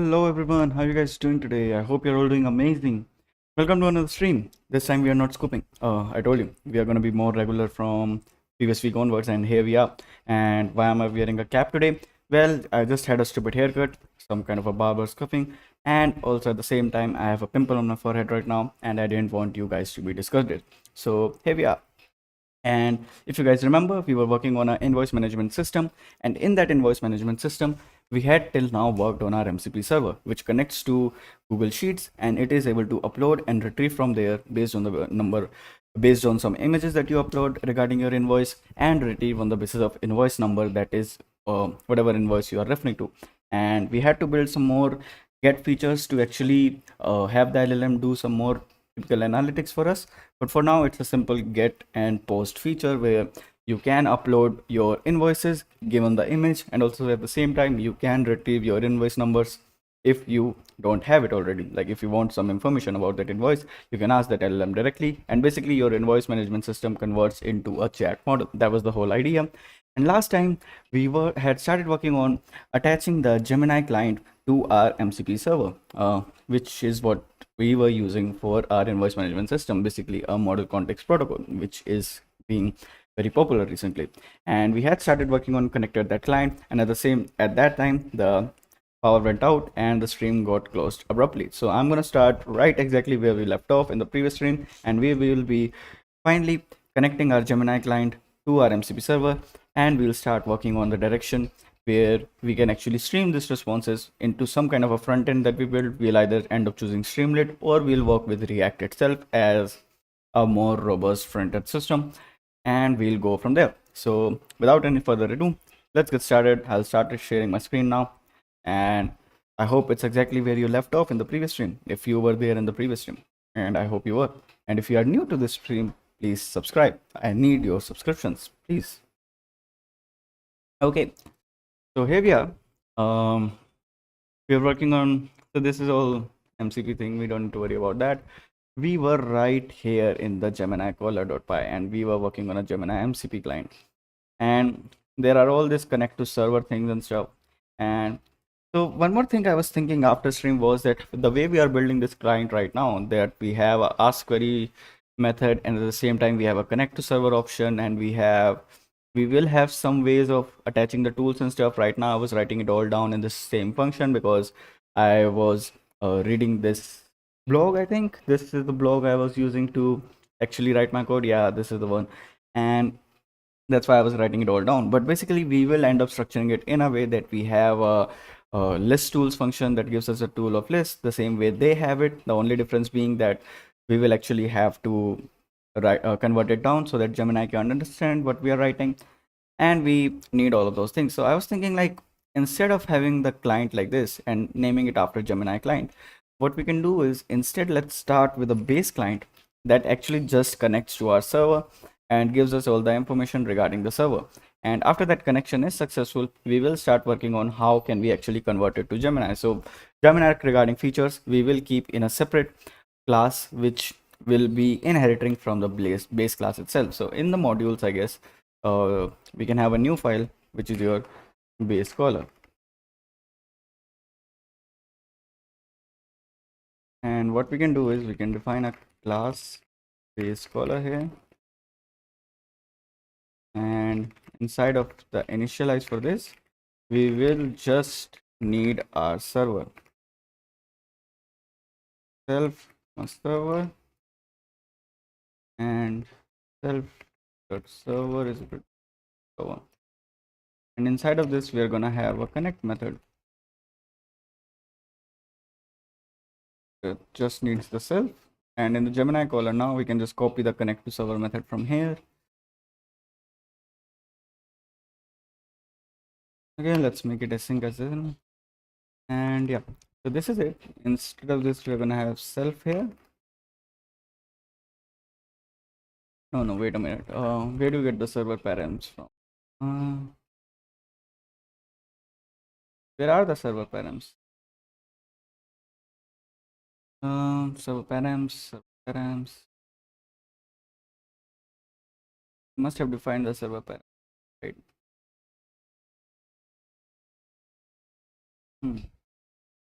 Hello everyone, how are you guys doing today? I hope you're all doing amazing. Welcome to another stream. This time we are not scooping. I told you we are going to be more regular from previous week onwards, and here we are. And why am I wearing a cap today? Well, I just had a stupid haircut, some kind of a barber scuffing, and also at the same time I have a pimple on my forehead right now, and I didn't want you guys to be disgusted. So here we are. And if you guys remember, we were working on an invoice management system, and in that invoice management system, we had till now worked on our MCP server, which connects to Google Sheets, and it is able to upload and retrieve from there based on some images that you upload regarding your invoice, and retrieve on the basis of invoice number, that is whatever invoice you are referring to. And we had to build some more get features to actually have the LLM do some more typical analytics for us. But for now, it's a simple get and post feature where you can upload your invoices given the image, and also at the same time you can retrieve your invoice numbers if you don't have it already. Like if you want some information about that invoice, you can ask that LLM directly, and basically your invoice management system converts into a chat model. That was the whole idea. And last time we had started working on attaching the Gemini client to our MCP server, which is what we were using for our invoice management system, basically a model context protocol, which is being very popular recently. And we had started working on connected that client, and at that time the power went out and the stream got closed abruptly. So I'm going to start right exactly where we left off in the previous stream, and we will be finally connecting our Gemini client to our MCP server, and we'll start working on the direction where we can actually stream these responses into some kind of a front end that we build. We'll either end up choosing Streamlit, or we'll work with React itself as a more robust front end system, and we'll go from there. So without any further ado, let's get started. I'll start sharing my screen now, and I hope it's exactly where you left off in the previous stream, if you were there in the previous stream, and I hope you were. And if you are new to this stream, please subscribe. I need your subscriptions, please. Okay, so here we are. We are working on, so this is all MCP thing, we don't need to worry about that. We were right here in the Gemini caller.py, and we were working on a Gemini MCP client, and there are all this connect to server things and stuff. And so one more thing I was thinking after stream was that the way we are building this client right now, that we have a ask query method, and at the same time we have a connect to server option, and we will have some ways of attaching the tools and stuff. Right now I was writing it all down in the same function because I was reading this blog. I think this is the blog I was using to actually write my code. Yeah, this is the one. And that's why I was writing it all down. But basically we will end up structuring it in a way that we have a list tools function that gives us a tool of list the same way they have it. The only difference being that we will actually have to convert it down so that Gemini can understand what we are writing, and we need all of those things. So I was thinking, like, instead of having the client like this and naming it after Gemini client, what we can do is instead let's start with a base client that actually just connects to our server and gives us all the information regarding the server. And after that connection is successful, we will start working on how can we actually convert it to Gemini. So Gemini regarding features, we will keep in a separate class which will be inheriting from the base class itself. So in the modules, I guess, we can have a new file which is your base caller, and what we can do is we can define a class base caller here, and inside of the initialize for this we will just need our server, self server, and self server is equal to server. And inside of this we are going to have a connect method. It just needs the self, and in the Gemini caller now we can just copy the connect to server method from here. Again, let's make it async as well. And yeah, so this is it. Instead of this, we're gonna have self here. No, wait a minute. Where do you get the server params from? Where are the server params? Server params. Must have defined the server param, right?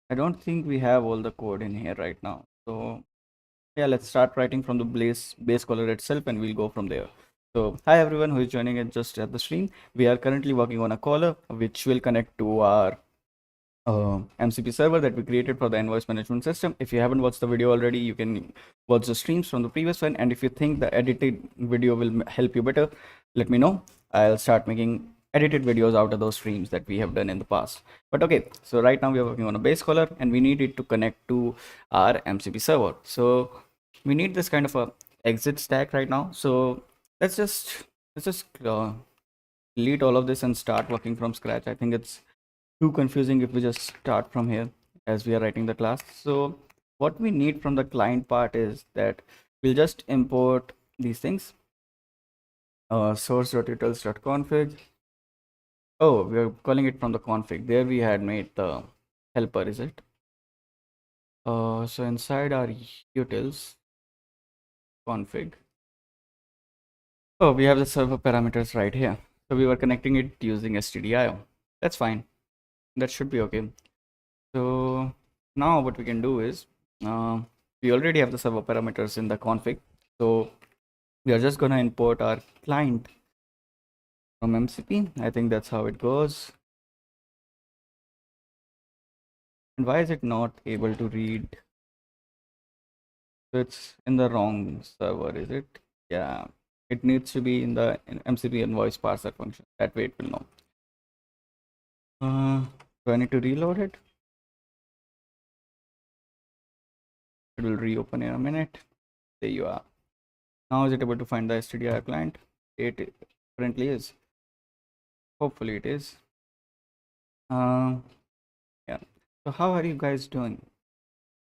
I don't think we have all the code in here right now. So yeah, let's start writing from the base color itself and we'll go from there. So hi everyone who is joining it just at the stream. We are currently working on a caller which will connect to our MCP server that we created for the invoice management system. If you haven't watched the video already, you can watch the streams from the previous one. And if you think the edited video will help you better, let me know. I'll start making edited videos out of those streams that we have done in the past. But okay, so right now we are working on a base caller and we need it to connect to our MCP server. So we need this kind of a exit stack right now. So let's just delete all of this and start working from scratch. I think it's too confusing if we just start from here as we are writing the class. So what we need from the client part is that we'll just import these things, source.utils.config. Oh, we are calling it from the config. There we had made the helper, is it? So inside our utils config, oh, we have the server parameters right here. So we were connecting it using stdio. That's fine. That should be okay. So now what we can do is we already have the server parameters in the config. So we are just going to import our client from MCP. I think that's how it goes. And why is it not able to read? So it's in the wrong server, is it? Yeah, it needs to be in the MCP invoice parser function. That way it will know. Do I need to reload it? It will reopen in a minute. There you are. Now is it able to find the stdio client? It currently is. Hopefully it is. Yeah. So how are you guys doing?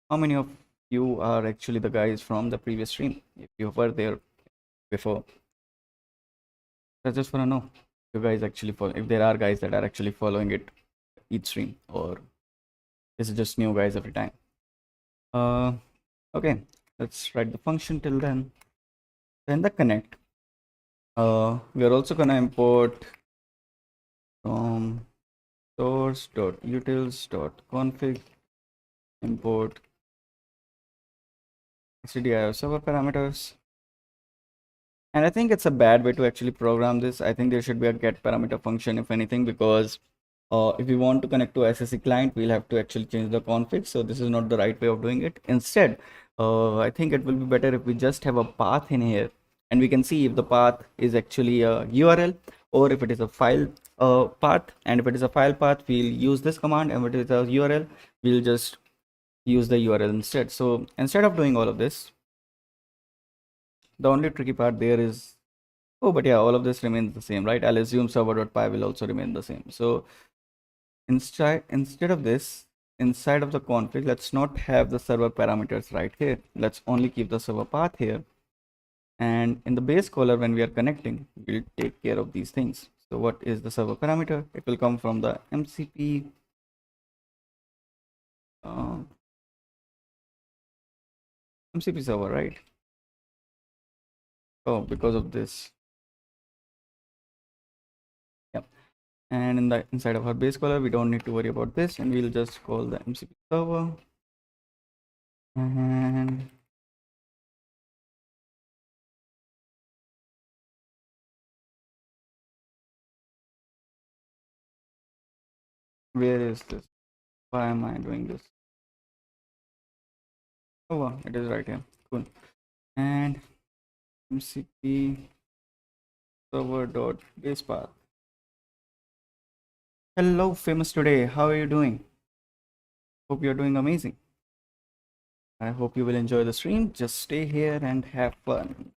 How many of you are actually the guys from the previous stream? If you were there before, I just want to know if you guys actually follow. If there are guys that are actually following it each stream, or is it just new guys every time? Uh, okay. Let's write the function till then. Then the connect. We are also gonna import from source.utils.config import stdio server parameters. And I think it's a bad way to actually program this. I think there should be a get parameter function, if anything, because if we want to connect to SSE client, we'll have to actually change the config. So this is not the right way of doing it. Instead, I think it will be better if we just have a path in here and we can see if the path is actually a URL or if it is a file path. And if it is a file path, we'll use this command, and if it is a URL, we'll just use the URL instead. So instead of doing all of this, the only tricky part there is, oh, but yeah, all of this remains the same, right? I'll assume server.py will also remain the same. So instead of this, inside of the config, let's not have the server parameters right here. Let's only keep the server path here. And in the base caller, when we are connecting, we'll take care of these things. So what is the server parameter? It will come from the MCP MCP server, right? Oh, because of this. Yep. And in the inside of our base caller, we don't need to worry about this, and we'll just call the MCP server. And where is this? Why am I doing this? Oh wow, it is right here. Cool. And MCP server dot base path. Hello, famous today. How are you doing? Hope you're doing amazing. I hope you will enjoy the stream. Just stay here and have fun.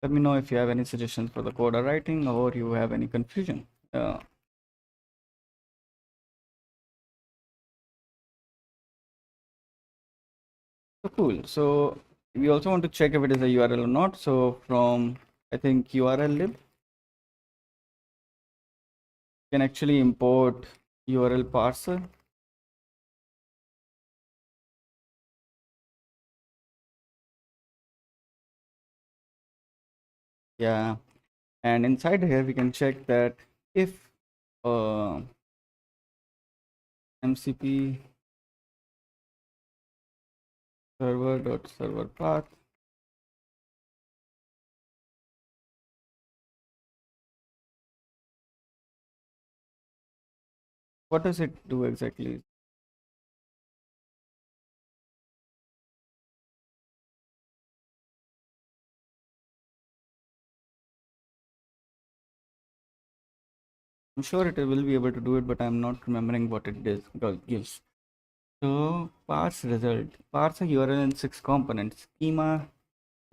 Let me know if you have any suggestions for the code or writing, or you have any confusion. So cool. So we also want to check if it is a URL or not. So from, I think, URL lib, you can actually import URL parser. Yeah. And inside here, we can check that if MCP server.server path. What does it do exactly? I'm sure it will be able to do it, but I'm not remembering what it gives. So parse result. Parse a URL in 6 components: schema,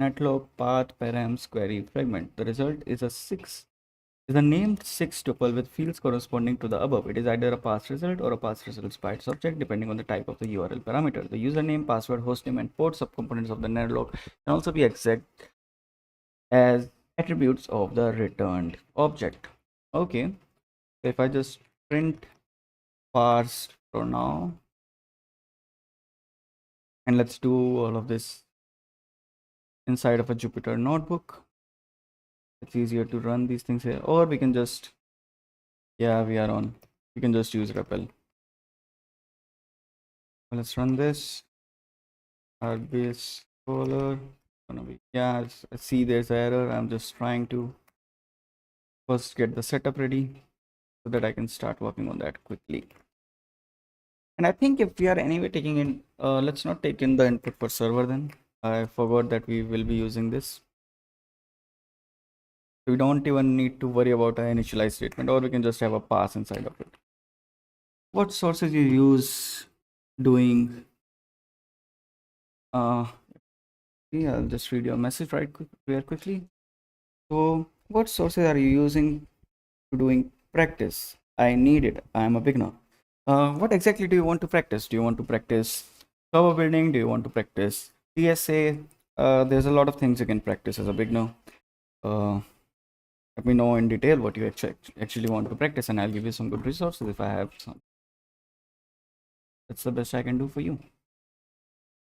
netlog, path, params, query, fragment. The result is a named 6 tuple with fields corresponding to the above. It is either a parse result or a parse results by its object, depending on the type of the URL parameter. The username, password, hostname, and port subcomponents of the netlog can also be exec as attributes of the returned object. Okay, so if I just print parse for now, and let's do all of this inside of a Jupyter notebook. It's easier to run these things here, or we can just, yeah, we can just use REPL. Let's run this. Our base caller gonna be, yeah, see there's error. I'm just trying to first get the setup ready so that I can start working on that quickly. And I think if we are anyway taking in, let's not take in the input for server then. I forgot that we will be using this. We don't even need to worry about an initialize statement, or we can just have a pass inside of it. What sources you use doing? Yeah, I'll just read your message very quickly. So, what sources are you using to doing practice? I need it. I am a beginner. What exactly do you want to practice? Do you want to practice server building? Do you want to practice TSA? There's a lot of things you can practice as a beginner. Let me know in detail what you actually want to practice, and I'll give you some good resources if I have some. That's the best I can do for you.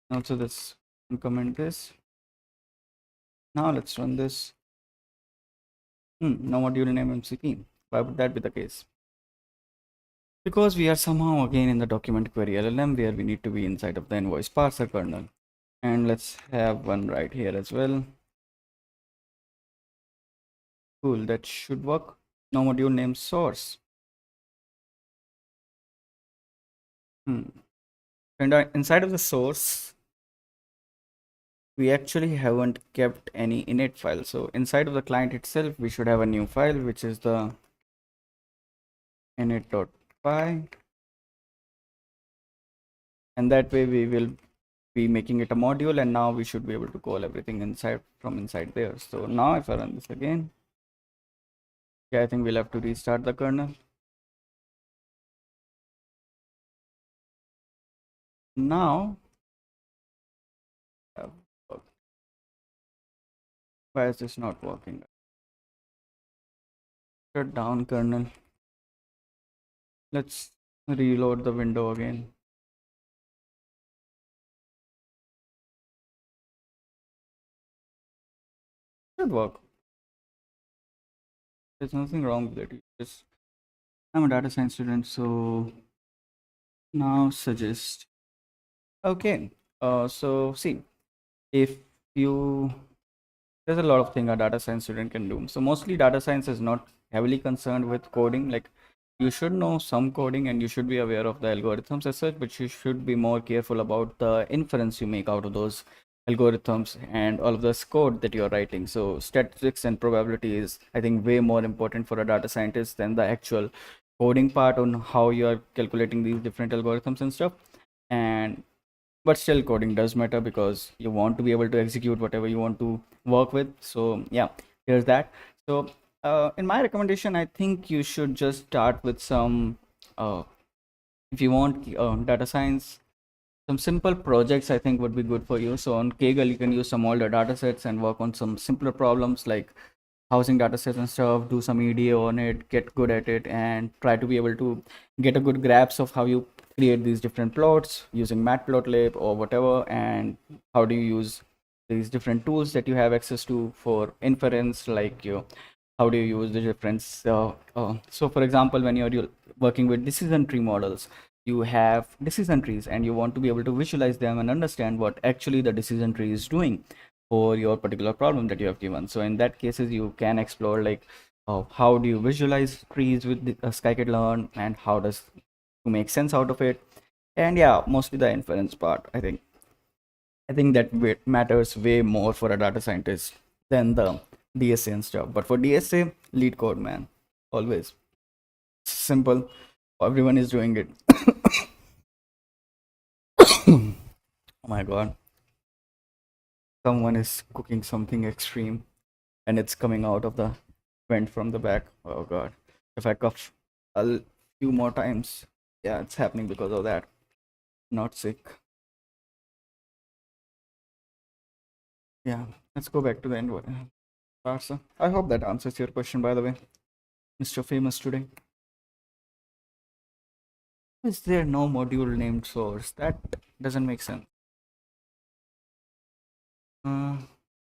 Also, this comment this. Now let's run this. No module name MCP. Why would that be the case? Because we are somehow again in the document query LLM where we need to be inside of the invoice parser kernel. And let's have one right here as well. Cool, that should work. No module name source. And inside of the source, we actually haven't kept any init file. So inside of the client itself, we should have a new file, which is the init.py. And that way we will be making it a module, and now we should be able to call everything inside from inside there. So now if I run this again, yeah, I think we'll have to restart the kernel. Now, why is this not working? Shut down kernel. Let's reload the window again. Should work. There's nothing wrong with it. Just, I'm a data science student, so now suggest. Okay. So see, if you, there's a lot of things a data science student can do. So mostly data science is not heavily concerned with coding. Like, you should know some coding and you should be aware of the algorithms as such, but you should be more careful about the inference you make out of those algorithms and all of this code that you're writing. So statistics and probability is, I think, way more important for a data scientist than the actual coding part on how you're calculating these different algorithms and stuff. And but still, coding does matter because you want to be able to execute whatever you want to work with. So yeah, here's that. So in my recommendation, I think you should just start with some if you want data science, some simple projects I think would be good for you. So on Kaggle you can use some older data sets and work on some simpler problems like housing data sets and stuff, do some EDA on it, get good at it, and try to be able to get a good grasp of how you create these different plots using matplotlib or whatever, and how do you use these different tools that you have access to for inference, like how do you use the different so for example, when you're working with decision tree models, you have decision trees and you want to be able to visualize them and understand what actually the decision tree is doing for your particular problem that you have given. So in that cases, you can explore like how do you visualize trees with the scikit-learn, and how does to make sense out of it. And yeah, mostly the inference part. I think that matters way more for a data scientist than the DSA and stuff. But for DSA, lead code, man, always simple. Everyone is doing it. Oh my god, someone is cooking something extreme and it's coming out of the vent from the back. Oh god, if I cough a few more times, yeah, it's happening because of that. Not sick. Yeah, let's go back to the end. Parsa. I hope that answers your question, by the way, Mr. Famous today. Is there no module named source? That doesn't make sense. Uh,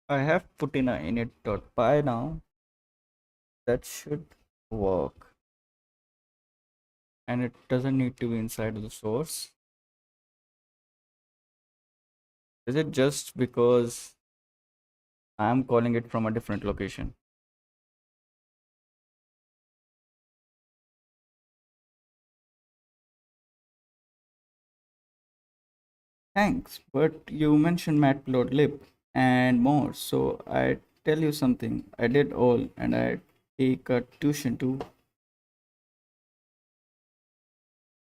I have put in a init.py now. That should work. And it doesn't need to be inside of the source. Is it just because I'm calling it from a different location? Thanks, but you mentioned matplotlib and more, so I tell you something. I did all, and I take a tuition too.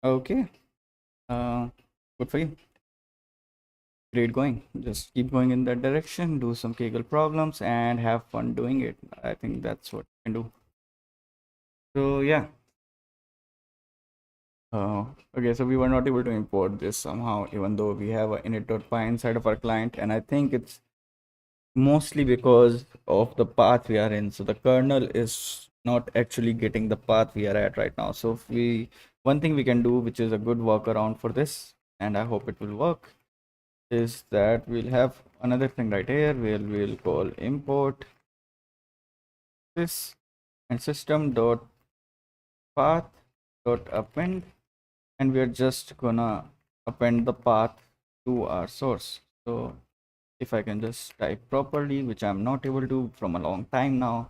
Okay, uh, good for you. Great going. Just keep going in that direction. Do some Kaggle problems and have fun doing it. I think that's what you can do. So yeah. Okay, so we were not able to import this somehow, even though we have a init.py inside of our client, and I think it's mostly because of the path we are in. So the kernel is not actually getting the path we are at right now. So if one thing we can do, which is a good workaround for this, and I hope it will work, is that we'll have another thing right here where we'll call import this and system dot path dot append, and we're just gonna append the path to our source. So if I can just type properly, which I'm not able to from a long time now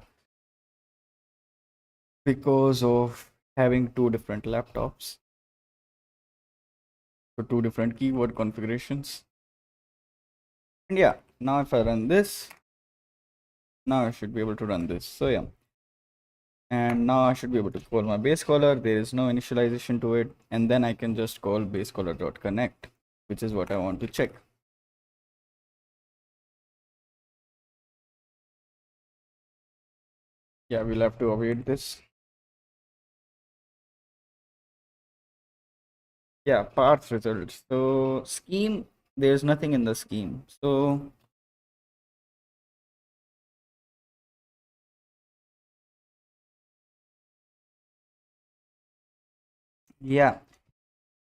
because of having two different laptops, so two different keyboard configurations. And yeah, now if I run this, now I should be able to run this. So yeah, and now I should be able to call my base caller. There is no initialization to it, and then I can just call base caller.connect, which is what I want to check. Yeah, we'll have to await this. Yeah, parts results. So scheme, there's nothing in the scheme. So yeah,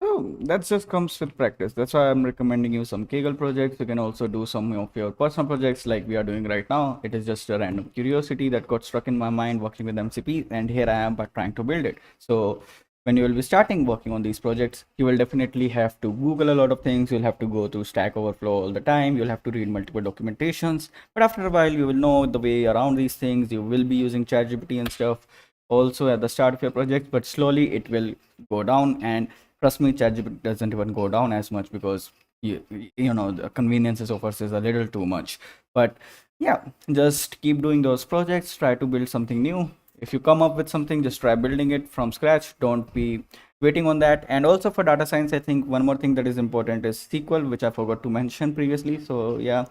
oh, that just comes with practice. That's why I'm recommending you some Kaggle projects. You can also do some of your personal projects like we are doing right now. It is just a random curiosity that got stuck in my mind working with MCP, and here I am but trying to build it. So when you will be starting working on these projects, you will definitely have to Google a lot of things. You'll have to go through Stack Overflow all the time. You'll have to read multiple documentations. But after a while, you will know the way around these things. You will be using ChatGPT and stuff also at the start of your project, but slowly it will go down. And trust me, ChatGPT doesn't even go down as much because you know the conveniences of us is a little too much. But yeah, just keep doing those projects. Try to build something new. If you come up with something, just try building it from scratch. Don't be waiting on that. And also for data science, I think one more thing that is important is SQL, which I forgot to mention previously. So yeah,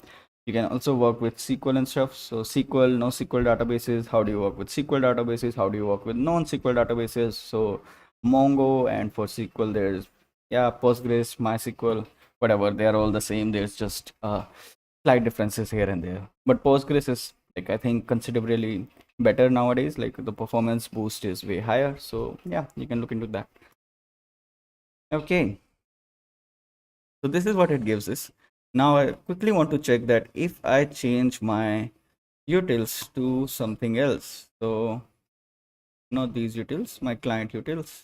you can also work with SQL and stuff. So SQL, NoSQL databases. How do you work with SQL databases? How do you work with non-SQL databases? So Mongo, and for SQL there's yeah Postgres, MySQL, whatever. They are all the same. There's just slight differences here and there. But Postgres is like I think considerably better nowadays. Like the performance boost is way higher. So yeah, you can look into that. Okay, so this is what it gives us. Now I quickly want to check that if I change my utils to something else. So not these utils, my client utils.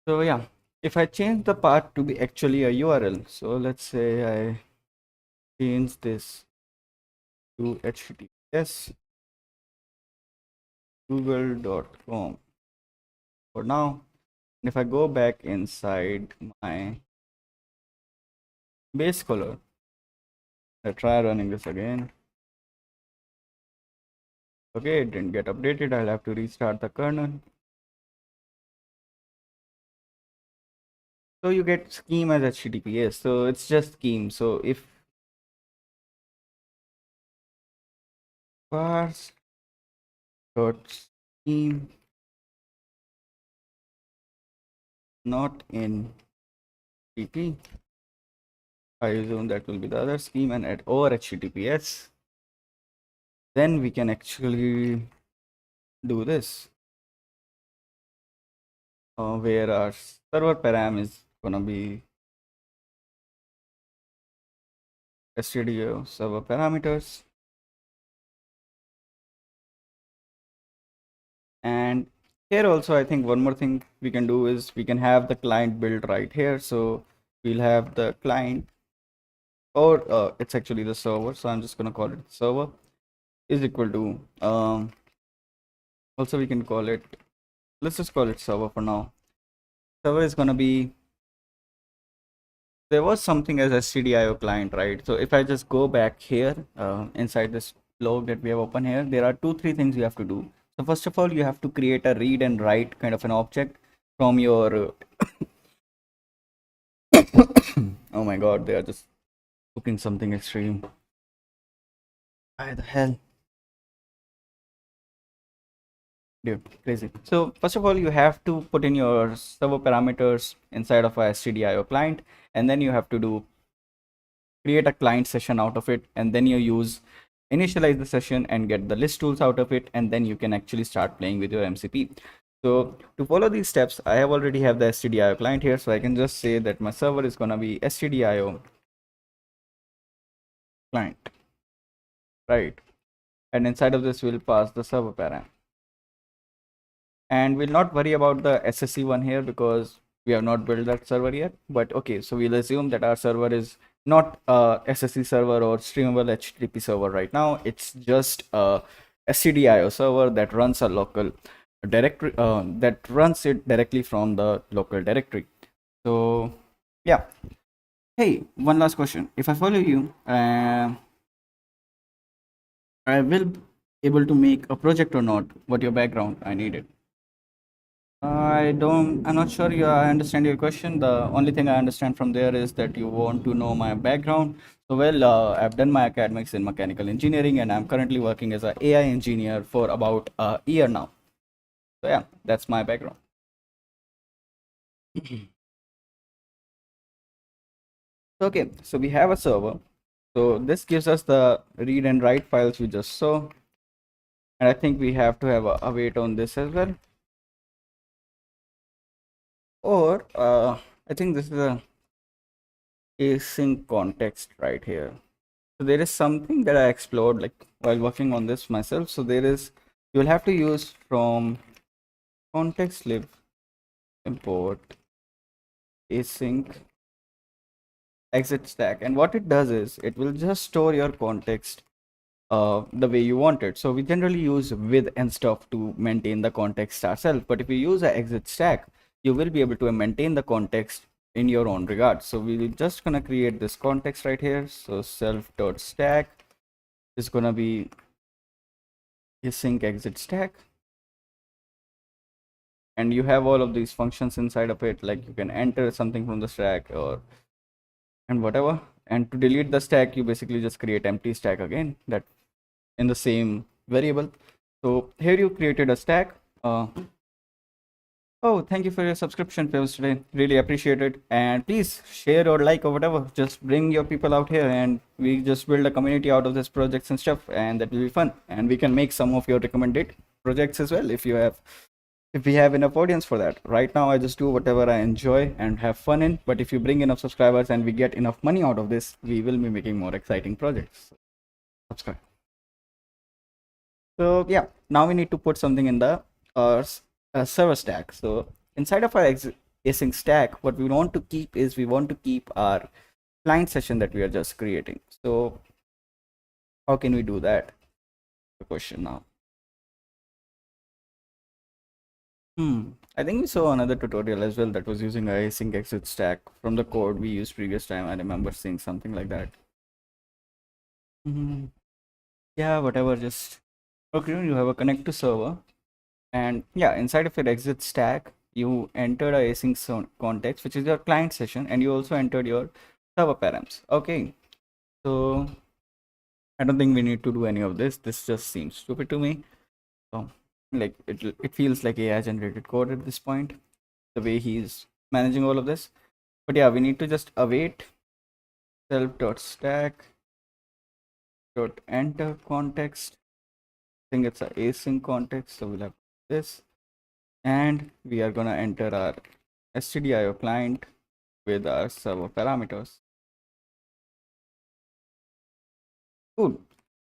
So yeah, if I change the path to be actually a URL, so let's say I change this to https google.com for now. And if I go back inside my base color, I try running this again. Okay, it didn't get updated. I'll have to restart the kernel. So you get scheme as HTTPS. So it's just scheme. So if parse dot scheme not in TP, I assume that will be the other scheme, and at over HTTPS, then we can actually do this, where our server param is gonna be stdio server parameters. And here also, I think one more thing we can do is we can have the client built right here. So we'll have the client, or it's actually the server. So I'm just gonna call it server is equal to, also we can call it, let's just call it server for now. Server is gonna be, there was something as stdio client, right? So if I just go back here, inside this log that we have open here, there are 2-3 things you have to do. So first of all, you have to create a read and write kind of an object from your oh my god, they are just cooking something extreme. Why the hell? Dude, crazy. So first of all, you have to put in your server parameters inside of a stdio client, and then you have to do create a client session out of it, and then you use initialize the session and get the list tools out of it, and then you can actually start playing with your MCP. So to follow these steps, I have already have the stdio client here, so I can just say that my server is gonna be stdio client, right? And inside of this, we'll pass the server param. And we'll not worry about the SSE one here because we have not built that server yet. But okay, so we'll assume that our server is not a SSE server or streamable HTTP server right now. It's just a stdio server that runs a local directory, that runs it directly from the local directory. So yeah. Hey, one last question. If I follow you, I will able to make a project or not? What your background? I need it. I'm not sure I understand your question. The only thing I understand from there is that you want to know my background. So, well, I've done my academics in mechanical engineering, and I'm currently working as an AI engineer for about a year now. So, yeah, that's my background. Okay, so we have a server. So, this gives us the read and write files we just saw. And I think we have to have a wait on this as well. Or, I think this is a async context right here. So there is something that I explored like while working on this myself. So there is, you will have to use from context lib import async exit stack, and what it does is it will just store your context the way you want it. So we generally use with and stuff to maintain the context ourselves, but if you use an exit stack, you will be able to maintain the context in your own regard. So we're just gonna create this context right here. So self.stack is gonna be async exit stack, and you have all of these functions inside of it, like you can enter something from the stack or and whatever. And to delete the stack, you basically just create empty stack again, that in the same variable. So here you created a stack. Oh, thank you for your subscription, Pivs, today. Really appreciate it. And please share or like or whatever. Just bring your people out here, and we just build a community out of this projects and stuff, and that will be fun. And we can make some of your recommended projects as well if we have enough audience for that. Right now, I just do whatever I enjoy and have fun in. But if you bring enough subscribers and we get enough money out of this, we will be making more exciting projects. So, subscribe. So yeah, now we need to put something in the server stack. So inside of our async stack, what we want to keep is we want to keep our client session that we are just creating. So how can we do that? The question now. I think we saw another tutorial as well that was using a async exit stack from the code we used previous time. I remember seeing something like that. Yeah, whatever, just okay, you have a connect to server, and yeah, inside of your exit stack you entered a async context, which is your client session, and you also entered your server params. Okay, so I don't think we need to do any of this just seems stupid to me. So like it feels like AI generated code at this point, the way he's managing all of this. But yeah, we need to just await self.stack dot enter context. I think it's a async context, so we'll have this, and we are gonna enter our stdio client with our server parameters. Cool.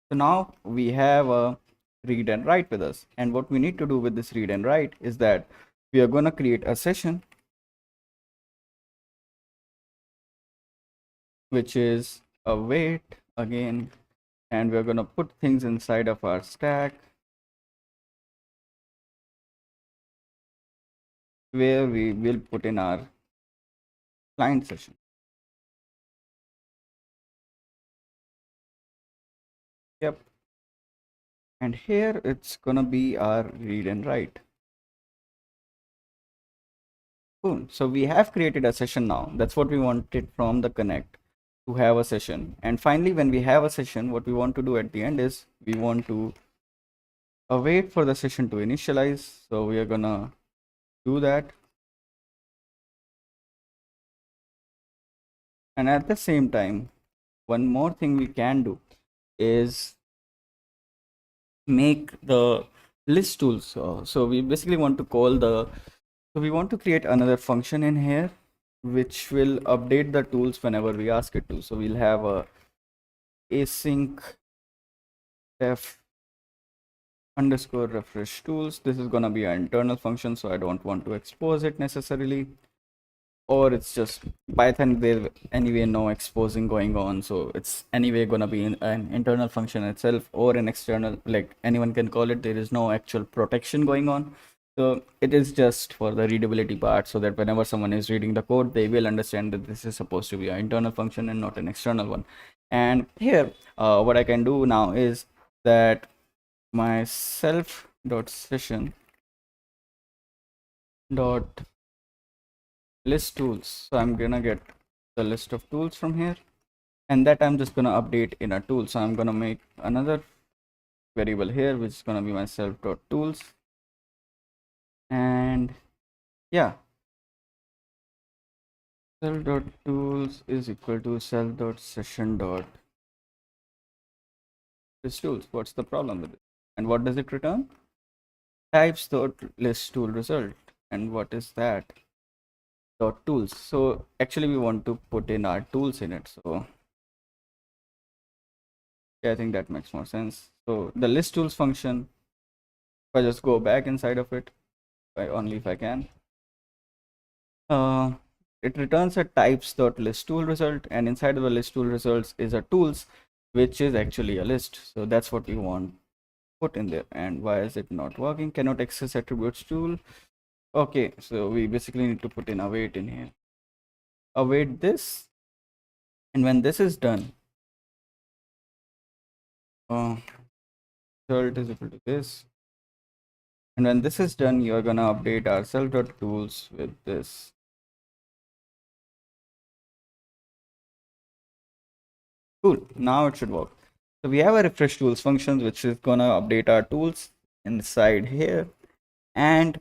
So now we have a read and write with us, and what we need to do with this read and write is that we are gonna create a session which is await again, and we're gonna put things inside of our stack where we will put in our client session. Yep. And here it's gonna be our read and write. Cool. So we have created a session now. That's what we wanted from the connect, to have a session. And finally, when we have a session, what we want to do at the end is we want to await for the session to initialize. So we are gonna do that. And at the same time, one more thing we can do is make the list tools. So we basically want to call the, so we want to create another function in here which will update the tools whenever we ask it to. So we'll have a async def underscore refresh tools. This is gonna be an internal function, so I don't want to expose it necessarily. Or it's just Python, there anyway no exposing going on, so it's anyway gonna be an internal function itself or an external, like anyone can call it. There is no actual protection going on, so it is just for the readability part, so that whenever someone is reading the code, they will understand that this is supposed to be an internal function and not an external one. And here what I can do now is that my self dot session dot list tools, so I'm gonna get the list of tools from here, and that I'm just gonna update in a tool. So I'm gonna make another variable here which is gonna be my self dot tools, and yeah, self dot tools is equal to self dot session dot list tools. What's the problem with it? And what does it return? Types dot list tool result. And what is that? Dot tools. So actually we want to put in our tools in it, so yeah, I think that makes more sense. So the list tools function, if I just go back inside of it, only if I can, it returns a types.list tool result, and inside of the list tool results is a tools which is actually a list. So that's what we want put in there. And why is it not working? Cannot access attributes tool. Okay, so we basically need to put in await in here, await this, and when this is done, result is equal to this, and when this is done, you're gonna update our self.tools with this. Cool, now it should work. So we have a refresh tools functions which is gonna update our tools inside here, and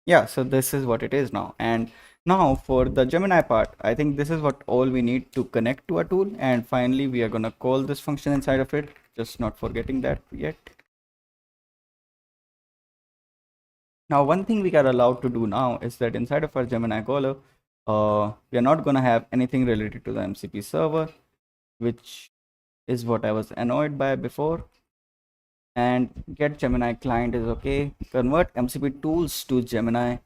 yeah, so this is what it is now. And now for the Gemini part, I think this is what all we need to connect to a tool, and finally we are gonna call this function inside of it, just not forgetting that yet. Now one thing we are allowed to do now is that inside of our Gemini caller, we are not gonna have anything related to the MCP server, which is what I was annoyed by before. And get Gemini client is okay. Convert MCP tools to Gemini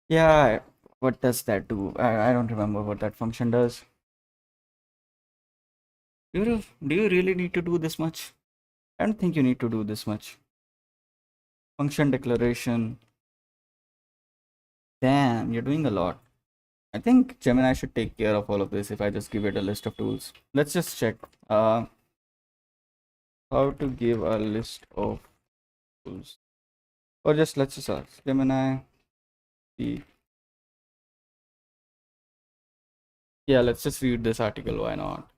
Yeah, what does that do? I don't remember what that function does. Do you really need to do this much? I don't think you need to do this much. Function declaration. Damn, you're doing a lot. I think Gemini should take care of all of this if I just give it a list of tools. Let's just check. Uh, how to give a list of tools. Or just let's just ask Gemini. The Yeah, let's just read this article. Why not?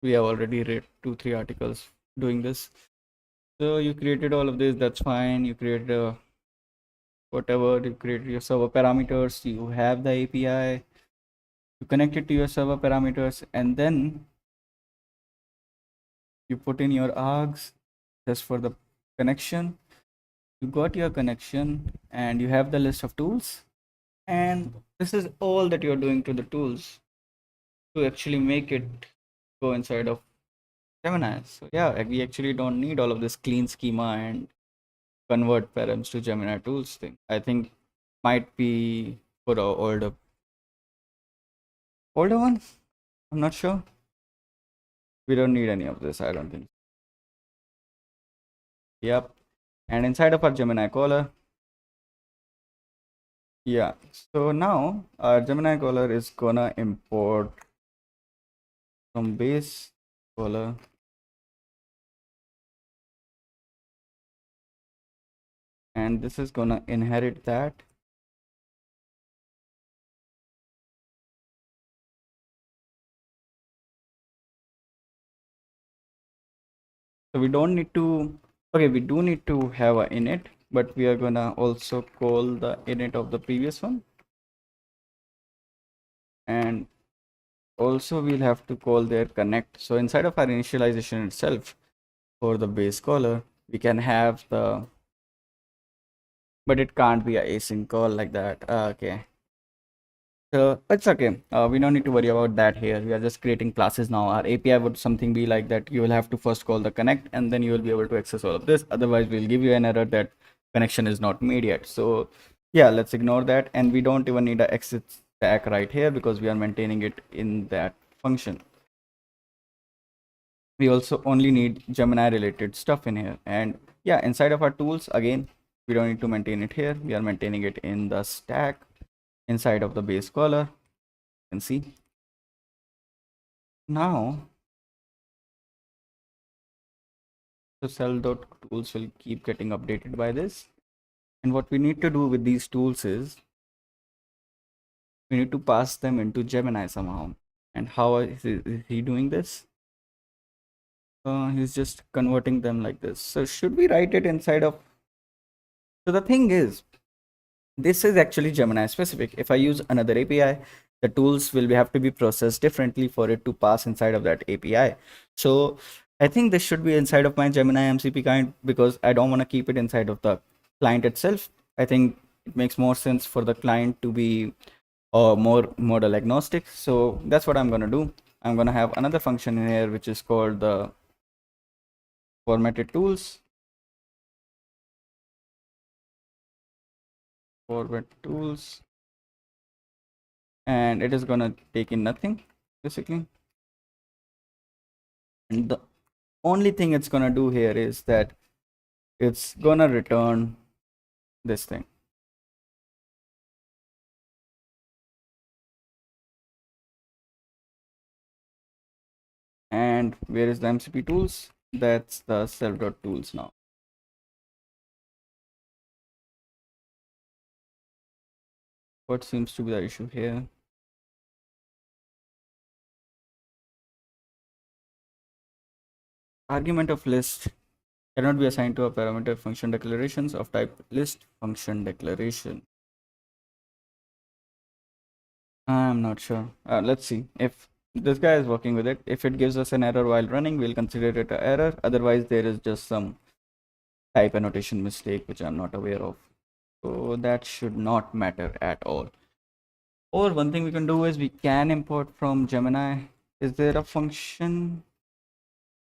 We have already read 2-3 articles doing this. So you created all of this. That's fine. You created whatever. You created your server parameters. You have the API. You connect it to your server parameters, and then you put in your args just for the connection. You got your connection, and you have the list of tools. And this is all that you're doing to the tools to actually make it go inside of Gemini. So yeah, we actually don't need all of this clean schema and convert params to Gemini tools thing. I think might be for the older ones. I'm not sure. We don't need any of this. I don't think. Yep. And inside of our Gemini caller, yeah. So now our Gemini caller is gonna import some base caller, and this is gonna inherit that. So we don't need to, okay, we do need to have a init, but we are gonna also call the init of the previous one. And also we'll have to call their connect. So inside of our initialization itself for the base caller, we can have the, but it can't be a async call like that. Okay. So it's okay. We don't need to worry about that here. We are just creating classes now. Our API would something be like that. You will have to first call the connect and then you will be able to access all of this. Otherwise, we'll give you an error that connection is not made yet. So yeah, let's ignore that. And we don't even need a exit stack right here because we are maintaining it in that function. We also only need Gemini related stuff in here. And yeah, inside of our tools, again, we don't need to maintain it here. We are maintaining it in the stack inside of the base caller. You can see now the cell.tools will keep getting updated by this. And what we need to do with these tools is we need to pass them into Gemini somehow. And how is he doing this? He's just converting them like this. So should we write it inside of? So the thing is, this is actually Gemini specific. If I use another API, the tools will have to be processed differently for it to pass inside of that API. So I think this should be inside of my Gemini MCP client because I don't want to keep it inside of the client itself. I think it makes more sense for the client to be more model agnostic. So that's what I'm going to do. I'm going to have another function in here which is called the formatted tools. Format tools. And it is going to take in nothing basically. And the only thing it's going to do here is that it's going to return this thing. And where is the MCP tools? That's the self.tools now. What seems to be the issue here? Argument of list cannot be assigned to a parameter function declarations of type list function declaration. I'm not sure. Let's see if this guy is working with it. If it gives us an error while running, we'll consider it an error. Otherwise, there is just some type annotation mistake which I'm not aware of. So that should not matter at all. Or one thing we can do is we can import from Gemini. Is there a function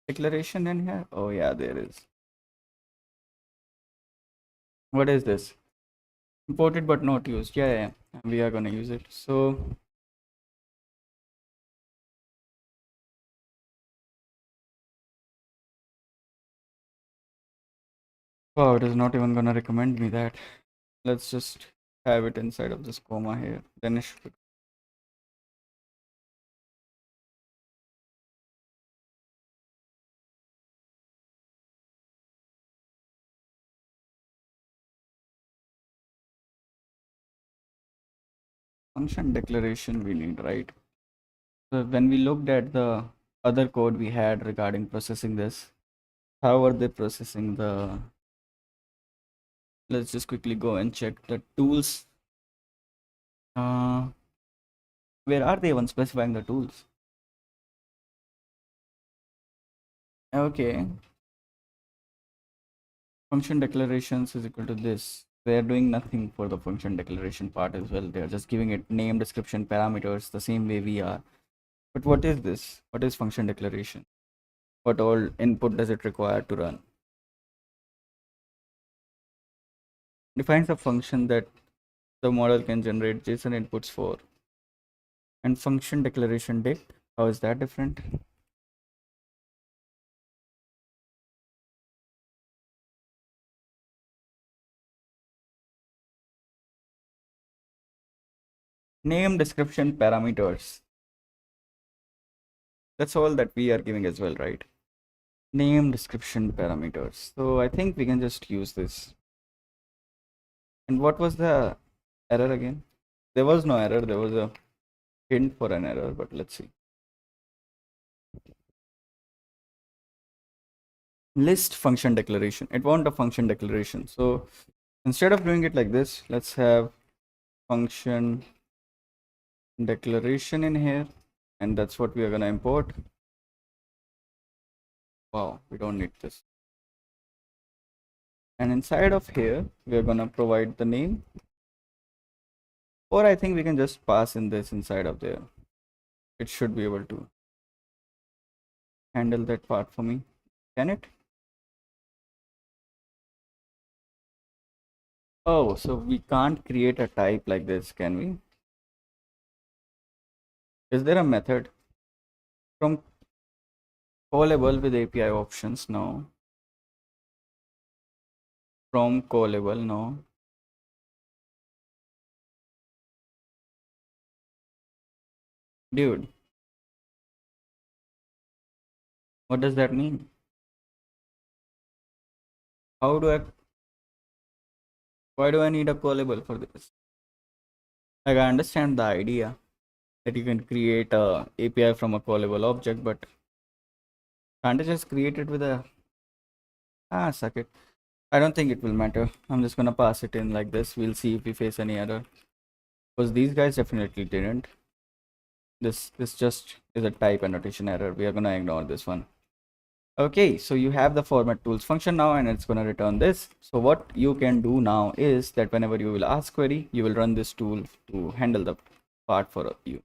declaration in here? Oh yeah, there is. What is this? Imported but not used. Yeah, we are gonna use it. So wow, it is not even gonna recommend me that. Let's just have it inside of this comma here. Then it should. Function declaration we need, right? So when we looked at the other code we had regarding processing this, how are they processing the? Let's just quickly go and check the tools. Where are they even specifying the tools? Okay, function declarations is equal to this. They are doing nothing for the function declaration part as well. They are just giving it name, description, parameters the same way we are. But what is this? What is function declaration? What all input does it require to run? Defines a function that the model can generate JSON inputs for. And function declaration dict, how is that different? Name, description, parameters. That's all that we are giving as well, right? Name, description, parameters. So I think we can just use this. And what was the error again? There was no error. There was a hint for an error, but let's see. List function declaration. It wants a function declaration. So instead of doing it like this, let's have function declaration in here, and that's what we are going to import. Wow, we don't need this. And inside of here, we are going to provide the name, or I think we can just pass in this inside of there. It should be able to handle that part for me. Can it? Oh, so we can't create a type like this, can we? Is there a method from callable with API options? No. From callable? No. Dude, what does that mean? How do I, why do I need a callable for this? Like, I understand the idea that you can create a API from a callable object, but can't I just create it with a, suck it. I don't think it will matter. I'm just gonna pass it in like this. We'll see if we face any error. Because these guys definitely didn't. This just is a type annotation error. We are gonna ignore this one. Okay, so you have the format tools function now, and it's gonna return this. So what you can do now is that whenever you will ask query, you will run this tool to handle the part for you.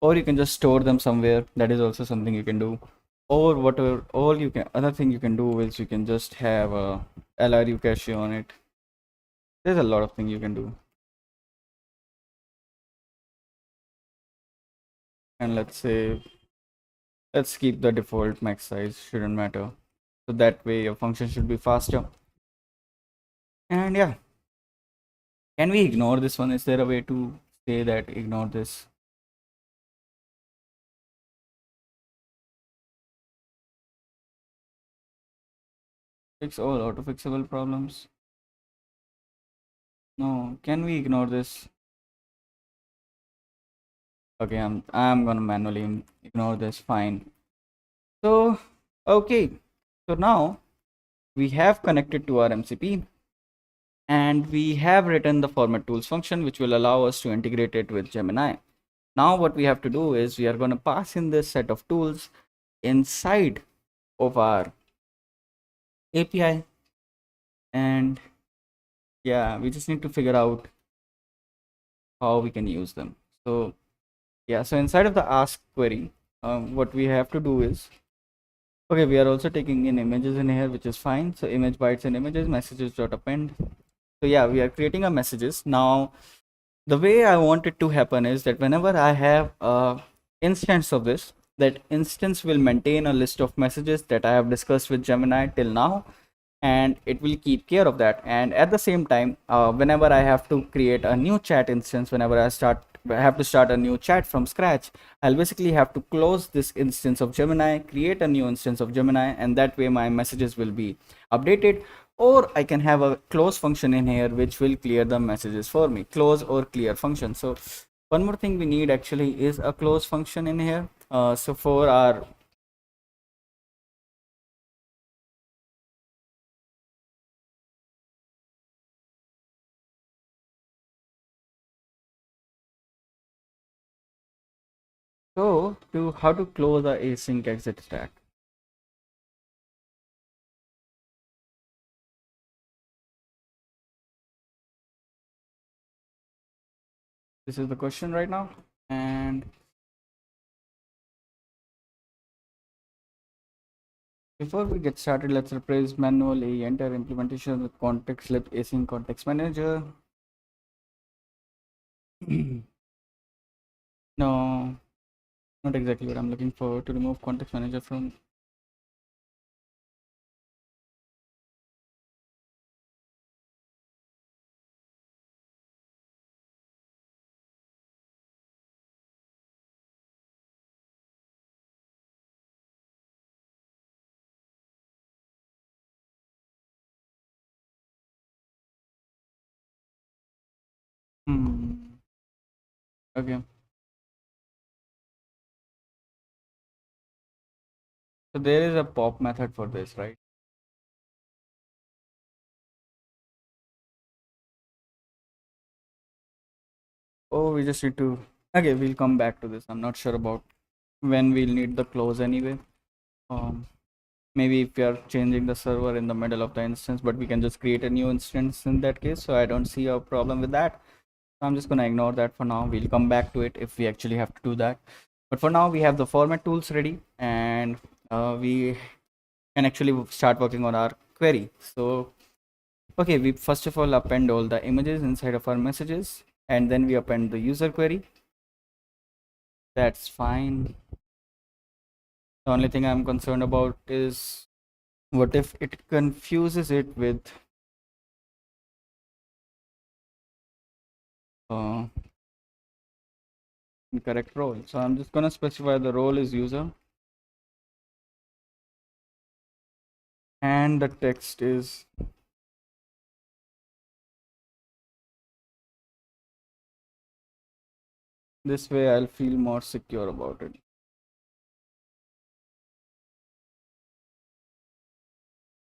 Or you can just store them somewhere. That is also something you can do. Or whatever, all you can, other thing you can do is you can just have a LRU cache on it. There's a lot of things you can do. And let's say, let's keep the default max size, shouldn't matter. So that way your function should be faster. And yeah, can we ignore this one? Is there a way to say that ignore this? Fix all auto fixable problems? No, can we ignore this? Okay, I'm gonna manually ignore this. Fine. So okay, so now we have connected to our MCP, and we have written the format tools function, which will allow us to integrate it with Gemini. Now what we have to do is we are going to pass in this set of tools inside of our API, and yeah, we just need to figure out how we can use them. So yeah, so inside of the ask query, what we have to do is, okay, we are also taking in images in here, which is fine. So image bytes and images, messages dot append. So yeah, we are creating a messages. Now the way I want it to happen is that whenever I have a instance of this, that instance will maintain a list of messages that I have discussed with Gemini till now, and it will keep care of that. And at the same time, whenever I have to create a new chat instance, whenever I have to start a new chat from scratch, I'll basically have to close this instance of Gemini, create a new instance of Gemini, and that way my messages will be updated. Or I can have a close function in here which will clear the messages for me, close or clear function. So one more thing we need actually is a close function in here. So for our so to how to close a async exit stack. This is the question right now. And before we get started, let's replace manual A enter implementation with context lib async context manager. No, not exactly what I'm looking for. To remove context manager from. Hmm. Okay. So there is a pop method for this, right? Oh, we just need to. Okay, we'll come back to this. I'm not sure about when we'll need the close anyway. Um, Maybe if we are changing the server in the middle of the instance, but we can just create a new instance in that case. So I don't see a problem with that. So I'm just gonna ignore that for now. We'll come back to it if we actually have to do that. But for now, we have the format tools ready, and we can actually start working on our query. So okay, we first of all append all the images inside of our messages, and then we append the user query. That's fine. The only thing I'm concerned about is what if it confuses it with uh, incorrect role. So I'm just gonna specify the role is user, and the text is this way. I'll feel more secure about it.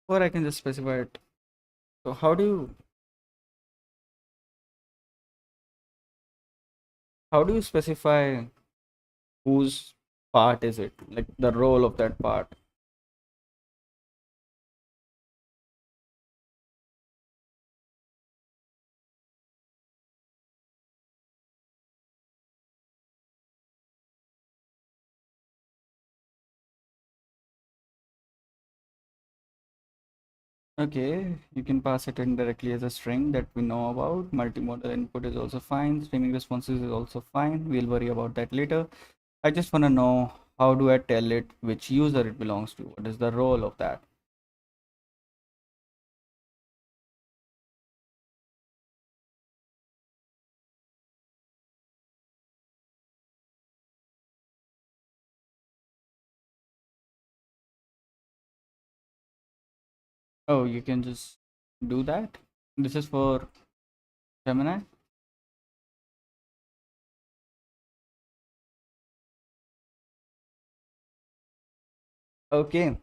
Or I can just specify it. So how do you specify whose part is it? Like the role of that part. Okay, you can pass it in directly as a string that we know about. Multimodal input is also fine. Streaming responses is also fine. We'll worry about that later. I just want to know how do I tell it which user it belongs to? What is the role of that? Oh, you can just do that. This is for Gemini. Okay,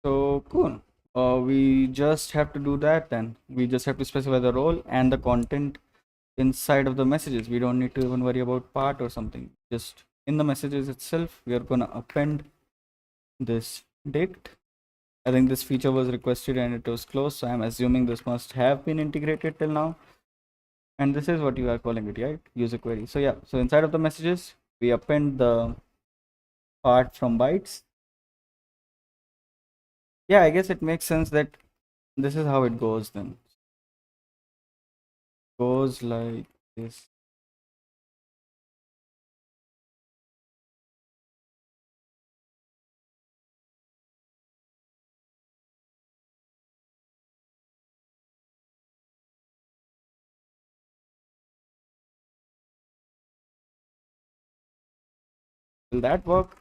so cool. We just have to do that then. We just have to specify the role and the content inside of the messages. We don't need to even worry about part or something. Just in the messages itself, we are gonna append this dict. I think this feature was requested and it was closed, so I'm assuming this must have been integrated till now. And this is what you are calling it, right? User query. So yeah, so inside of the messages, we append the part from bytes. Yeah, I guess it makes sense that this is how it goes then. goes like this. Will that work?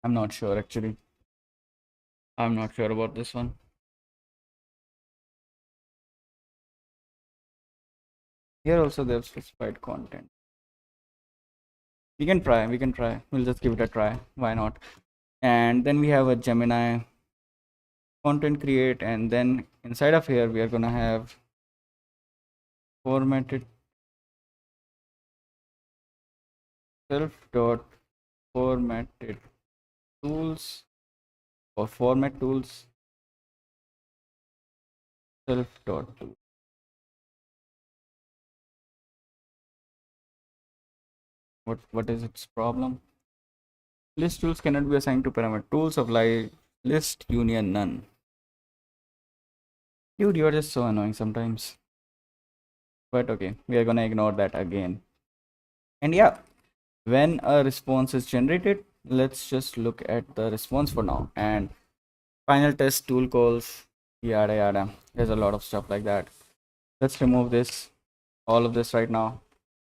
I'm not sure actually. I'm not sure about this one. Here also there's specified content. We can try. We'll just give it a try. Why not? And then we have a Gemini content create, and then inside of here we are gonna have formatted self dot formatted tools or format tools self dot tool. What is its problem? List tools cannot be assigned to parameter. Tools of list union none. Dude, you're just so annoying sometimes. But okay, we are gonna ignore that again. And yeah, when a response is generated, let's just look at the response for now. And final test tool calls, yada yada. There's a lot of stuff like that. Let's remove this, all of this right now,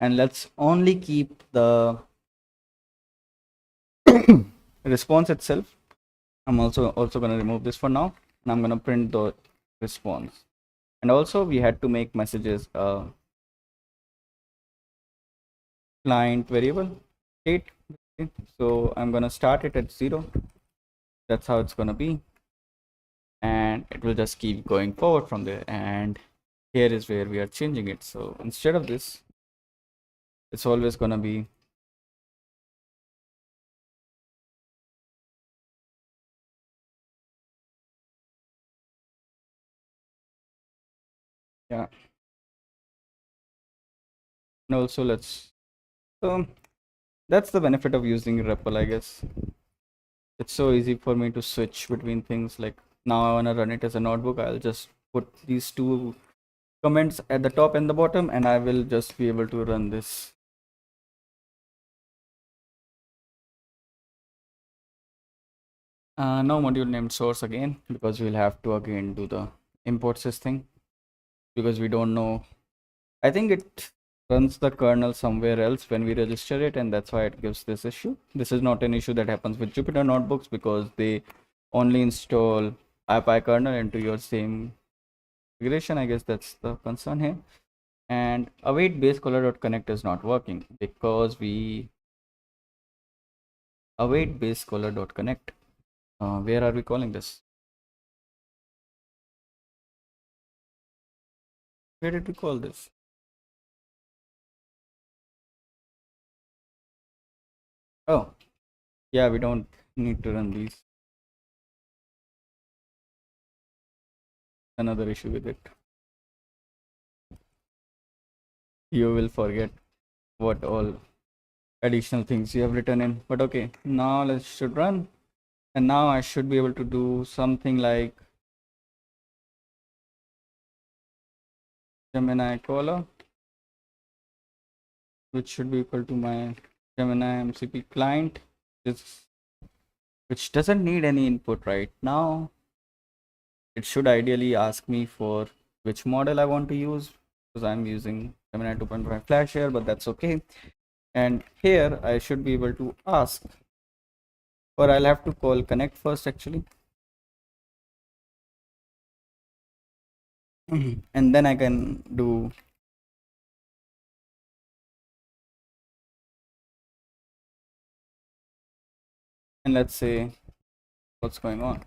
and let's only keep the response itself. I'm also going to remove this for now, and I'm going to print the response. And also we had to make messages client variable state. So I'm going to start it at 0. That's how it's going to be, and it will just keep going forward from there. And here is where we are changing it. So instead of this, it's always going to be yeah. And also so that's the benefit of using REPL, I guess. It's so easy for me to switch between things. Like now I want to run it as a notebook. I'll just put these two comments at the top and the bottom, and I will just be able to run this. No module named source again, because we'll have to again do the import sys thing, because we don't know. I think it runs the kernel somewhere else when we register it, and that's why it gives this issue. This is not an issue that happens with Jupyter notebooks, because they only install API kernel into your same configuration. I guess that's the concern here. And await base caller.connect is not working because we await base caller.connect. Where are we calling this? Where did we call this? Oh, yeah, we don't need to run these. Another issue with it. You will forget what all additional things you have written in. But okay, now let's should run. And now I should be able to do something like Gemini caller, which should be equal to my Gemini MCP client, which doesn't need any input right now. It should ideally ask me for which model I want to use, because I'm using Gemini 2.5 Flash here, but that's okay. And here I should be able to ask, or I'll have to call connect first actually. And then I can do and let's say what's going on.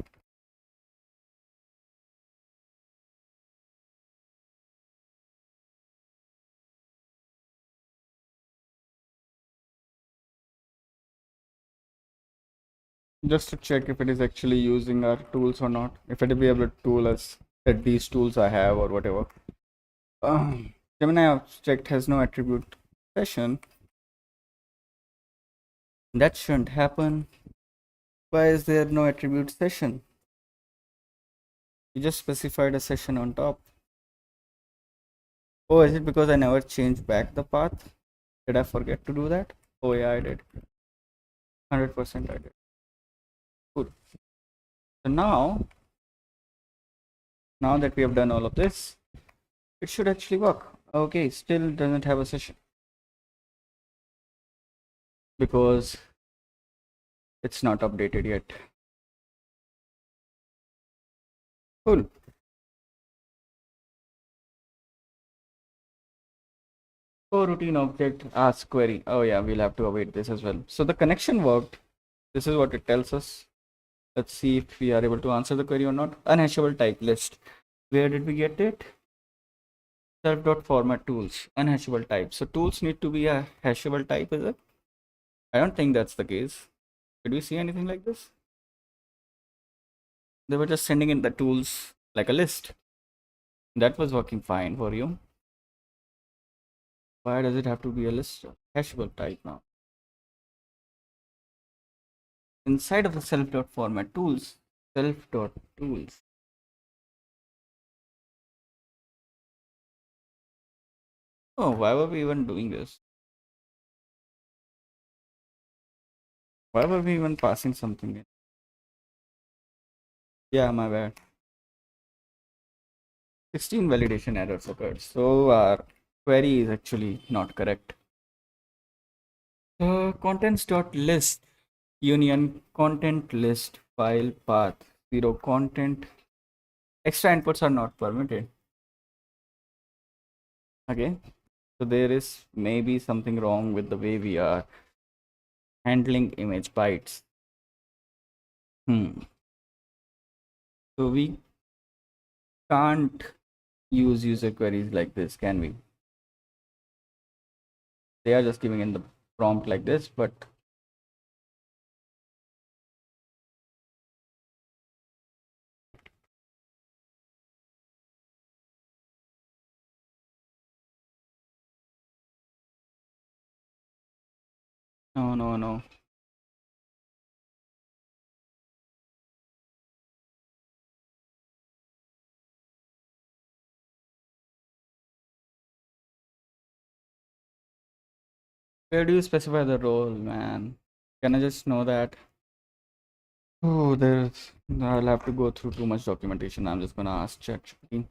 Just to check if it is actually using our tools or not, if it will be able to tool us that these tools I have or whatever. Gemini object has no attribute session. That shouldn't happen. Why is there no attribute session? You just specified a session on top. Oh, is it because I never changed back the path? Did I forget to do that? Oh yeah, I did. 100% I did. Good. So now that we have done all of this, it should actually work. Okay, still doesn't have a session because it's not updated yet. Cool. Coroutine object ask query. Oh yeah, we'll have to await this as well. So the connection worked. This is what it tells us. Let's see if we are able to answer the query or not. Unhashable type list. Where did we get it? Self.format tools. Unhashable type. So tools need to be a hashable type, is it? I don't think that's the case. Did we see anything like this? They were just sending in the tools like a list. That was working fine for you. Why does it have to be a list? Hashable type now. Inside of the self.format tools, self.tools. Oh, why were we even doing this? Why were we even passing something in? Yeah, my bad. 16 validation errors occurred. So our query is actually not correct. Contents.list union content list file path 0 content. Extra inputs are not permitted. Okay. So there is maybe something wrong with the way we are handling image bytes. So we can't use user queries like this, can we? They are just giving in the prompt like this, but no. Where do you specify the role, man? Can I just know that? Oh, I'll have to go through too much documentation. I'm just gonna ask ChatGPT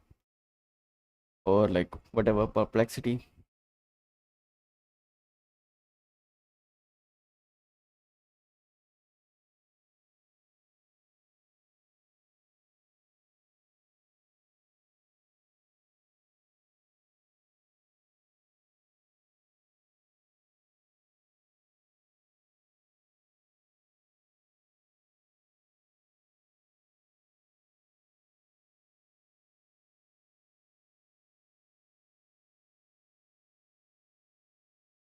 or like whatever perplexity.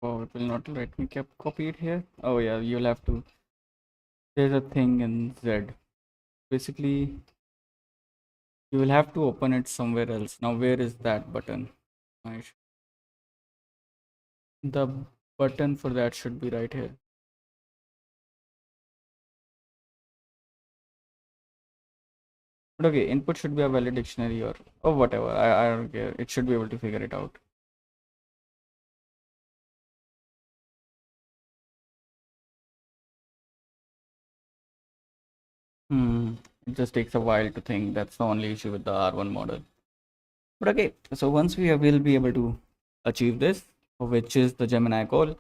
Oh, it will not let me copy it here. Oh yeah, you'll have to. There's a thing in Z. Basically, you will have to open it somewhere else. Now, where is that button? The button for that should be right here. But okay, input should be a valid dictionary or whatever. I don't care. It should be able to figure it out. It just takes a while to think. That's the only issue with the R1 model. But okay, so once will be able to achieve this, which is the Gemini goal,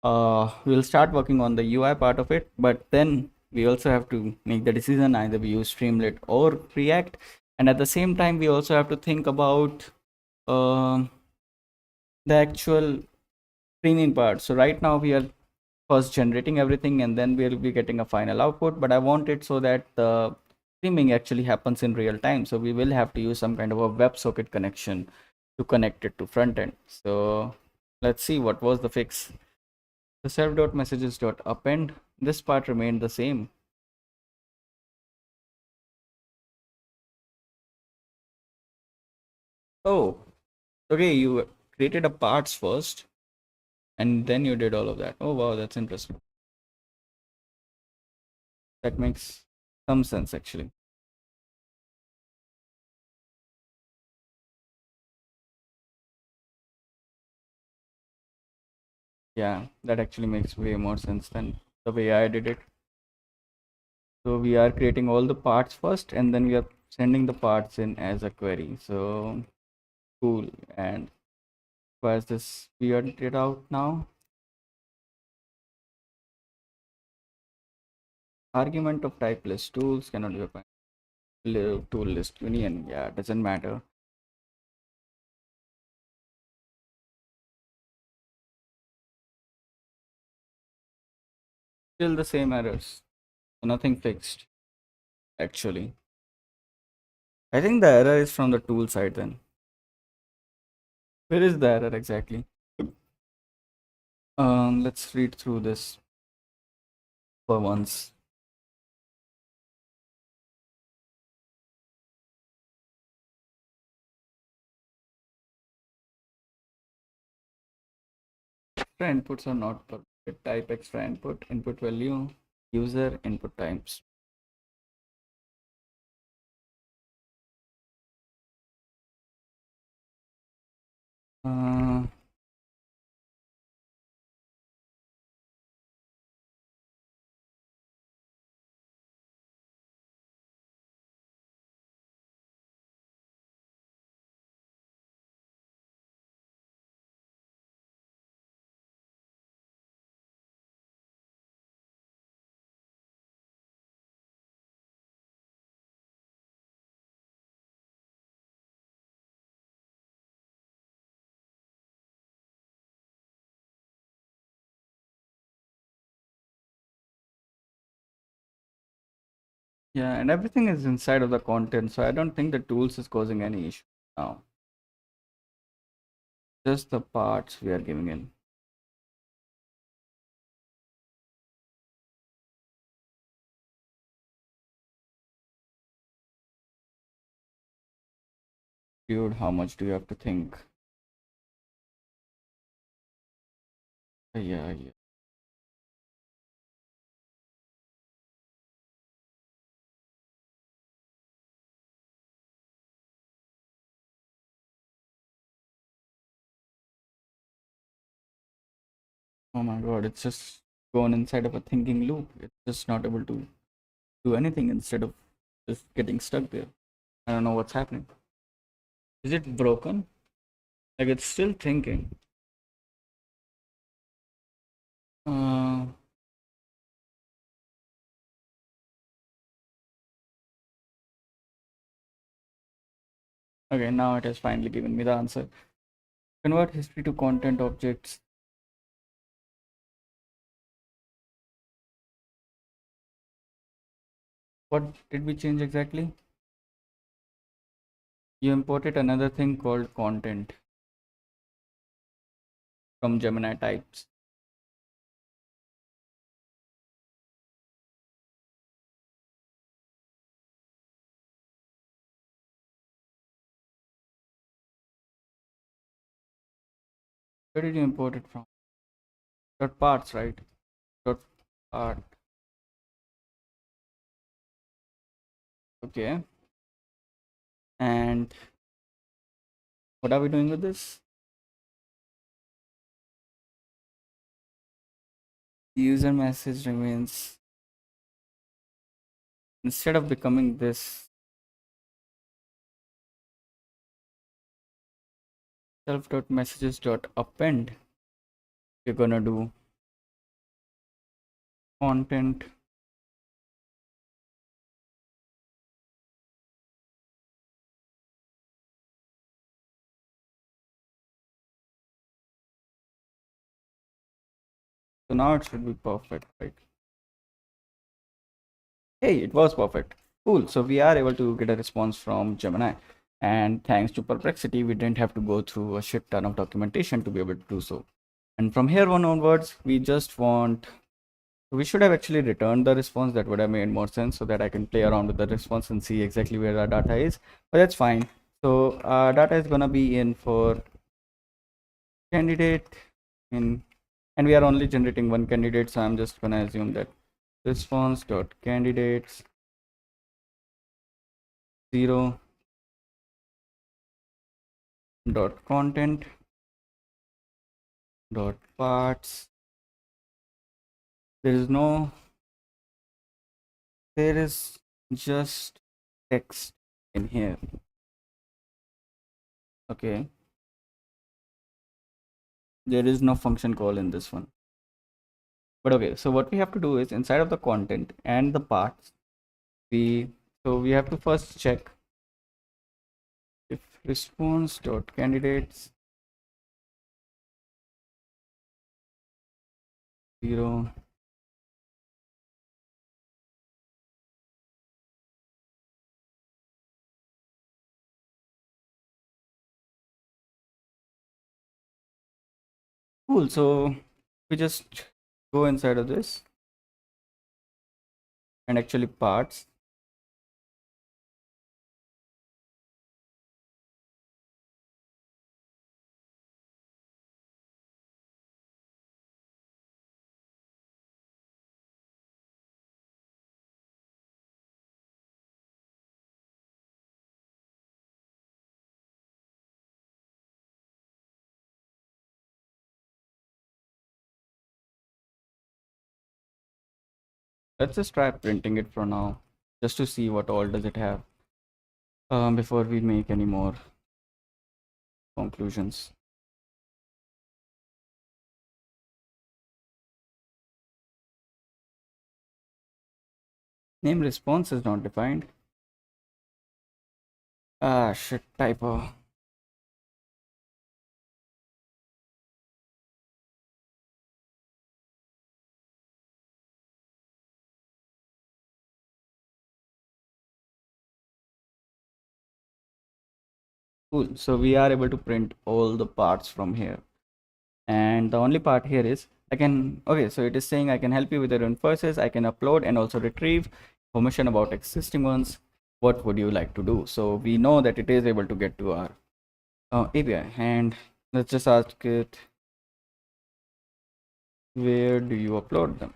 we'll start working on the UI part of it. But then we also have to make the decision either we use Streamlit or React, and at the same time we also have to think about um the actual streaming part. So right now we are first generating everything and then we'll be getting a final output, but I want it so that the streaming actually happens in real time. So we will have to use some kind of a WebSocket connection to connect it to front end. So let's see what was the fix. The self.messages.append, this part remained the same. Oh, okay, you created a parts first and then you did all of that. Oh wow, that's interesting. That makes some sense actually. Yeah, that actually makes way more sense than the way I did it. So we are creating all the parts first, and then we are sending the parts in as a query. So cool. And where's this weird it out now? Argument of type list tools cannot be applied. Tool list union. Yeah, doesn't matter. Still the same errors. So nothing fixed actually. I think the error is from the tool side then. Where is the error exactly? Let's read through this for once. Extra inputs are not permitted. Type extra input value, user input times. Uh, yeah, and everything is inside of the content, so I don't think the tools is causing any issue now. Just the parts we are giving in. Dude, how much do you have to think? Yeah, yeah. Oh my god, it's just gone inside of a thinking loop. It's just not able to do anything instead of just getting stuck there. I don't know what's happening. Is it broken? Like it's still thinking. Uh, okay, now it has finally given me the answer. Convert history to content objects. What did we change exactly? You imported another thing called content from Gemini types. Where did you import it from? Dot parts, right? Dot part. Okay. And what are we doing with this? User message remains instead of becoming this self.messages.append, we're gonna do content. So now it should be perfect, right? Hey, it was perfect. Cool. So we are able to get a response from Gemini. And thanks to Perplexity, we didn't have to go through a shit ton of documentation to be able to do so. And from here on onwards, we just want, we should have actually returned the response. That would have made more sense so that I can play around with the response and see exactly where our data is. But that's fine. So our data is going to be in for candidate in, and we are only generating one candidate. So I'm just going to assume that response dot candidates 0 dot content dot parts. There is just text in here. Okay, there is no function call in this one. But okay, so what we have to do is inside of the content and the parts, we have to first check if response dot candidates 0. Cool. So we just go inside of this and actually parts. Let's just try printing it for now, just to see what all does it have before we make any more conclusions. Name response is not defined. Ah, shit, typo. Cool. So we are able to print all the parts from here. And the only part here is okay, so it is saying I can help you with your invoices. I can upload and also retrieve information about existing ones. What would you like to do? So we know that it is able to get to our API, and let's just ask it, where do you upload them?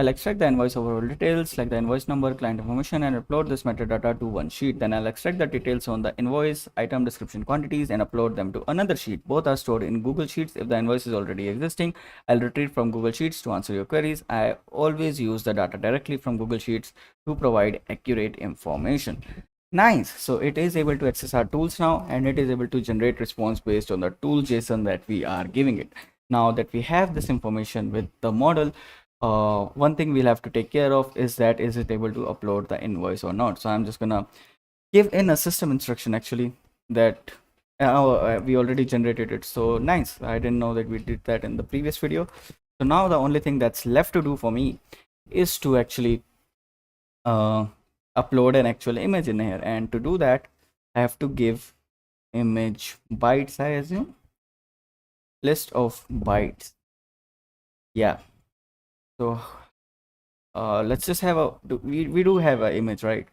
I'll extract the invoice overall details like the invoice number, client information, and upload this metadata to one sheet. Then I'll extract the details on the invoice, item description, quantities, and upload them to another sheet. Both are stored in Google Sheets. If the invoice is already existing, I'll retrieve from Google Sheets to answer your queries. I always use the data directly from Google Sheets to provide accurate information. Nice. So it is able to access our tools now, and it is able to generate response based on the tool JSON that we are giving it. Now that we have this information with the model, one thing we'll have to take care of is that is it able to upload the invoice or not. So I'm just gonna give in a system instruction actually that we already generated it. So nice, I didn't know that we did that in the previous video. So now the only thing that's left to do for me is to actually upload an actual image in here, and to do that I have to give image bytes, I assume, list of bytes. Yeah, so let's just have we do have an image, right?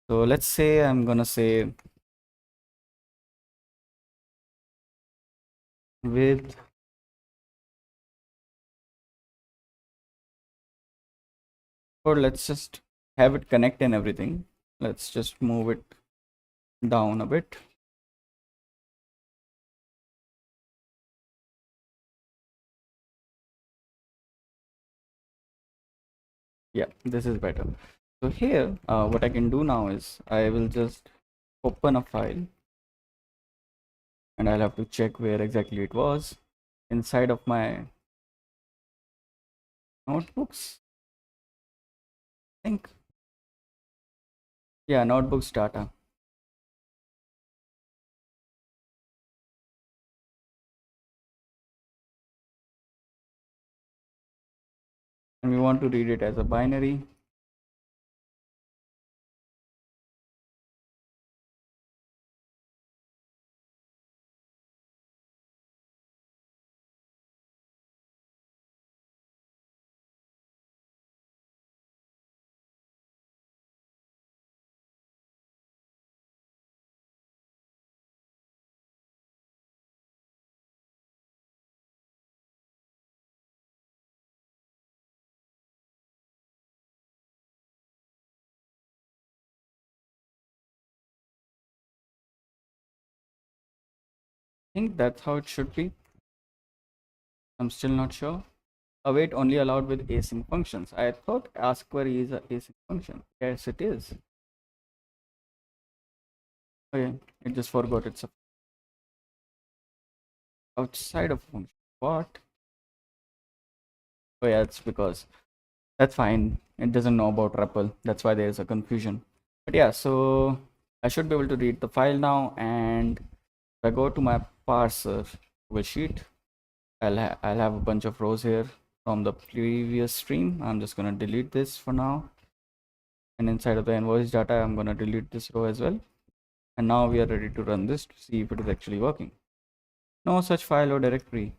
So let's say I'm gonna say with, or let's just have it connect and everything. Let's just move it down a bit. Yeah, this is better. So here what I can do now is I will just open a file, and I'll have to check where exactly it was inside of my notebooks, I think. Yeah, notebooks data. And we want to read it as a binary. think that's how it should be. I'm still not sure. Await only allowed with async functions. I thought ask query is a async function. Yes, it is. Oh yeah, it just forgot it's outside of function. What? Oh yeah, it's because that's fine. It doesn't know about REPL. That's why there's a confusion. But yeah, so I should be able to read the file now. And if I go to my parser Google Sheet, I'll have a bunch of rows here from the previous stream. I'm just gonna delete this for now. And inside of the invoice data, I'm gonna delete this row as well. And now we are ready to run this to see if it is actually working. No such file or directory.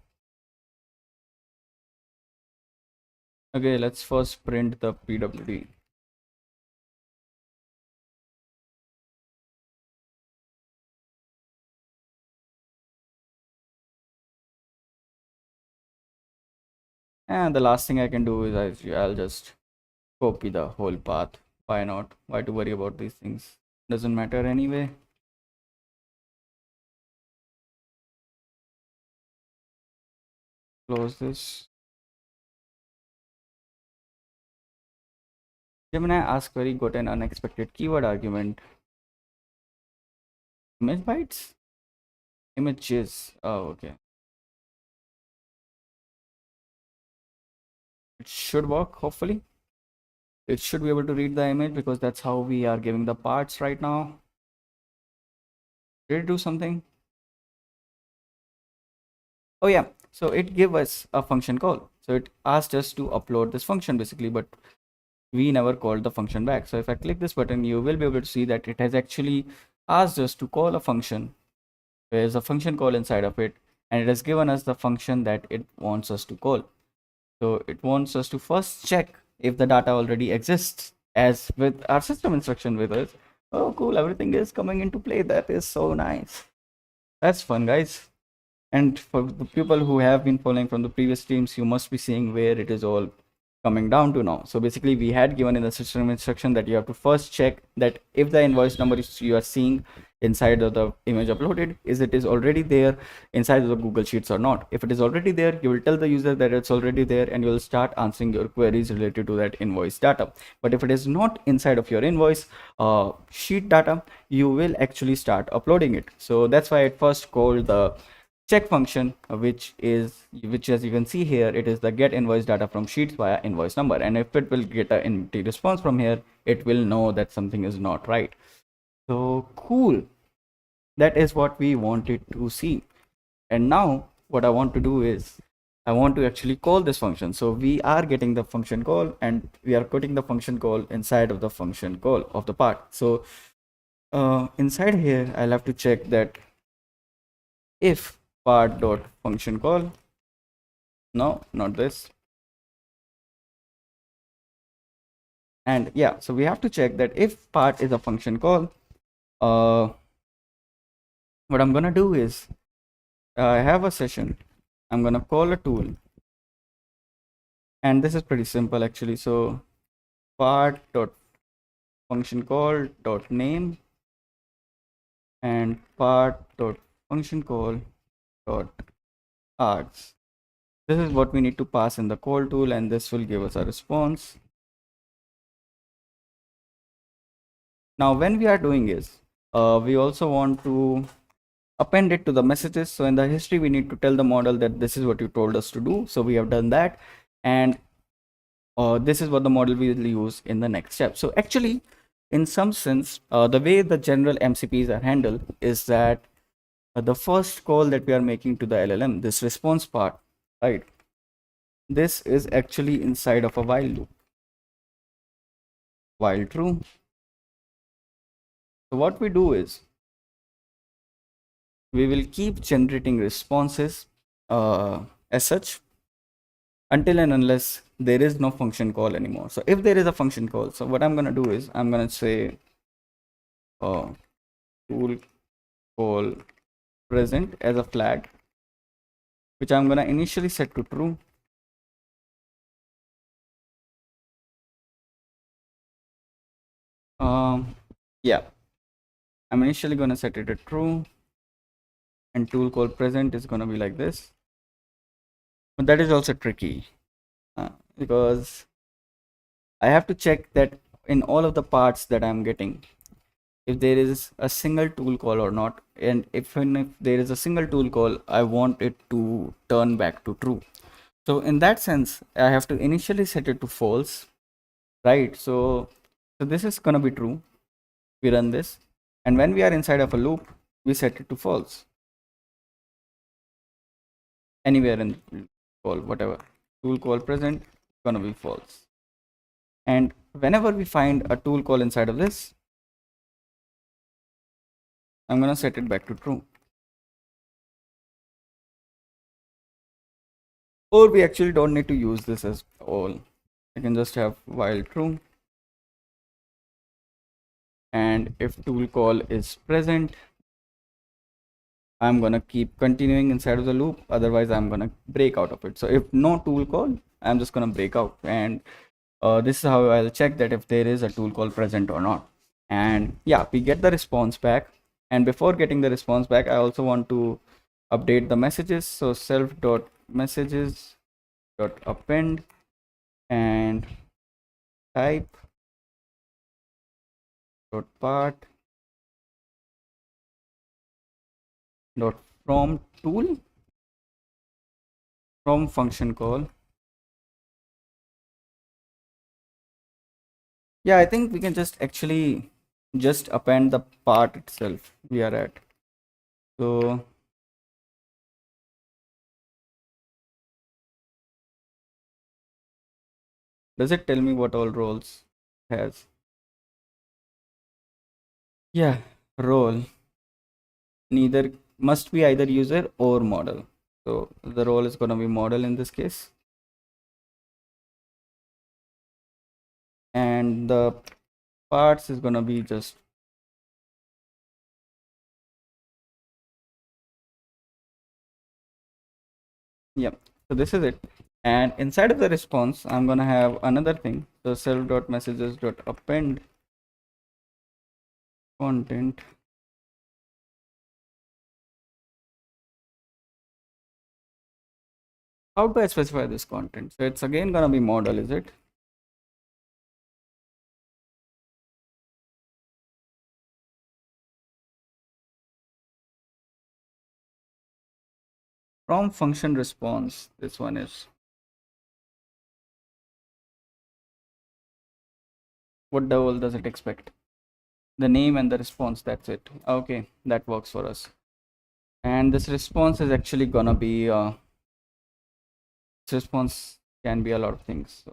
Okay, let's first print the PWD. And the last thing I can do is I'll just copy the whole path. Why not? Why to worry about these things? Doesn't matter anyway. Close this. Gemini ask query got an unexpected keyword argument. Image bytes? Images. Oh, okay. It should work, hopefully. It should be able to read the image because that's how we are giving the parts right now. Did it do something? Oh yeah, so it gave us a function call. So it asked us to upload this function basically, but we never called the function back. So if I click this button, you will be able to see that it has actually asked us to call a function. There's a function call inside of it, and it has given us the function that it wants us to call. So it wants us to first check if the data already exists as with our system instruction with us. Oh cool, everything is coming into play. That is so nice. That's fun, guys. And for the people who have been following from the previous streams, you must be seeing where it is all coming down to now. So basically we had given in the system instruction that you have to first check that if the invoice number you are seeing inside of the image uploaded is it is already there inside of the Google Sheets or not. If it is already there, you will tell the user that it's already there and you will start answering your queries related to that invoice data. But if it is not inside of your invoice sheet data, you will actually start uploading it. So that's why it first called the check function, which as you can see here, it is the get invoice data from sheets via invoice number. And if it will get an empty response from here, it will know that something is not right. So cool. That is what we wanted to see. And now what I want to do is I want to actually call this function. So we are getting the function call and we are putting the function call inside of the function call of the part. So inside here, I'll have to check that if part dot function call, no, not this. And yeah, so we have to check that if part is a function call, what I'm gonna do is I have a session, I'm gonna call a tool, and this is pretty simple actually. So part dot function call dot name and part dot function call dot args. This is what we need to pass in the call tool, and this will give us a response. Now when we are doing is we also want to append it to the messages. So in the history, we need to tell the model that this is what you told us to do. So we have done that, and this is what the model will use in the next step. So actually, in some sense, the way the general MCPs are handled is that the first call that we are making to the LLM, this response part, right? This is actually inside of a while loop, while true. So what we do is we will keep generating responses as such until and unless there is no function call anymore. So if there is a function call, so what I'm going to do is I'm going to say tool call present as a flag, which I'm going to initially set to true. Yeah, I'm initially going to set it to true, and tool call present is going to be like this. But that is also tricky because I have to check that in all of the parts that I'm getting, if there is a single tool call or not. And if there is a single tool call, I want it to turn back to true. So in that sense, I have to initially set it to false, right? So this is going to be true. We run this, and when we are inside of a loop, we set it to false. Anywhere in call, whatever tool call present, going to be false. And whenever we find a tool call inside of this, I'm going to set it back to true. Or we actually don't need to use this as all. I can just have while true, and if tool call is present, I'm gonna keep continuing inside of the loop, otherwise I'm gonna break out of it. So if no tool call, I'm just gonna break out, and this is how I'll check that if there is a tool call present or not. And yeah, we get the response back, and before getting the response back, I also want to update the messages. So self.messages.append and type part dot from tool from function call. Yeah, I think we can just actually just append the part itself we are at. So does it tell me what all roles it has? Yeah, role neither must be either user or model. So the role is going to be model in this case, and the parts is going to be just yep. So this is it. And inside of the response, I'm going to have another thing. So self.messages.append content. How do I specify this content? So it's again going to be model, is it? From function response, this one is. What the hell does it expect? The name and the response, that's it. Okay, that works for us. And this response is actually gonna be this response can be a lot of things. So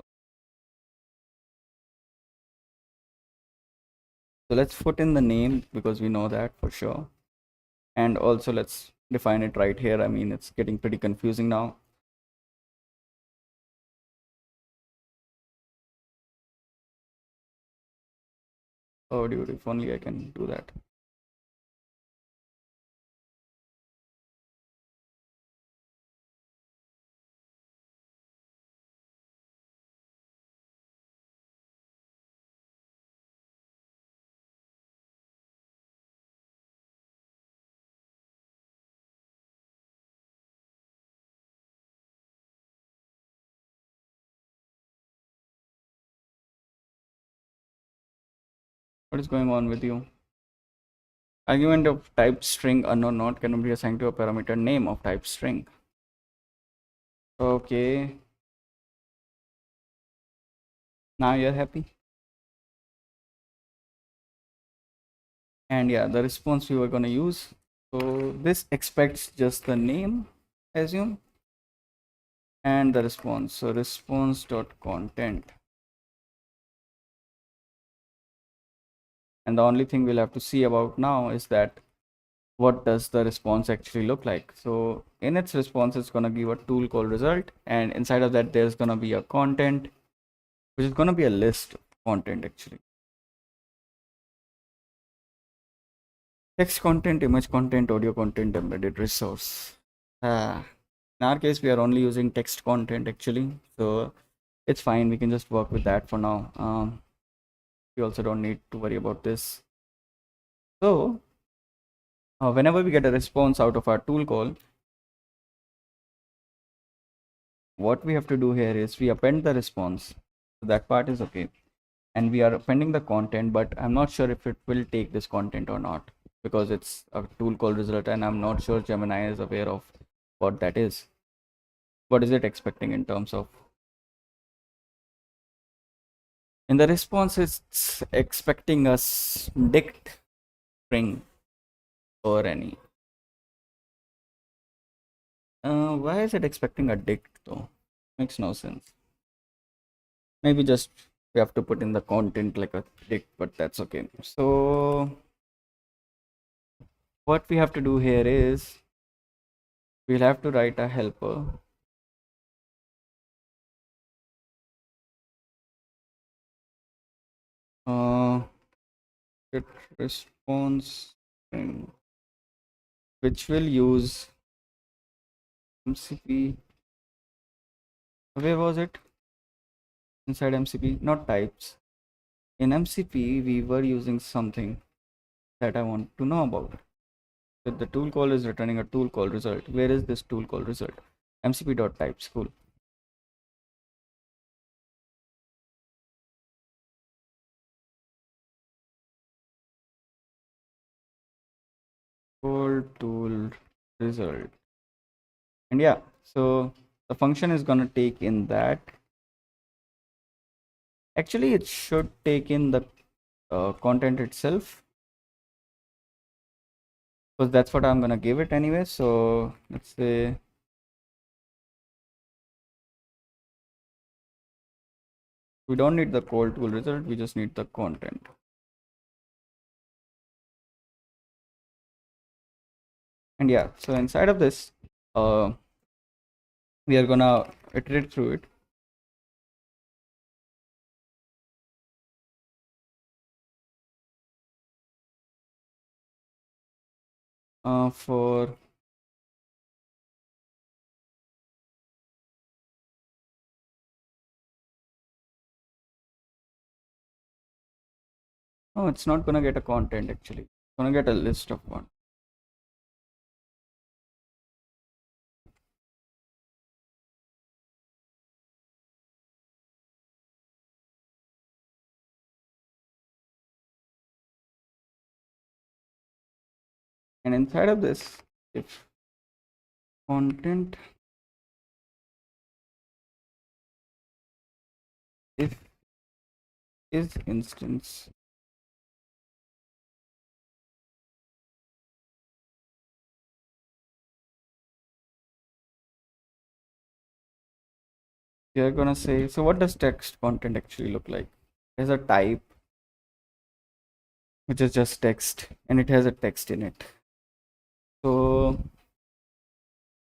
let's put in the name because we know that for sure. And also let's define it right here. I mean, it's getting pretty confusing now. Oh dude, if only I can do that. What is going on with you? Argument of type string unknown not can be assigned to a parameter name of type string. Okay. Now you're happy. And yeah, the response we were going to use. So this expects just the name, I assume, and the response. So response.content. And the only thing we'll have to see about now is that what does the response actually look like. So in its response, it's going to give a tool called result, and inside of that there's going to be a content, which is going to be a list of content actually. Text content, image content, audio content, embedded resource. In our case, we are only using text content actually, so it's fine. We can just work with that for now. We also don't need to worry about this. So whenever we get a response out of our tool call, what we have to do here is we append the response. So that part is okay, and we are appending the content, but I'm not sure if it will take this content or not, because it's a tool call result and I'm not sure Gemini is aware of what that is. What is it expecting in terms of, in the response it's expecting us dict string or any. Why is it expecting a dict though? Makes no sense. Maybe just we have to put in the content like a dict, but that's okay. So what we have to do here is we'll have to write a helper. Get response string, which will use MCP. Where was it? Inside MCP, not types. In MCP, we were using something that I want to know about. So the tool call is returning a tool call result. Where is this tool call result? MCP.types. Cool. Call tool result. And yeah, so the function is gonna take in that. Actually, it should take in the content itself, because that's what I'm gonna give it anyway. So let's say we don't need the call tool result, we just need the content. And yeah, so inside of this, we are gonna iterate through it. For oh, it's not gonna get a content actually. It's gonna get a list of one. And inside of this, if content, if is instance, we are gonna say, so what does text content actually look like? There's a type which is just text, and it has a text in it. So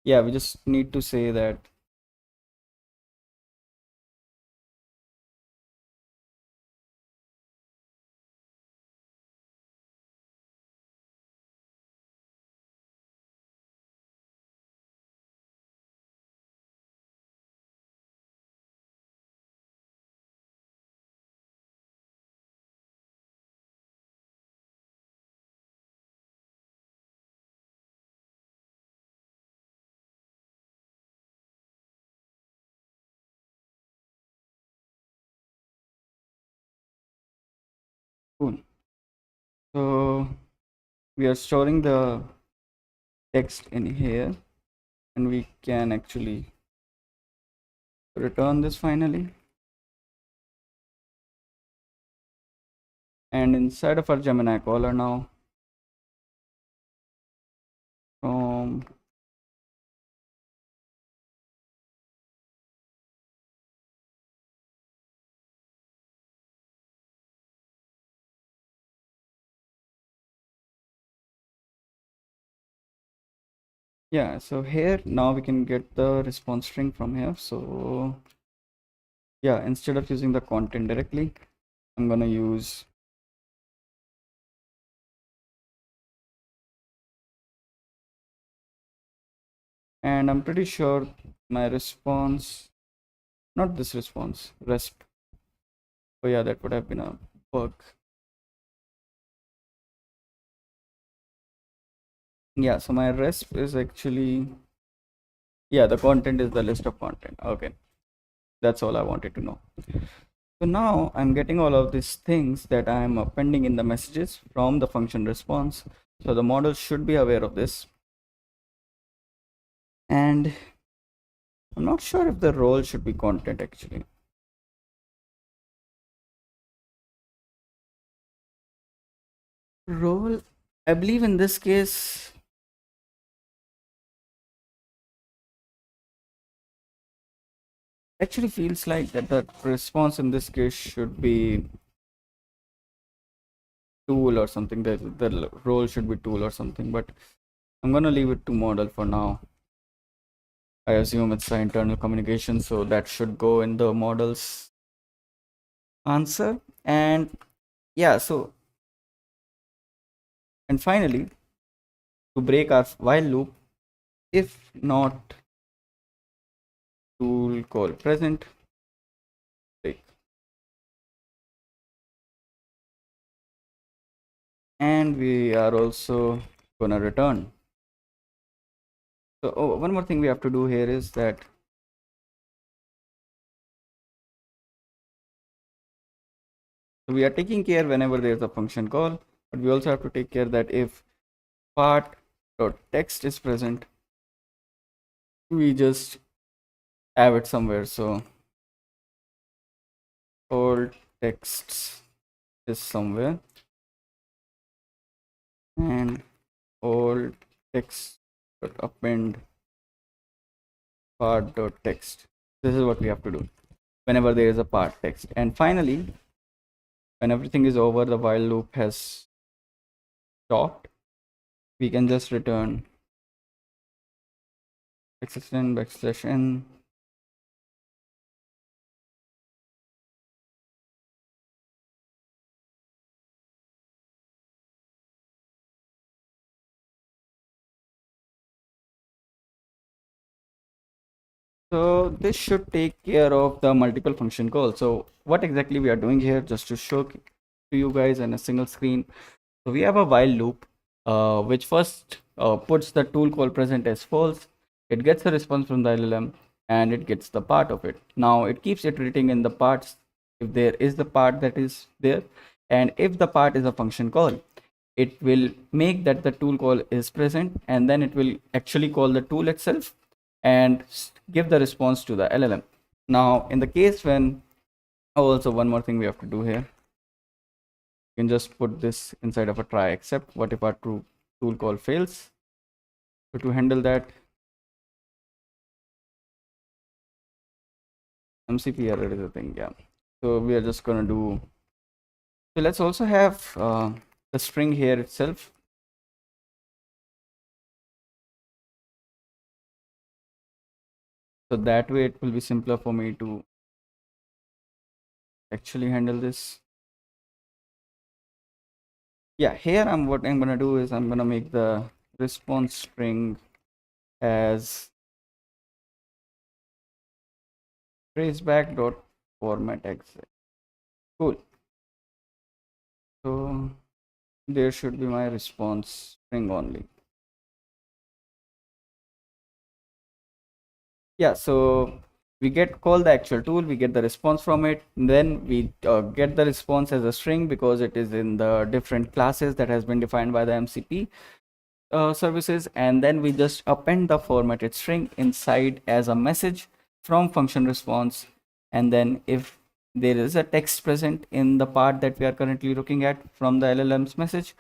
yeah, we just need to say that cool. So we are storing the text in here, and we can actually return this finally. And inside of our Gemini caller now, from yeah, so here now we can get the response string from here. So yeah, instead of using the content directly, I'm gonna use and I'm pretty sure my response, not this response, resp. Oh yeah, that would have been a bug. Yeah, so my resp is actually, yeah, the content is the list of content. Okay, that's all I wanted to know. So now I'm getting all of these things that I'm appending in the messages from the function response. So the model should be aware of this. And I'm not sure if the role should be content actually. Role, I believe in this case, actually feels like that the response in this case should be tool or something. The role should be tool or something, but I'm gonna leave it to model for now. I assume it's an internal communication, so that should go in the model's answer. And yeah, so and finally, to break our while loop, if not tool call present, break. And we are also gonna return. So one more thing we have to do here is that we are taking care whenever there's a function call, but we also have to take care that if part.text is present, we just have it somewhere. So all texts is somewhere, and all text append part.text. This is what we have to do whenever there is a part text. And finally, when everything is over, the while loop has stopped, we can just return \n So this should take care of the multiple function call. So what exactly we are doing here, just to show to you guys in a single screen. So we have a while loop, which first puts the tool call present as false. It gets a response from the LLM and it gets the part of it. Now it keeps iterating in the parts if there is the part that is there, and if the part is a function call, it will make that the tool call is present, and then it will actually call the tool itself and give the response to the LLM. Now in the case when, oh, also one more thing we have to do here, you can just put this inside of a try except. What if our tool call fails? So to handle that, MCP error is a thing, yeah. So we are just gonna do, so let's also have the string here itself. So that way it will be simpler for me to actually handle this. Yeah, here what I'm gonna do is I'm gonna make the response string as traceback dot format exit. Cool. So there should be my response string only. Yeah, so we get call the actual tool, we get the response from it, then we get the response as a string because it is in the different classes that has been defined by the MCP services, and then we just append the formatted string inside as a message from function response. And then if there is a text present in the part that we are currently looking at from the LLM's message,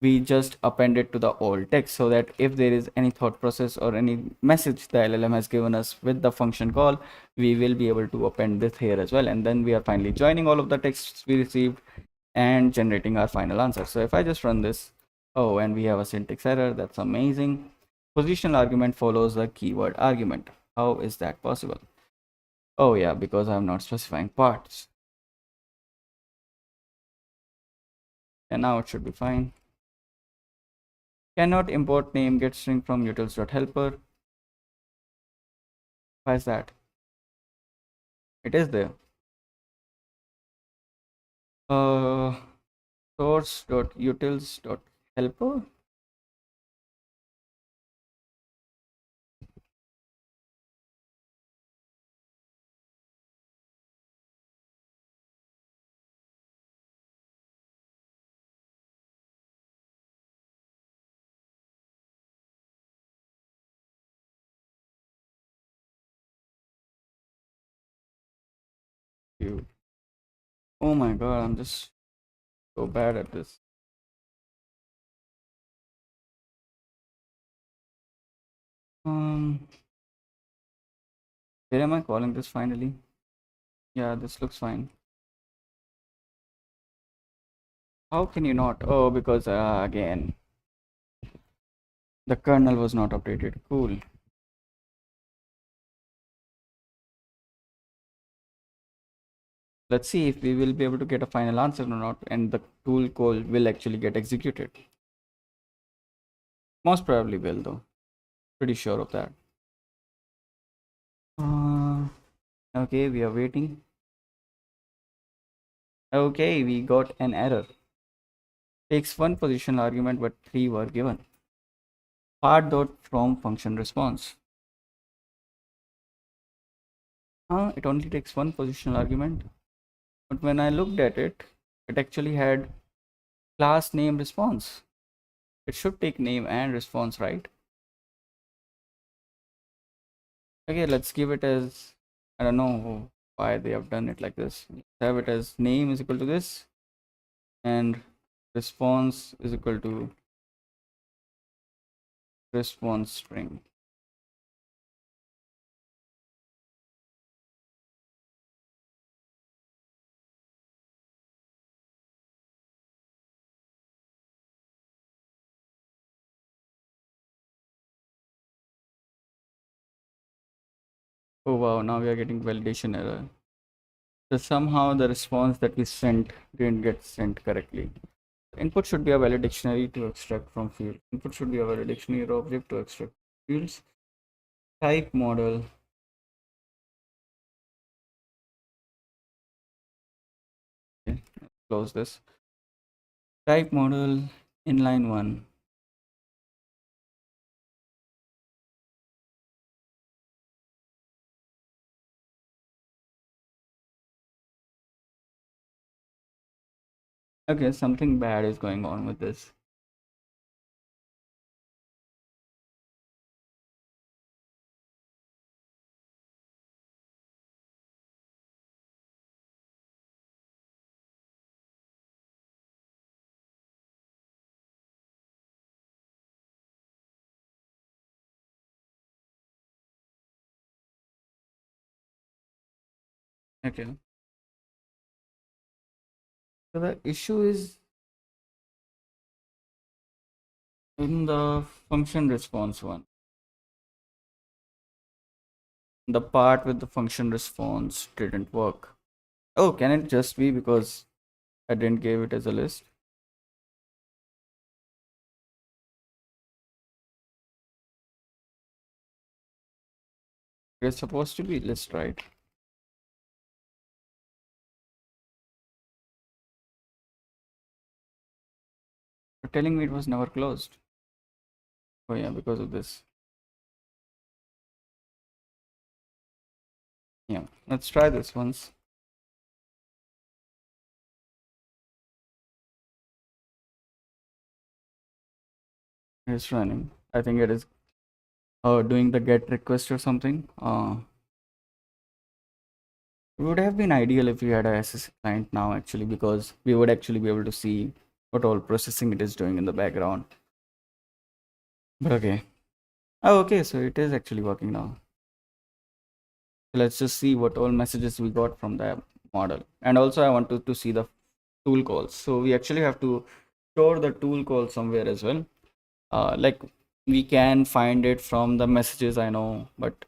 we just append it to the old text, so that if there is any thought process or any message the LLM has given us with the function call, we will be able to append this here as well. And then we are finally joining all of the texts we received and generating our final answer. So if I just run this, oh, and we have a syntax error. That's amazing. Positional argument follows the keyword argument. How is that possible? Oh yeah, because I'm not specifying parts. And now it should be fine. Cannot import name get string from utils.helper. Why is that? It is there. Uh, source.utils.helper. Dude. Oh my god, I'm just so bad at this. Um, where am I calling this finally? Yeah, this looks fine. How can you not? Oh, because again, the kernel was not updated. Cool. Let's see if we will be able to get a final answer or not, and the tool call will actually get executed. Most probably will, though. Pretty sure of that. Uh, okay, we are waiting. Okay, we got an error. Takes one positional argument, but three were given. Part dot from function response. It only takes one positional argument, but when I looked at it, it actually had class name response. It should take name and response, right? Okay, let's give it as, I don't know why they have done it like this. Let's have it as name is equal to this and response is equal to response string. Oh wow, now we are getting validation error. So somehow the response that we sent didn't get sent correctly. Input should be a valid dictionary to extract from field. Input should be a valid dictionary object to extract fields. Type model. Okay, close this. Type model inline one. Okay, something bad is going on with this. Okay. So the issue is in the function response one. The part with the function response didn't work. Oh, can it just be because I didn't give it as a list? It's supposed to be list, right? You're telling me it was never closed. Oh yeah, because of this. Yeah, let's try this once. It's running. I think it is doing the get request or something. It would have been ideal if we had a SSH client now actually, because we would actually be able to see what all processing it is doing in the background. But okay. Oh, okay, so it is actually working now. So let's just see what all messages we got from the model. And also I wanted to see the tool calls. So we actually have to store the tool call somewhere as well. Like we can find it from the messages, I know, but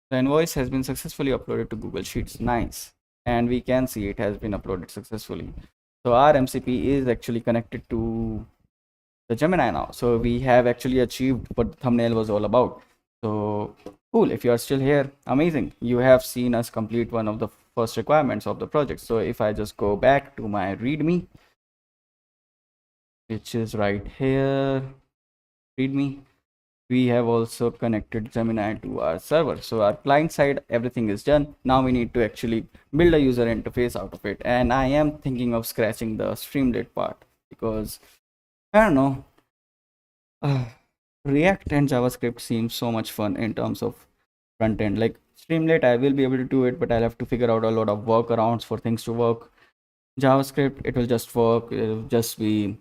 the invoice has been successfully uploaded to Google Sheets. Nice. And we can see it has been uploaded successfully. So our MCP is actually connected to the Gemini now. So we have actually achieved what the thumbnail was all about. So cool. If you are still here, amazing. You have seen us complete one of the first requirements of the project. So if I just go back to my README, which is right here, README, we have also connected Gemini to our server. So our client side, everything is done. Now we need to actually build a user interface out of it. And I am thinking of scratching the Streamlit part because I don't know. React and JavaScript seem so much fun in terms of front end. Like Streamlit, I will be able to do it, but I'll have to figure out a lot of workarounds for things to work. JavaScript, it will just work. It'll just be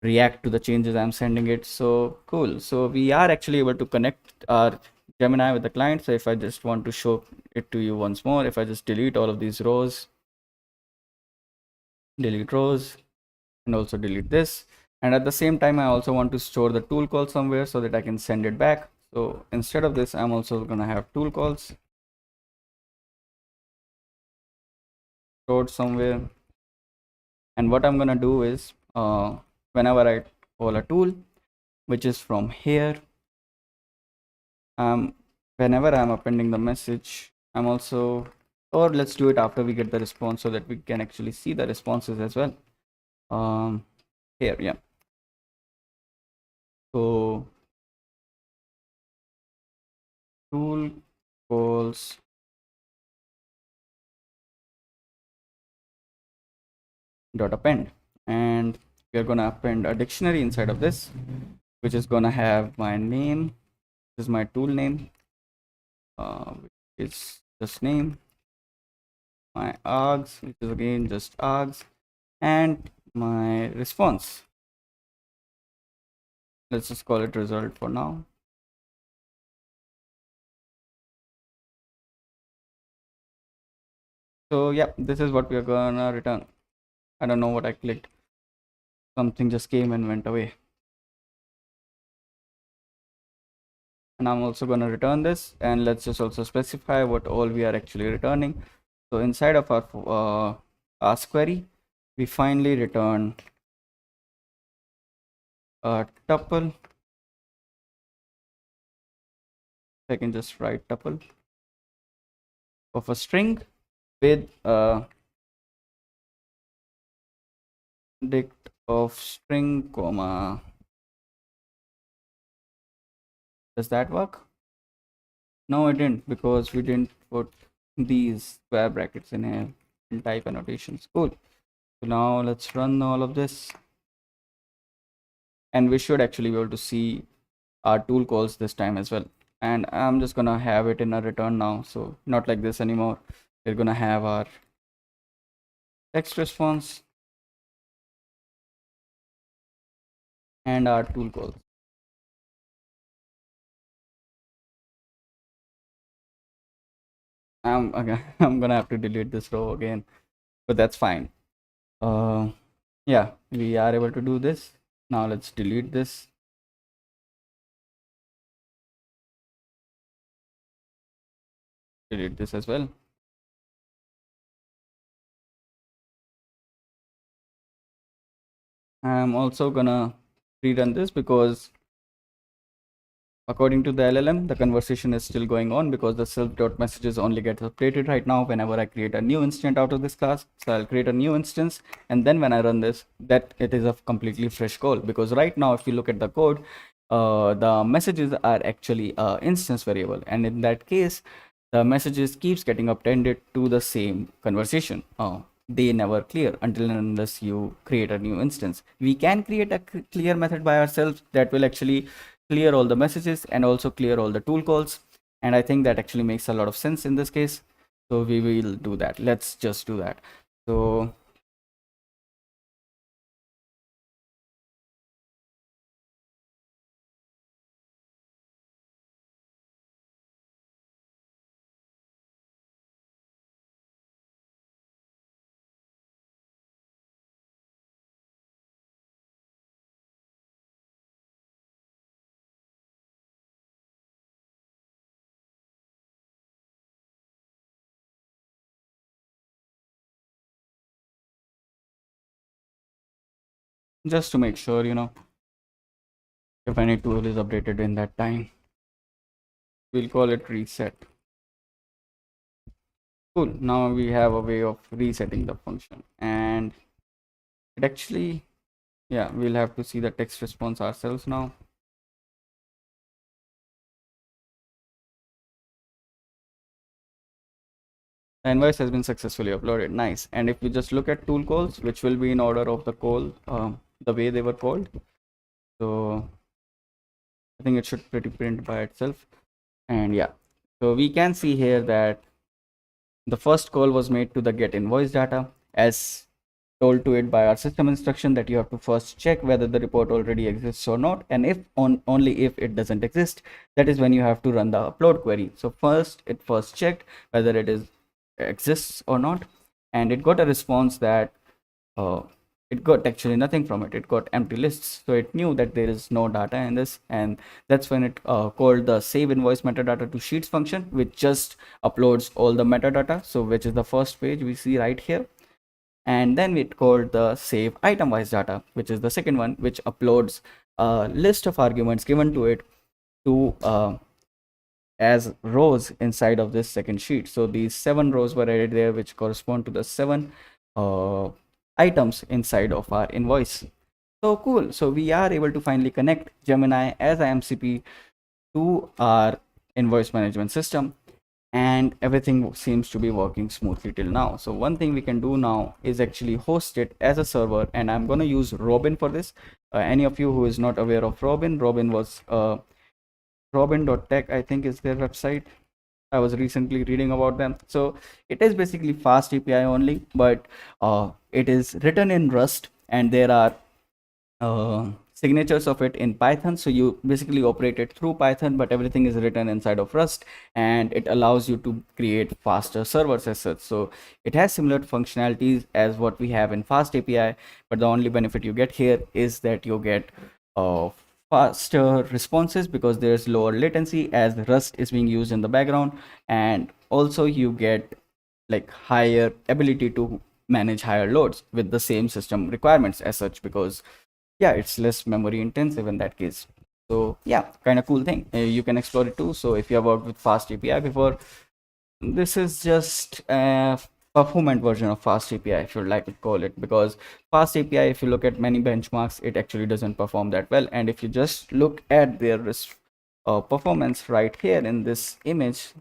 react to the changes I'm sending it. So cool. So we are actually able to connect our Gemini with the client. So if I just want to show it to you once more, if I just delete all of these rows, delete rows, and also delete this. And at the same time, I also want to store the tool call somewhere so that I can send it back. So instead of this, I'm also going to have tool calls stored somewhere. And what I'm going to do is whenever I call a tool, which is from here, whenever I'm appending the message, I'm also, or let's do it after we get the response so that we can actually see the responses as well. Here, yeah. So tool calls dot append, and we're going to append a dictionary inside of this, which is going to have my name. This is my tool name, which is just name, my args, which is again just args, and my response. Let's just call it result for now. So yeah, this is what we are gonna return. I don't know what I clicked. Something just came and went away. And I'm also gonna return this, and let's just also specify what all we are actually returning. So inside of our ask query, we finally return a tuple. I can just write tuple of a string with a dict of string comma. Does that work? No, it didn't, because we didn't put these square brackets in here in type annotations. Cool. So now let's run all of this, and we should actually be able to see our tool calls this time as well. And I'm just gonna have it in a return now, so not like this anymore. We're gonna have our text response and our tool calls. I'm gonna have to delete this row again, but that's fine. Yeah, we are able to do this. Now let's delete this. Delete this as well. I'm also gonna rerun this because according to the LLM, the conversation is still going on because the self.messages only get updated right now whenever I create a new instance out of this class. So I'll create a new instance, and then when I run this, that it is a completely fresh call, because right now if you look at the code, the messages are actually a instance variable, and in that case the messages keeps getting appended to the same conversation. They never clear until and unless you create a new instance. We can create a clear method by ourselves that will actually clear all the messages and also clear all the tool calls, and I think that actually makes a lot of sense in this case. So we will do that. Let's just do that. So just to make sure, if any tool is updated in that time, we'll call it reset. Cool. Now we have a way of resetting the function, and it actually, yeah, we'll have to see the text response ourselves now. The invoice has been successfully uploaded. Nice. And if we just look at tool calls, which will be in order of the call, the way they were called, so I think it should pretty print by itself. And yeah, So we can see here that the first call was made to the get invoice data as told to it by our system instruction that you have to first check whether the report already exists or not, and if only if it doesn't exist, that is when you have to run the upload query. So first it checked whether it is exists or not, and it got a response that uh, it got actually nothing from it. It got empty lists, so it knew that there is no data in this, and that's when it called the save invoice metadata to sheets function, which just uploads all the metadata, so which is the first page we see right here. And then it called the save item wise data, which is the second one, which uploads a list of arguments given to it to as rows inside of this second sheet. So these 7 rows were added there, which correspond to the 7 items inside of our invoice. So cool. So we are able to finally connect Gemini as a MCP to our invoice management system, and everything seems to be working smoothly till now. So one thing we can do now is actually host it as a server, and I'm going to use Robin for this. Any of you who is not aware of Robin was robin.tech, I think is their website. I was recently reading about them. So it is basically fast API only, but it is written in Rust, and there are signatures of it in Python. So you basically operate it through Python, but everything is written inside of Rust, and it allows you to create faster servers as such. So it has similar functionalities as what we have in fast API, but the only benefit you get here is that you get faster responses because there's lower latency as Rust is being used in the background, and also you get like higher ability to manage higher loads with the same system requirements as such, because yeah, it's less memory intensive in that case. So yeah, kind of cool thing. You can explore it too. So if you have worked with fast API before, this is just a performant version of fast API, if you'd like to call it, because fast API, if you look at many benchmarks, it actually doesn't perform that well. And if you just look at their performance right here in this image,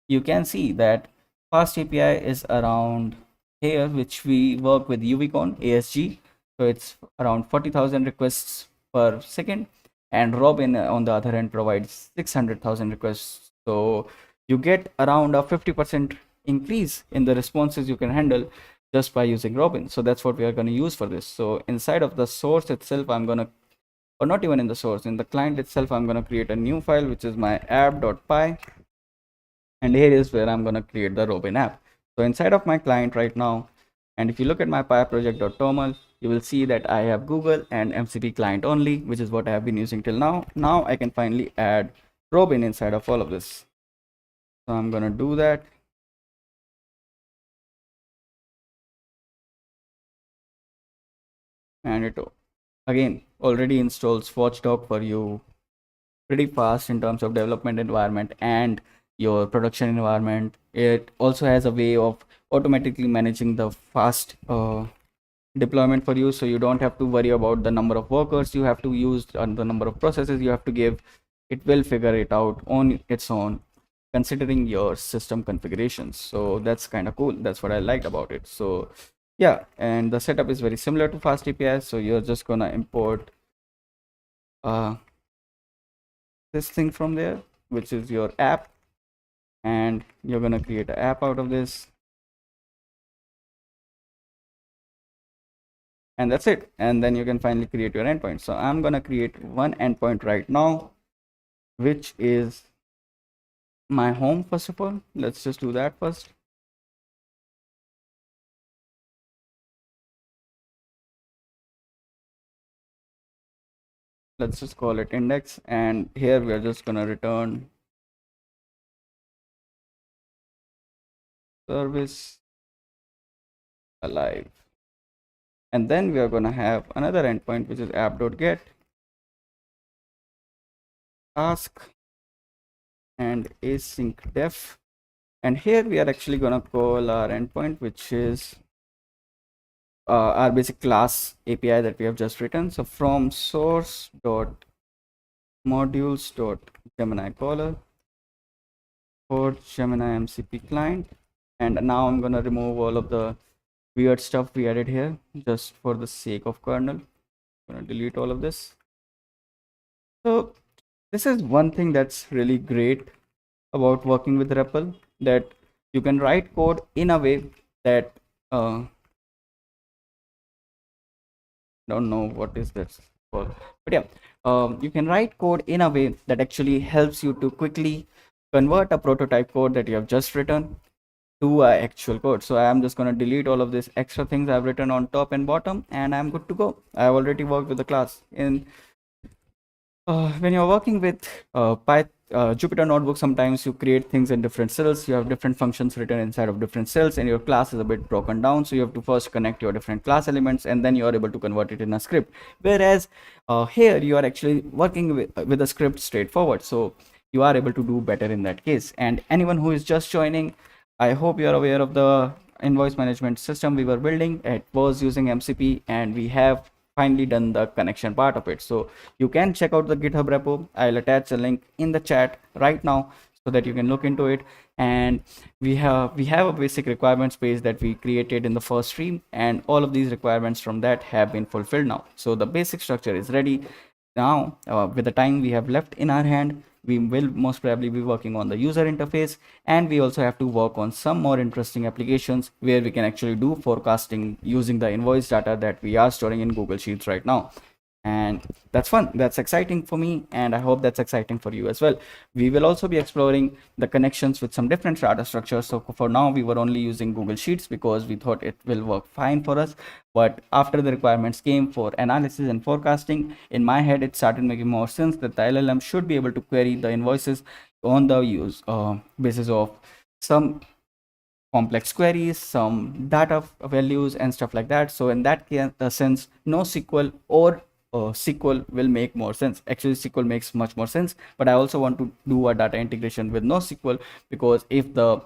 you can see that fast API is around here, which we work with UVCon ASG. So it's around 40,000 requests per second, and Robin on the other hand provides 600,000 requests. So you get around a 50% increase in the responses you can handle just by using Robin. So that's what we are going to use for this. So inside of the source itself, I'm going to, or not even in the source, in the client itself, I'm going to create a new file, which is my app.py. And here is where I'm going to create the Robin app. So inside of my client right now, and if you look at my py you will see that I have Google and MCP client only, which is what I have been using till now. Now I can finally add Robin inside of all of this. So I'm going to do that. And it again already installs Watchdog for you pretty fast in terms of development environment and your production environment. It also has a way of automatically managing the fast deployment for you, so you don't have to worry about the number of workers you have to use and the number of processes you have to give. It will figure it out on its own considering your system configurations. So that's kind of cool. That's what I liked about it. So yeah, and the setup is very similar to fast API. So you're just gonna import this thing from there, which is your app, and you're gonna create an app out of this, and that's it. And then you can finally create your endpoint. So I'm gonna create one endpoint right now, which is my home. First of all, let's just do that first. Let's just call it index, and here we are just gonna return service alive. And then we are going to have another endpoint, which is app.get ask and async def. And here we are actually going to call our endpoint, which is our basic class API that we have just written. So from source dot modules dot Gemini caller for Gemini MCP client. And now I'm going to remove all of the weird stuff we added here just for the sake of kernel. I'm going to delete all of this. So this is one thing that's really great about working with REPL, that you can write code in a way that don't know what is this for, but yeah, you can write code in a way that actually helps you to quickly convert a prototype code that you have just written to a actual code. So I am just going to delete all of these extra things I've written on top and bottom, and I'm good to go. I've already worked with the class. In when you're working with Jupyter Notebook, sometimes you create things in different cells. You have different functions written inside of different cells, and your class is a bit broken down. So you have to first connect your different class elements, and then you are able to convert it in a script. Whereas here you are actually working with a script straightforward. So you are able to do better in that case. And anyone who is just joining, I hope you are aware of the invoice management system we were building. It was using MCP, and we have finally done the connection part of it. So you can check out the GitHub repo. I'll attach a link in the chat right now so that you can look into it. And we have a basic requirements page that we created in the first stream, and all of these requirements from that have been fulfilled now. So the basic structure is ready. Now with the time we have left in our hand, we will most probably be working on the user interface, and we also have to work on some more interesting applications where we can actually do forecasting using the invoice data that we are storing in Google Sheets right now. And that's fun, that's exciting for me, and I hope that's exciting for you as well. We will also be exploring the connections with some different data structures. So for now we were only using Google Sheets because we thought it will work fine for us, but after the requirements came for analysis and forecasting, in my head it started making more sense that the LLM should be able to query the invoices on the use basis of some complex queries, some data values and stuff like that. So in that sense, NoSQL or SQL will make more sense. Actually, SQL makes much more sense, but I also want to do a data integration with NoSQL, because if the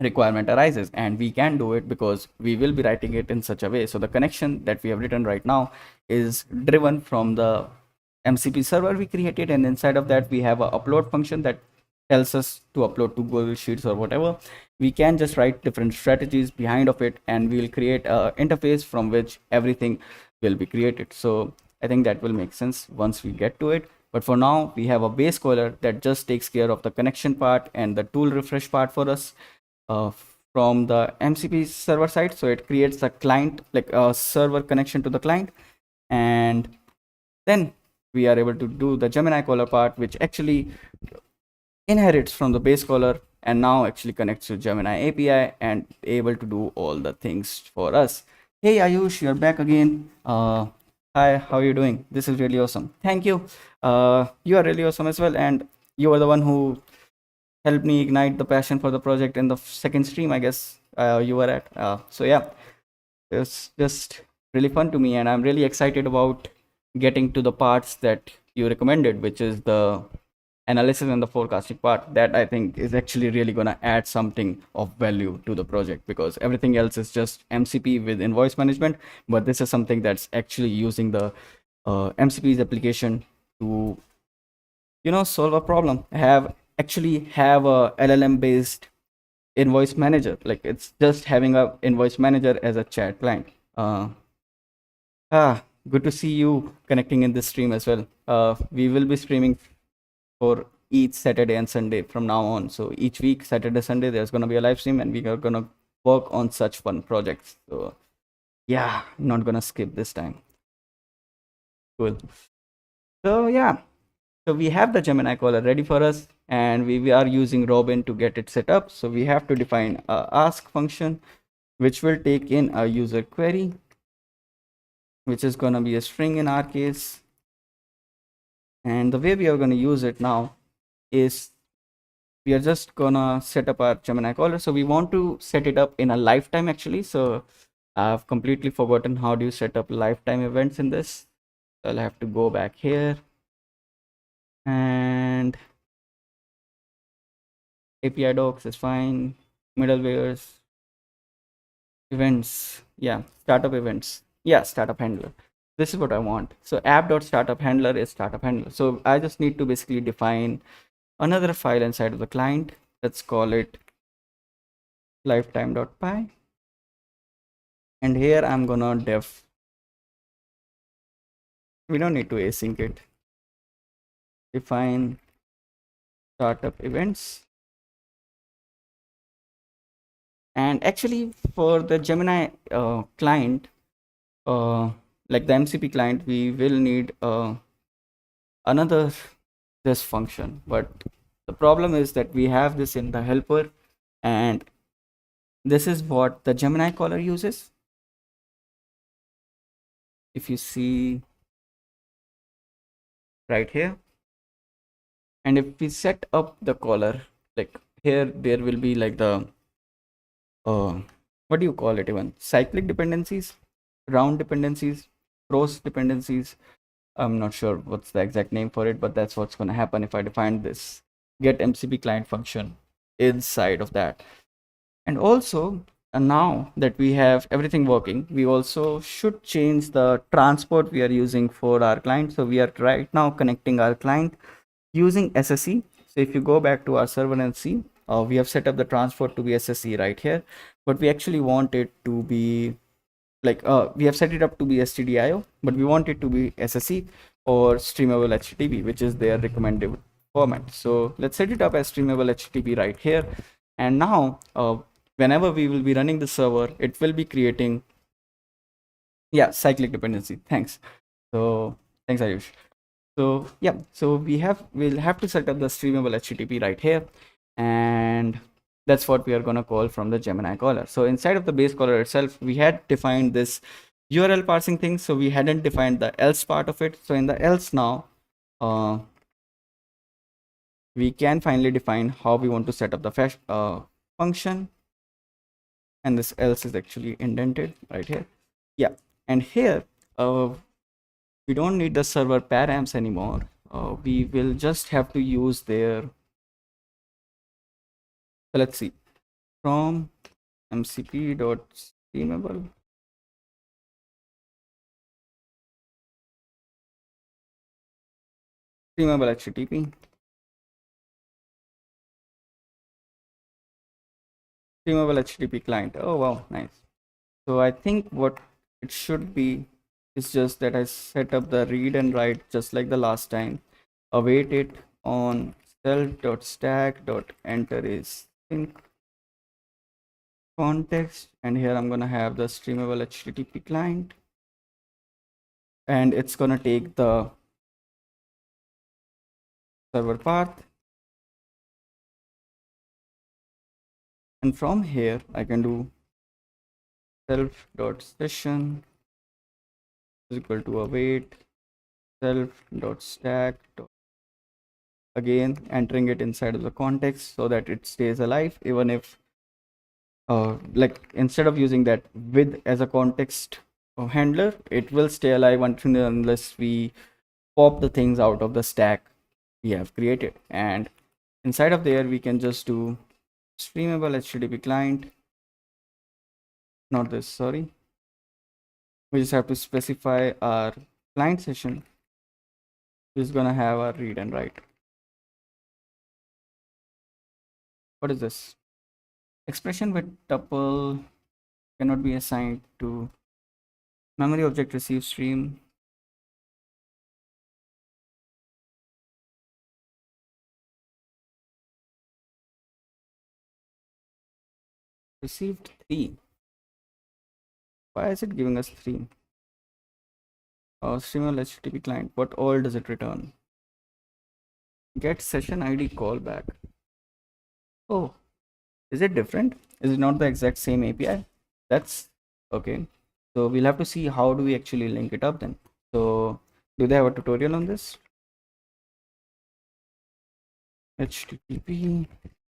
requirement arises, and we can do it because we will be writing it in such a way. So the connection that we have written right now is driven from the MCP server we created, and inside of that we have a upload function that tells us to upload to Google Sheets or whatever. We can just write different strategies behind of it, and we will create a interface from which everything will be created. So I think that will make sense once we get to it. But for now, we have a base caller that just takes care of the connection part and the tool refresh part for us from the MCP server side. So it creates a client, like a server connection to the client, and then we are able to do the Gemini caller part, which actually inherits from the base caller and now actually connects to Gemini API and able to do all the things for us. Hey Ayush, you're back again. Hi, how are you doing? This is really awesome. Thank you. You are really awesome as well, and you are the one who helped me ignite the passion for the project in the second stream, I guess you were at. So yeah, it's just really fun to me, and I'm really excited about getting to the parts that you recommended, which is the analysis and the forecasting part. That I think is actually really gonna add something of value to the project, because everything else is just MCP with invoice management, but this is something that's actually using the MCP's application to solve a problem. Have a LLM based invoice manager. Like, it's just having a invoice manager as a chat client. Good to see you connecting in this stream as well. We will be streaming for each Saturday and Sunday from now on. So each week, Saturday, Sunday, there's going to be a live stream, and we are going to work on such fun projects. So yeah, not going to skip this time. Cool. So yeah, so we have the Gemini caller ready for us, and we are using Robin to get it set up. So we have to define a ask function, which will take in a user query, which is going to be a string in our case. And the way we are going to use it now is we are just gonna set up our Gemini caller. So we want to set it up in a lifetime actually. So I've completely forgotten how do you set up lifetime events in this. I'll have to go back here and API docs is fine. Middlewares, events, yeah, startup events, yeah, startup handler. This is what I want. So app.startup handler is startup handler. So I just need to basically define another file inside of the client. Let's call it lifetime.py, and here I'm gonna def. We don't need to async it. Define startup events. And actually for the Gemini client, like the MCP client, we will need another this function, but the problem is that we have this in the helper, and this is what the Gemini caller uses. If you see right here, and if we set up the caller, like here, there will be like the what do you call it, even cyclic dependencies, round dependencies, cross dependencies. I'm not sure what's the exact name for it, but that's what's going to happen if I define this get MCP client function inside of that. And also, now that we have everything working, we also should change the transport we are using for our client. So we are right now connecting our client using SSE. So if you go back to our server and see, we have set up the transport to be SSE right here, but we actually want it to be like we have set it up to be stdio, but we want it to be SSE or streamable HTTP, which is their recommended format. So let's set it up as streamable HTTP right here. And now whenever we will be running the server, it will be creating cyclic dependency. Thanks. So thanks, Ayush. So yeah, so we'll have to set up the streamable HTTP right here, and that's what we are going to call from the Gemini caller. So inside of the base caller itself, we had defined this URL parsing thing, so we hadn't defined the else part of it. So in the else now, we can finally define how we want to set up the function, and this else is actually indented right here. Yeah, and here we don't need the server params anymore. We will just have to use their, so let's see, from mcp.streamable HTTP streamable HTTP client. Oh wow, nice. So I think what it should be is just that I set up the read and write just like the last time. Await it on self.stack.enter is sync context, and here I'm gonna have the streamable HTTP client, and it's gonna take the server path, and from here I can do self.session is equal to await self.stack, again entering it inside of the context so that it stays alive, even if like instead of using that with as a context handler, it will stay alive until unless we pop the things out of the stack we have created. And inside of there we can just do streamable HTTP client, not this, sorry, we just have to specify our client session is gonna have our read and write. What is this? Expression with tuple cannot be assigned to memory object receive stream. Received 3. Why is it giving us 3? Streamable HTTP client, what all does it return? Get session ID callback. Oh, is it different? Is it not the exact same API? That's okay. So we'll have to see how do we actually link it up then. So do they have a tutorial on this? HTTP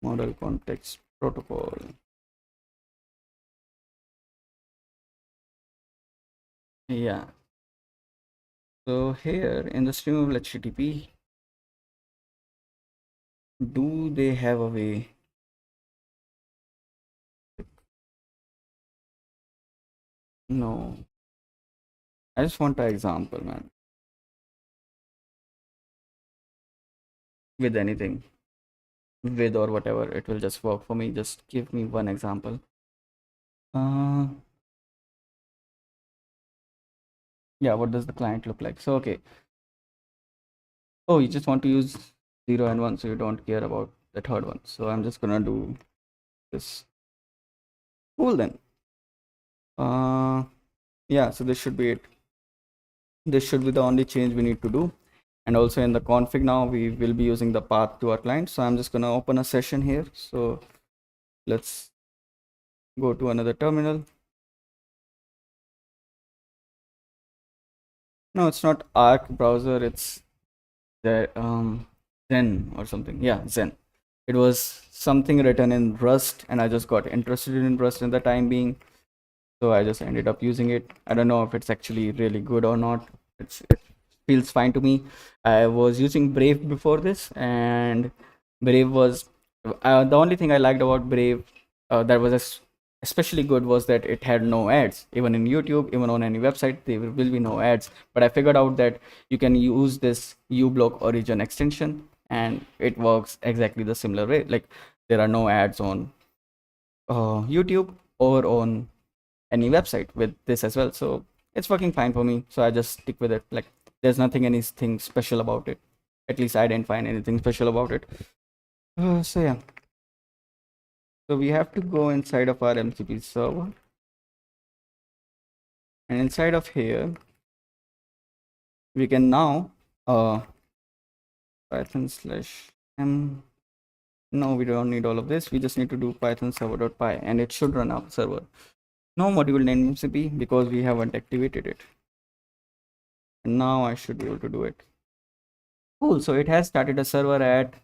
model context protocol. Yeah. So here in the streamable HTTP, do they have a way? No. I just want an example, man. With anything, with or whatever, it will just work for me. Just give me one example. Yeah, what does the client look like? So okay. Oh, you just want to use 0 and 1, so you don't care about the third one. So I'm just gonna do this. Cool then. Yeah, so this should be it. This should be the only change we need to do. And also in the config now, we will be using the path to our client. So I'm just gonna open a session here. So let's go to another terminal. No, it's not Arc browser, it's the Zen or something. Yeah, Zen. It was something written in Rust, and I just got interested in Rust in the time being. So I just ended up using it. I don't know if it's actually really good or not. It feels fine to me. I was using Brave before this, and Brave was the only thing I liked about Brave that was especially good was that it had no ads. Even in YouTube, even on any website, there will be no ads. But I figured out that you can use this uBlock origin extension, and it works exactly the similar way. Like there are no ads on YouTube or on any website with this as well, so it's working fine for me. So I just stick with it. Like there's anything special about it. At least I didn't find anything special about it. So yeah, so we have to go inside of our MCP server, and inside of here we can now python slash m. No, we don't need all of this. We just need to do python server.py, and it should run our server. No module named MCP because we haven't activated it, and now I should be able to do it. Cool, so it has started a server at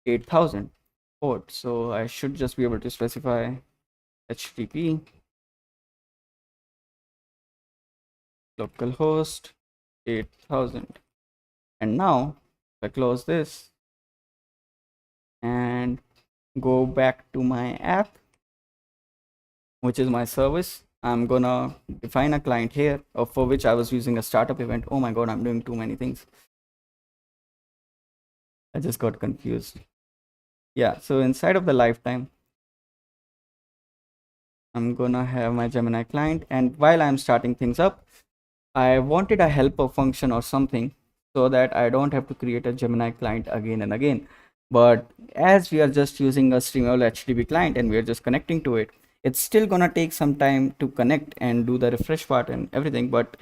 8000 port, so I should just be able to specify HTTP localhost 8000. And now if I close this and go back to my app, which is my service, I'm gonna define a client here for which I was using a startup event. Oh my god, I'm doing too many things. I just got confused. Yeah, so inside of the lifetime, I'm gonna have my Gemini client, and while I'm starting things up, I wanted a helper function or something so that I don't have to create a Gemini client again and again. But as we are just using a Streamlit HTTP client and we are just connecting to it, it's still gonna take some time to connect and do the refresh part and everything. But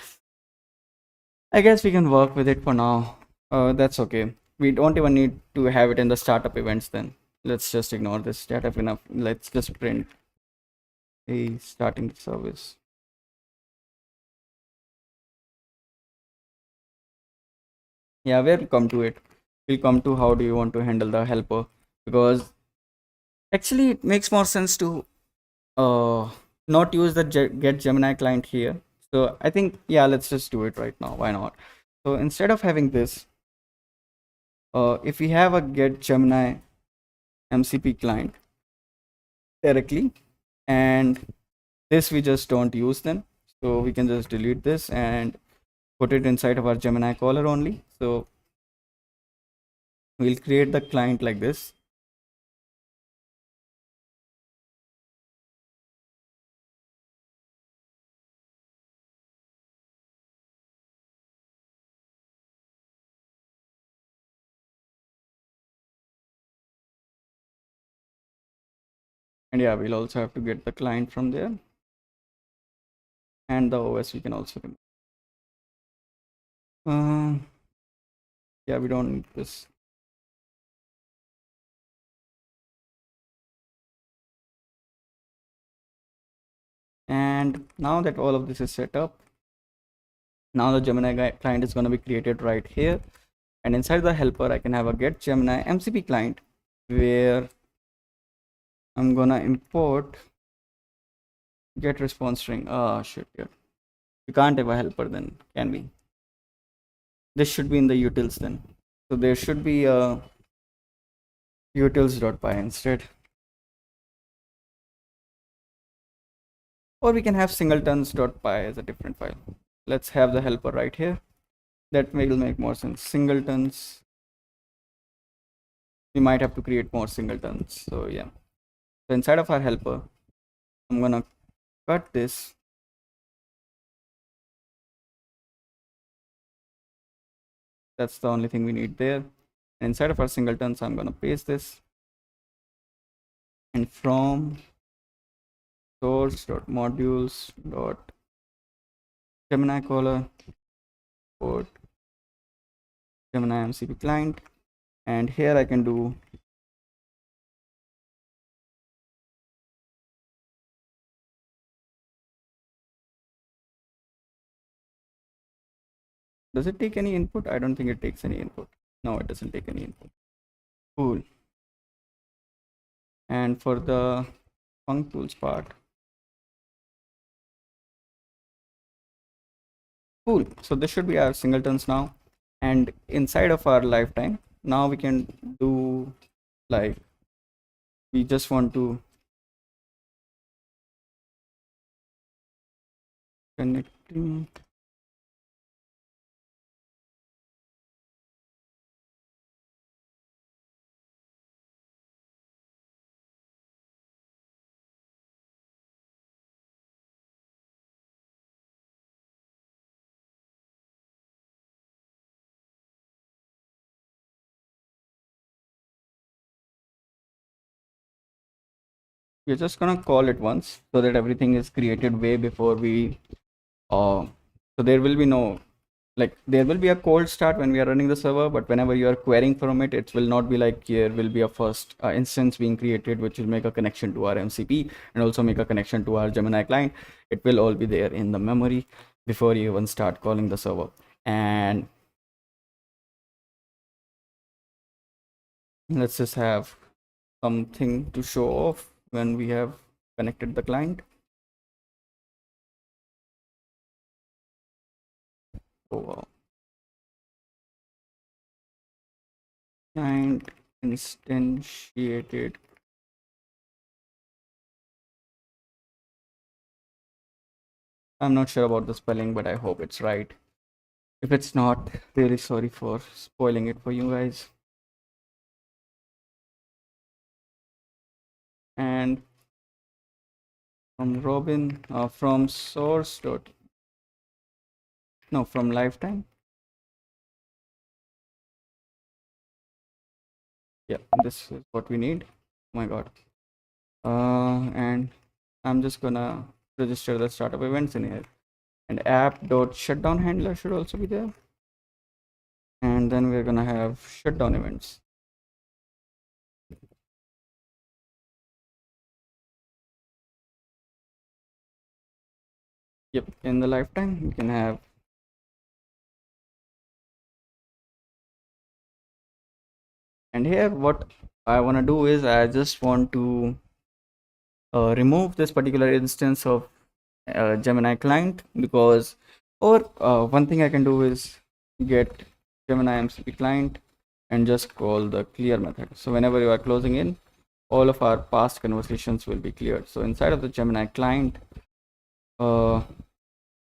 I guess we can work with it for now. That's okay. We don't even need to have it in the startup events then. Let's just ignore this startup enough. Let's just print a starting service. Yeah, we'll come to it. We'll come to how do you want to handle the helper, because actually it makes more sense to not use the get Gemini client here. So I think, yeah, let's just do it right now. Why not? So instead of having this, if we have a get Gemini MCP client directly, and this we just don't use then, so we can just delete this and put it inside of our Gemini caller only. So we'll create the client like this. And yeah, we'll also have to get the client from there, and the OS we can also remove. Yeah, we don't need this. And now that all of this is set up, now the Gemini client is going to be created right here, and inside the helper I can have a get Gemini MCP client where I'm gonna import get response string. Oh shit, yeah, we can't have a helper then, can we? This should be in the utils then, so there should be a utils.py instead, or we can have singletons.py as a different file. Let's have the helper right here. That will make more sense. Singletons, we might have to create more singletons. So yeah, so inside of our helper I'm gonna cut this. That's the only thing we need there. Inside of our singletons, I'm gonna paste this, and from source.modules.Gemini caller port Gemini MCP client, and here I can do does it take any input? I don't think it takes any input. No, it doesn't take any input. Cool. And for the func tools part, cool. So this should be our singletons now, and inside of our lifetime, now we can do like we just want to connecting. We're just gonna call it once so that everything is created way before we so there will be no like there will be a cold start when we are running the server, but whenever you are querying from it, it will not be like here will be a first instance being created which will make a connection to our MCP and also make a connection to our Gemini client. It will all be there in the memory before you even start calling the server. And let's just have something to show off when we have connected the client. Oh wow. Client instantiated. I'm not sure about the spelling, but I hope it's right. If it's not, really sorry for spoiling it for you guys. And from Robin, from source dot, no, from lifetime. Yeah, this is what we need. Oh my God. And I'm just gonna register the startup events in here. And app dot shutdown handler should also be there. And then we're gonna have shutdown events. Yep, in the lifetime you can have and here what I want to do is I just want to remove this particular instance of Gemini client because or one thing I can do is get Gemini MCP client and just call the clear method. So whenever you are closing in, all of our past conversations will be cleared. So inside of the Gemini client,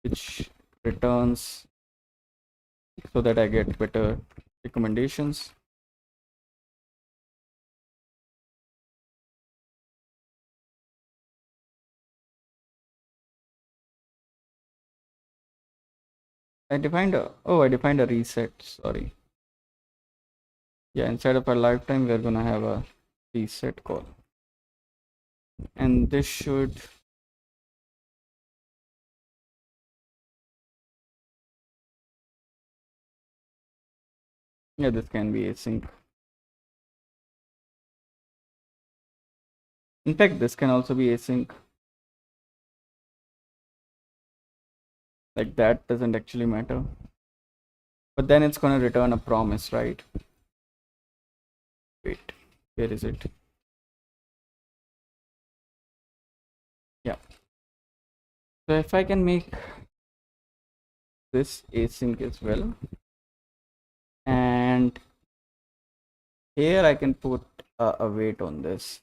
which returns so that I get better recommendations. I defined a reset, sorry. Yeah, inside of our lifetime, we're gonna have a reset call. And this should yeah, this can be async. In fact, this can also be async. Like that doesn't actually matter. But then it's gonna return a promise, right? Wait, where is it? Yeah. So if I can make this async as well, and here I can put a wait on this.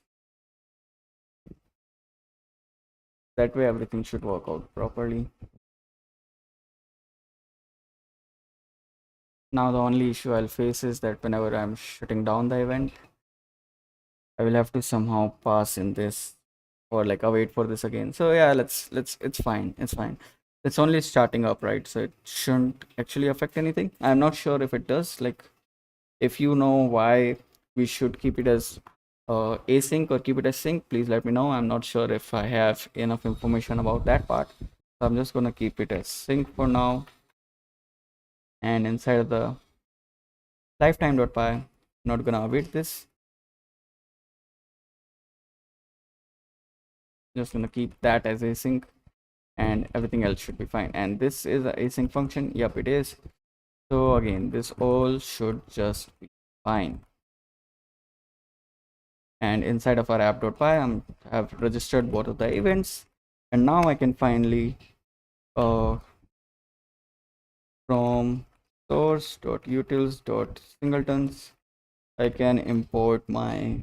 That way everything should work out properly. Now the only issue I'll face is that whenever I'm shutting down the event, I will have to somehow pass in this or like await for this again. So yeah, let's it's fine. It's fine. It's only starting up, right? So it shouldn't actually affect anything. I'm not sure if it does. Like If you know why we should keep it as async or keep it as sync, please let me know. I'm not sure if I have enough information about that part, so I'm just gonna keep it as sync for now. And inside of the lifetime.py, not gonna await this, just gonna keep that as async, and everything else should be fine. And this is an async function. Yep, it is. So again, this all should just be fine. And inside of our app.py, I have registered both of the events, and now I can finally from source.utils.singletons, I can import my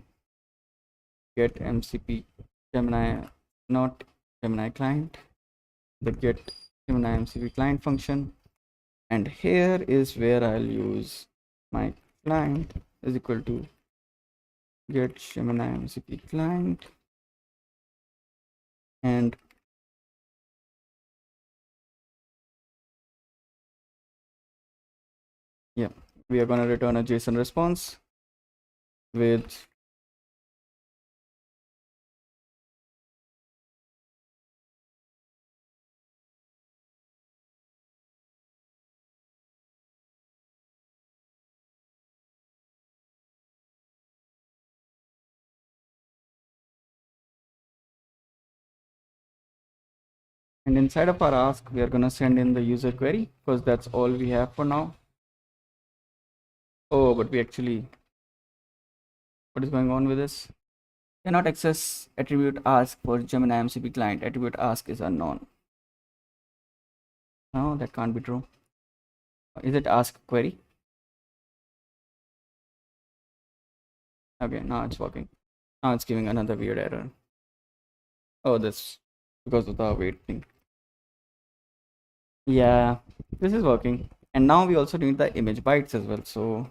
get MCP Gemini, not Gemini client, the get Gemini MCP client function. And here is where I'll use my client is equal to get Gemini MCP client, and yeah, we are going to return a JSON response with and inside of our ask, we are going to send in the user query because that's all we have for now. Oh, but we actually, what is going on with this? Cannot access attribute ask for Gemini MCP client. Attribute ask is unknown. No, that can't be true. Is it ask query? Okay, now it's working. Now it's giving another weird error. Oh, this because of the wait thing. Yeah, this is working. And now we also need the image bytes as well. So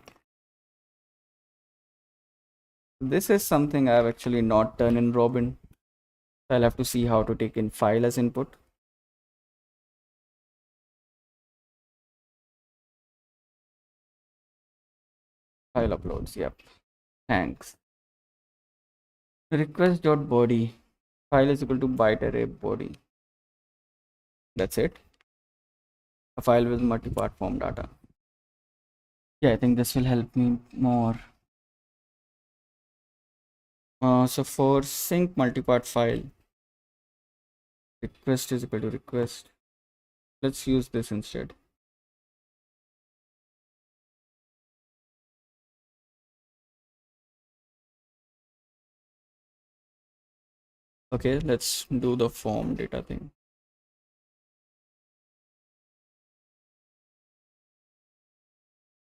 this is something I've actually not done in Robin. I'll have to see how to take in file as input. File uploads, yep. Thanks. Request.body file is equal to byte array body. That's it. A file with multi-part form data. Yeah, I think this will help me more. So for sync multi-part file, request is equal to request. Let's use this instead. Okay, let's do the form data thing.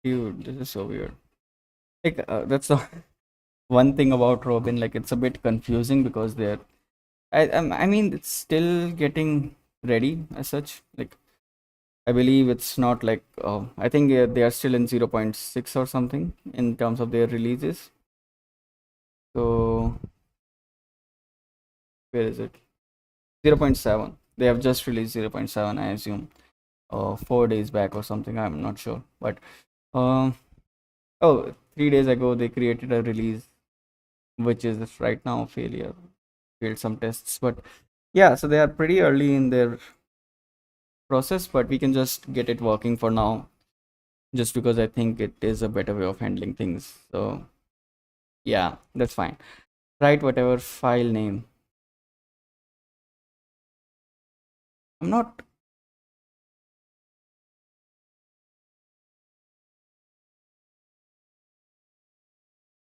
Dude, this is so weird. Like that's the one thing about Robin. Like it's a bit confusing because they're. I mean, it's still getting ready as such. Like I believe it's not like I think they are still in 0.6 or something in terms of their releases. So where is it? 0.7. They have just released 0.7, I assume. 4 days back or something. I'm not sure, but um, oh, 3 days ago they created a release, which is right now a failure. Failed some tests, but yeah, so they are pretty early in their process, but we can just get it working for now, just because I think it is a better way of handling things. So yeah, that's fine. Write whatever file name. I'm not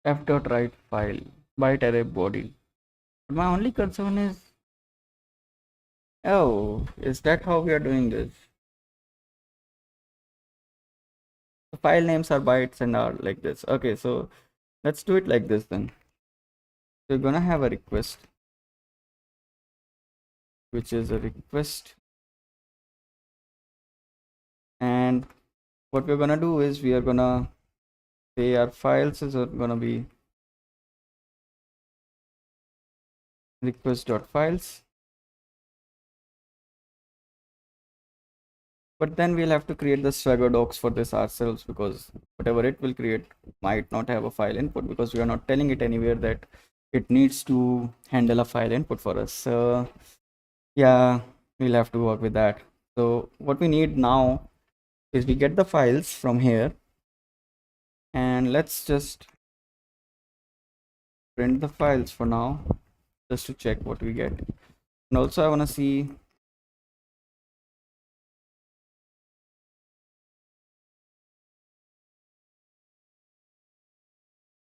f.write file byte array body. But my only concern is, oh, is that how we are doing this? The file names are bytes and are like this. Okay, so let's do it like this then. So we're gonna have a request, which is a request, and what we're gonna do is we are gonna say our files is gonna be request.files, but then we'll have to create the Swagger docs for this ourselves because whatever it will create might not have a file input because we are not telling it anywhere that it needs to handle a file input for us. So yeah, we'll have to work with that. So what we need now is we get the files from here, and let's just print the files for now just to check what we get. And also I want to see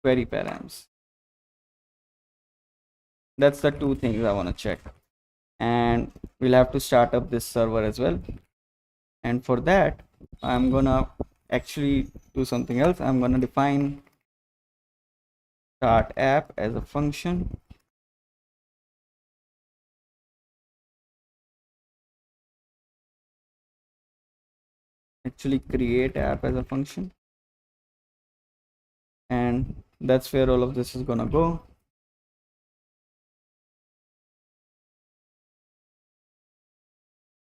query params. That's the two things I want to check. And we'll have to start up this server as well. And for that, I'm gonna actually do something else. I'm gonna define start app as a function. Actually create app as a function. And that's where all of this is gonna go.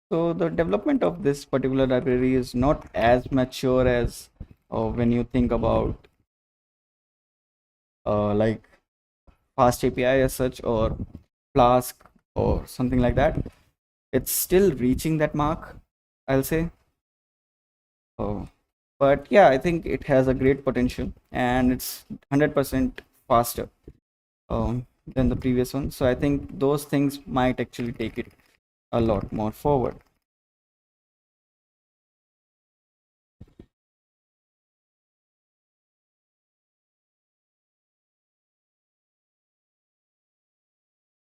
So the development of this particular library is not as mature as when you think about like fast API as such, or Flask or something like that. It's still reaching that mark, I'll say. But yeah, I think it has a great potential, and it's 100% faster than the previous one. So I think those things might actually take it a lot more forward.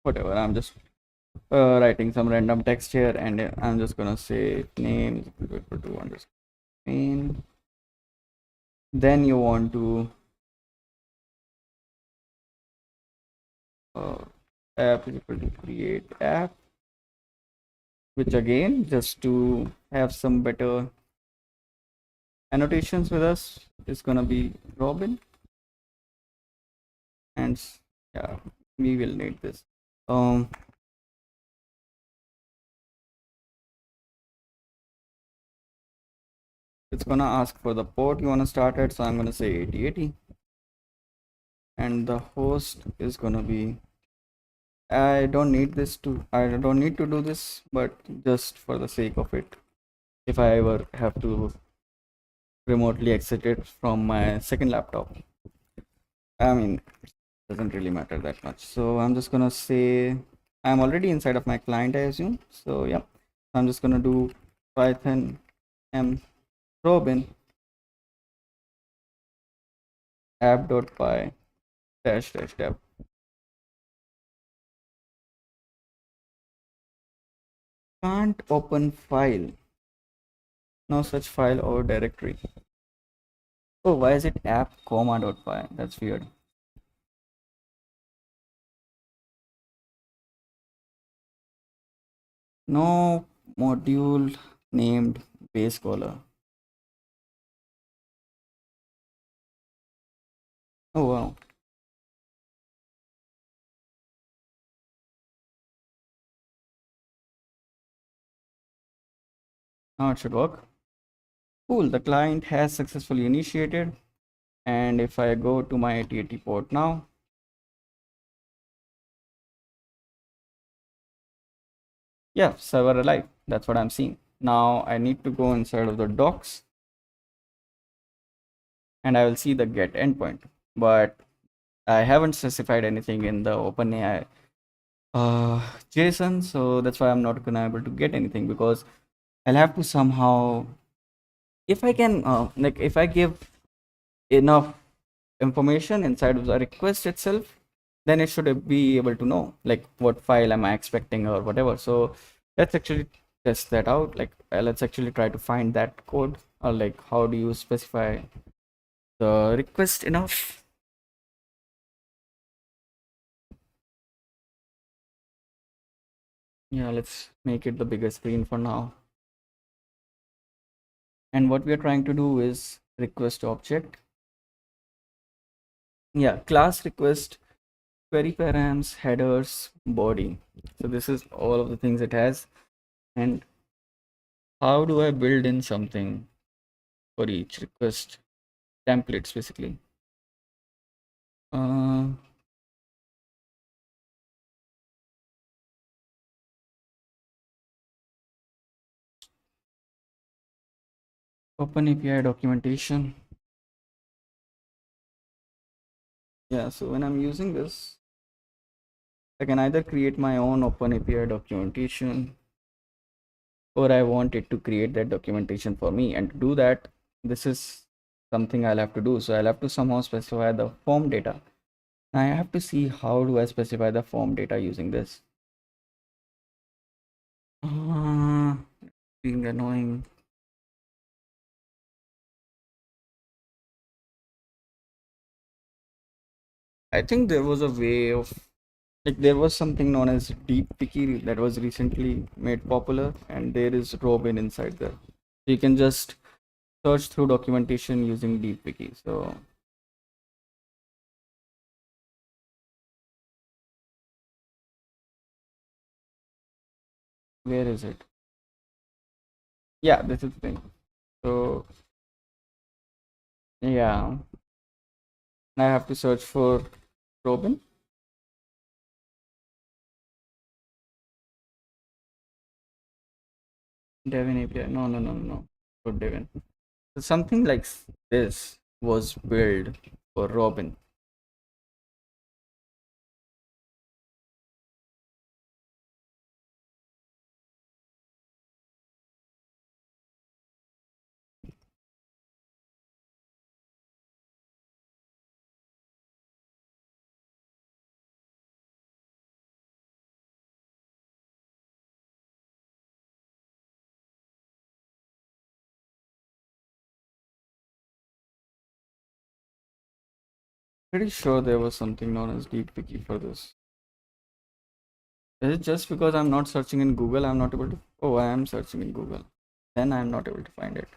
Whatever, I'm just writing some random text here, and I'm just gonna say name is equal to underscore main. Then you want to app is equal to create app, which again, just to have some better annotations with us, is gonna be Robin. And yeah, we will need this. It's gonna ask for the port you want to start at, so I'm gonna say 8080, and the host is gonna be, I don't need to do this, but just for the sake of it, if I ever have to remotely exit it from my second laptop, I mean, it doesn't really matter that much. So I'm just gonna say I'm already inside of my client, I assume. So yeah, I'm just gonna do Python m robin app.py -- dev. Can't open file. No such file or directory. Oh, why is it app comma.py? That's weird. No module named base caller. Oh wow. Now it should work. Cool. The client has successfully initiated. And if I go to my 8080 port now, yeah, server alive. That's what I'm seeing. Now I need to go inside of the docs, and I will see the get endpoint. But I haven't specified anything in the OpenAI JSON, so that's why I'm not gonna able to get anything, because I'll have to somehow, if I can, like if I give enough information inside of the request itself, then it should be able to know like what file am I expecting or whatever. So let's actually test that out. Like let's actually try to find that code, or like how do you specify the request enough. Yeah, let's make it the bigger screen for now. And what we are trying to do is request object. Yeah, class request, query params, headers, body. So this is all of the things it has. And how do I build in something for each request? Templates basically. Uh, Open API documentation. Yeah, so when I'm using this, I can either create my own Open API documentation, or I want it to create that documentation for me. And to do that, this is something I'll have to do. So I'll have to somehow specify the form data. I have to see how do I specify the form data using this. Being annoying. I think there was a way of, like, there was something known as deep wiki that was recently made popular, and there is Robin inside there. You can just search through documentation using deep wiki. So where is it? Yeah, this is the thing. So yeah, I have to search for Robin. Devin API. No, no, no, no, no. For Devin. So something like this was built for Robin. Pretty sure there was something known as deep wiki for this. Is it just because I'm not searching in Google, I'm not able to? Oh, I am searching in Google. Then I'm not able to find it.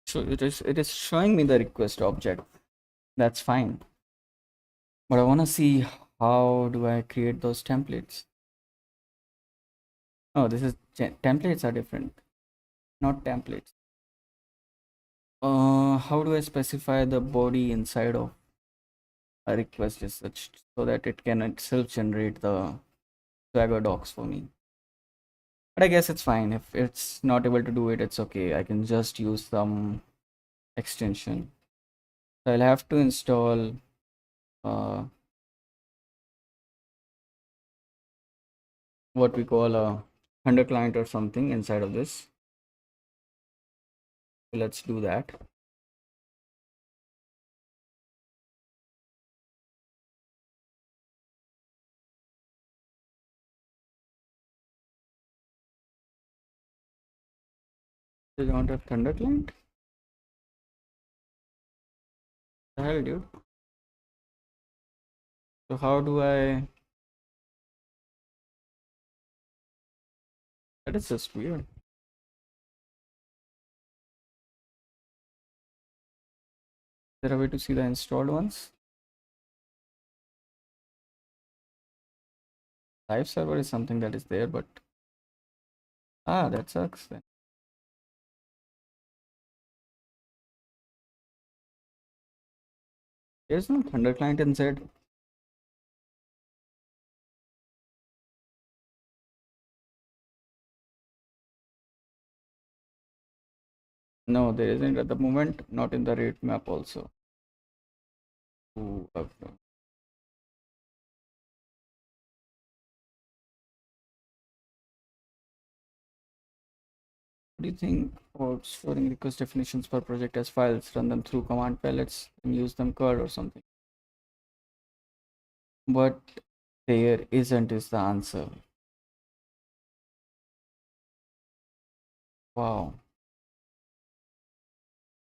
So it is showing me the request object. That's fine. But I want to see how do I create those templates. Oh, this is templates are different, not templates. How do I specify the body inside of a request is such so that it can itself generate the Swagger docs for me? But I guess it's fine. If it's not able to do it, it's okay. I can just use some extension. So I'll have to install uh, what we call a Thunder client or something inside of this. So let's do that. Do you want a Thunder client? The hell, dude. So how do I? That is just weird. Is there a way to see the installed ones? Live server is something that is there, but that sucks then. There's no Thunder client inside. No, there isn't at the moment. Not in the rate map also. Ooh, okay. What do you think about storing request definitions per project as files? Run them through command palettes and use them curl or something. But there isn't is the answer. Wow.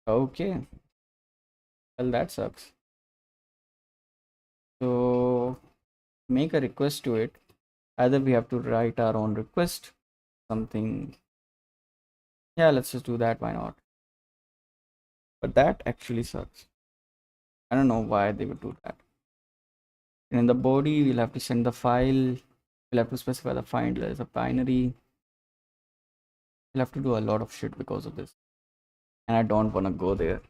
Okay. Well, that sucks. So make a request to it. Either we have to write our own request, something. Yeah, let's just do that. Why not? But that actually sucks. I don't know why they would do that. And in the body, we'll have to send the file. We'll have to specify the file as a binary. We'll have to do a lot of shit because of this. and I don't want to go there.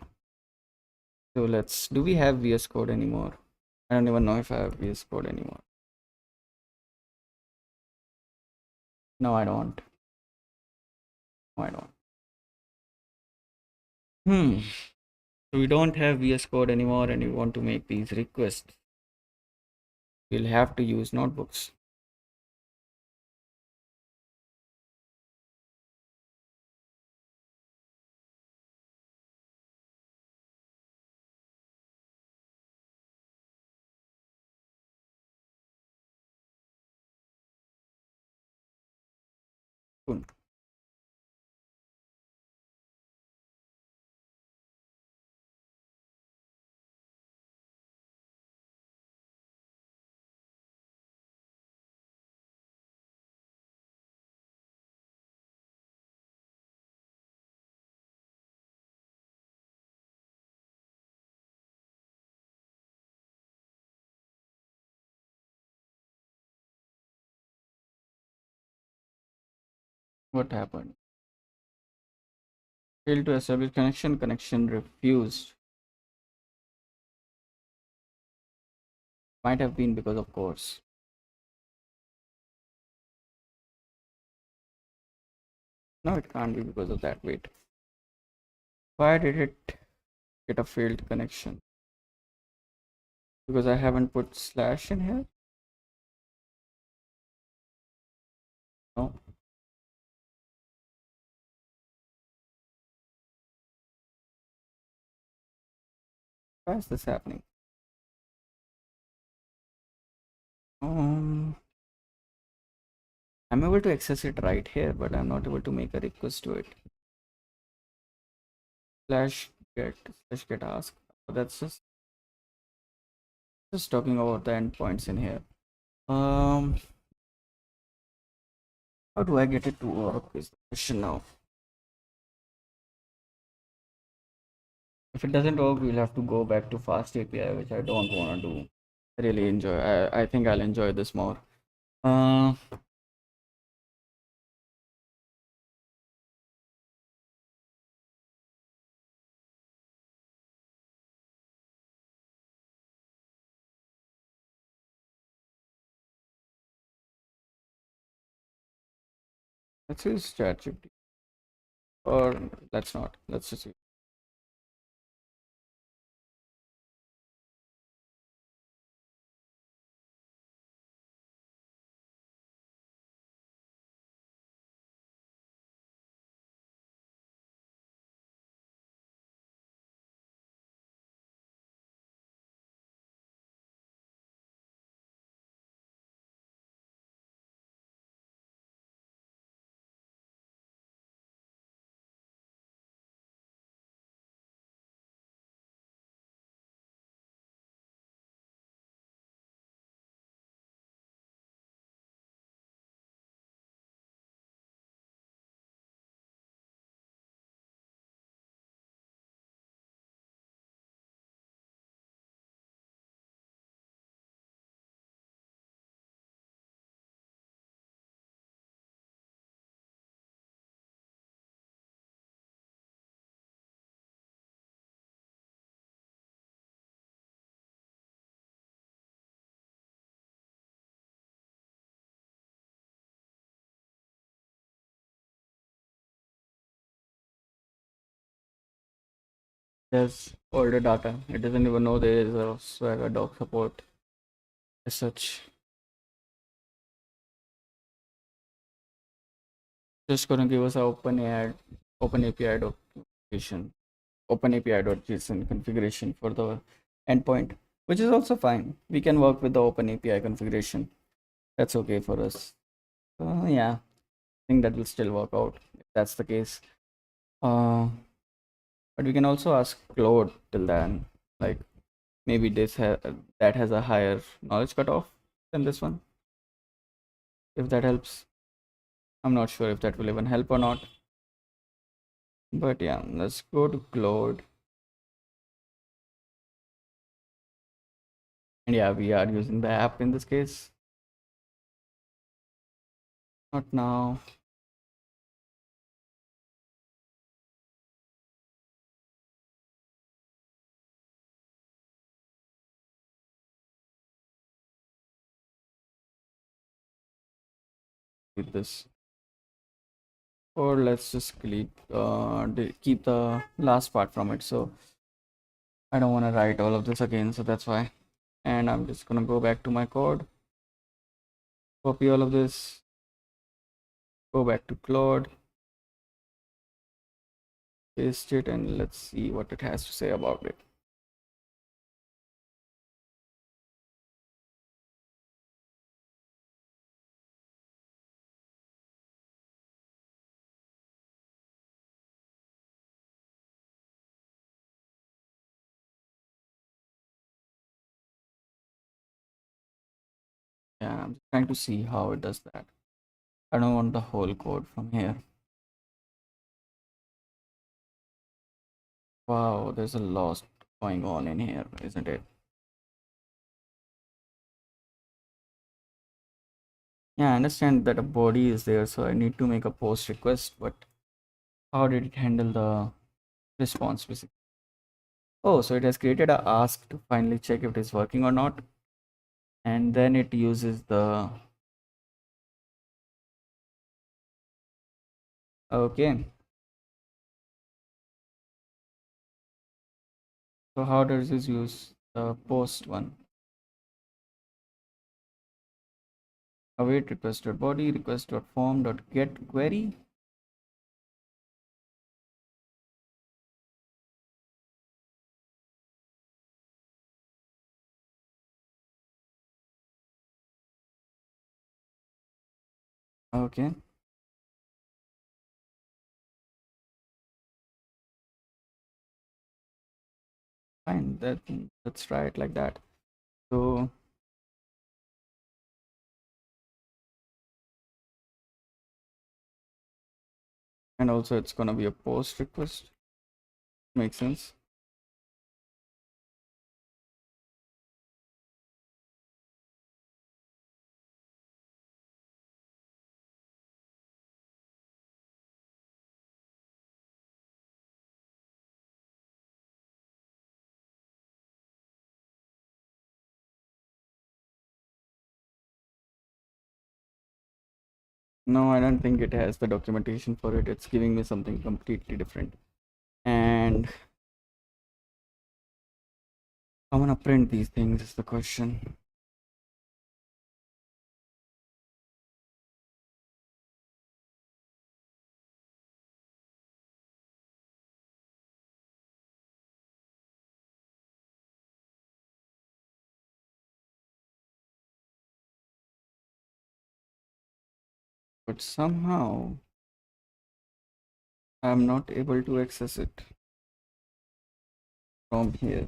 So do we have VS Code anymore? I don't even know if I have VS Code anymore. No, I don't. No, I don't. So we don't have VS Code anymore and we want to make these requests. We'll have to use notebooks. Cool. What happened? Failed to establish connection. Connection refused. Might have been because of course. No, it can't be because of that. Wait. Why did it get a failed connection? Because I haven't put slash in here? No. Why is this happening? Um, I'm able to access it right here, but I'm not able to make a request to it. Slash get ask. That's just talking about the endpoints in here. How do I get it to work is the question now. If it doesn't work, we'll have to go back to fast API, which I don't want to do. I really enjoy. I think I'll enjoy this more. Uh, let's use ChatGPT, or let's not. Let's just use. There's older data. It doesn't even know there is a Swagger doc support as such. Just gonna give us a open API documentation, open API.json configuration for the endpoint, which is also fine. We can work with the open API configuration. That's okay for us. Yeah, I think that will still work out if that's the case. Uh, but we can also ask Claude till then. Like maybe that has a higher knowledge cutoff than this one. If that helps, I'm not sure if that will even help or not. But yeah, let's go to Claude. And yeah, we are using the app in this case. Not now. with this, or let's just keep the last part from it. So I don't want to write all of this again, so that's why. And I'm just gonna go back to my code, copy all of this, go back to Claude, paste it, and let's see what it has to say about it. Yeah, I'm trying to see how it does that. I don't want the whole code from here. Wow, there's a lot going on in here, isn't it? Yeah, I understand that a body is there, so I need to make a post request, but how did it handle the response basically? Oh, so it has created a ask to finally check if it is working or not, and then it uses the okay. So how does this use the post one? Await request.body request.form.get query. Okay, fine. Let's try it like that. So and also it's gonna be a post request. Makes sense. No, I don't think it has the documentation for it. It's giving me something completely different. And I'm gonna print these things is the question. But somehow I'm not able to access it from here.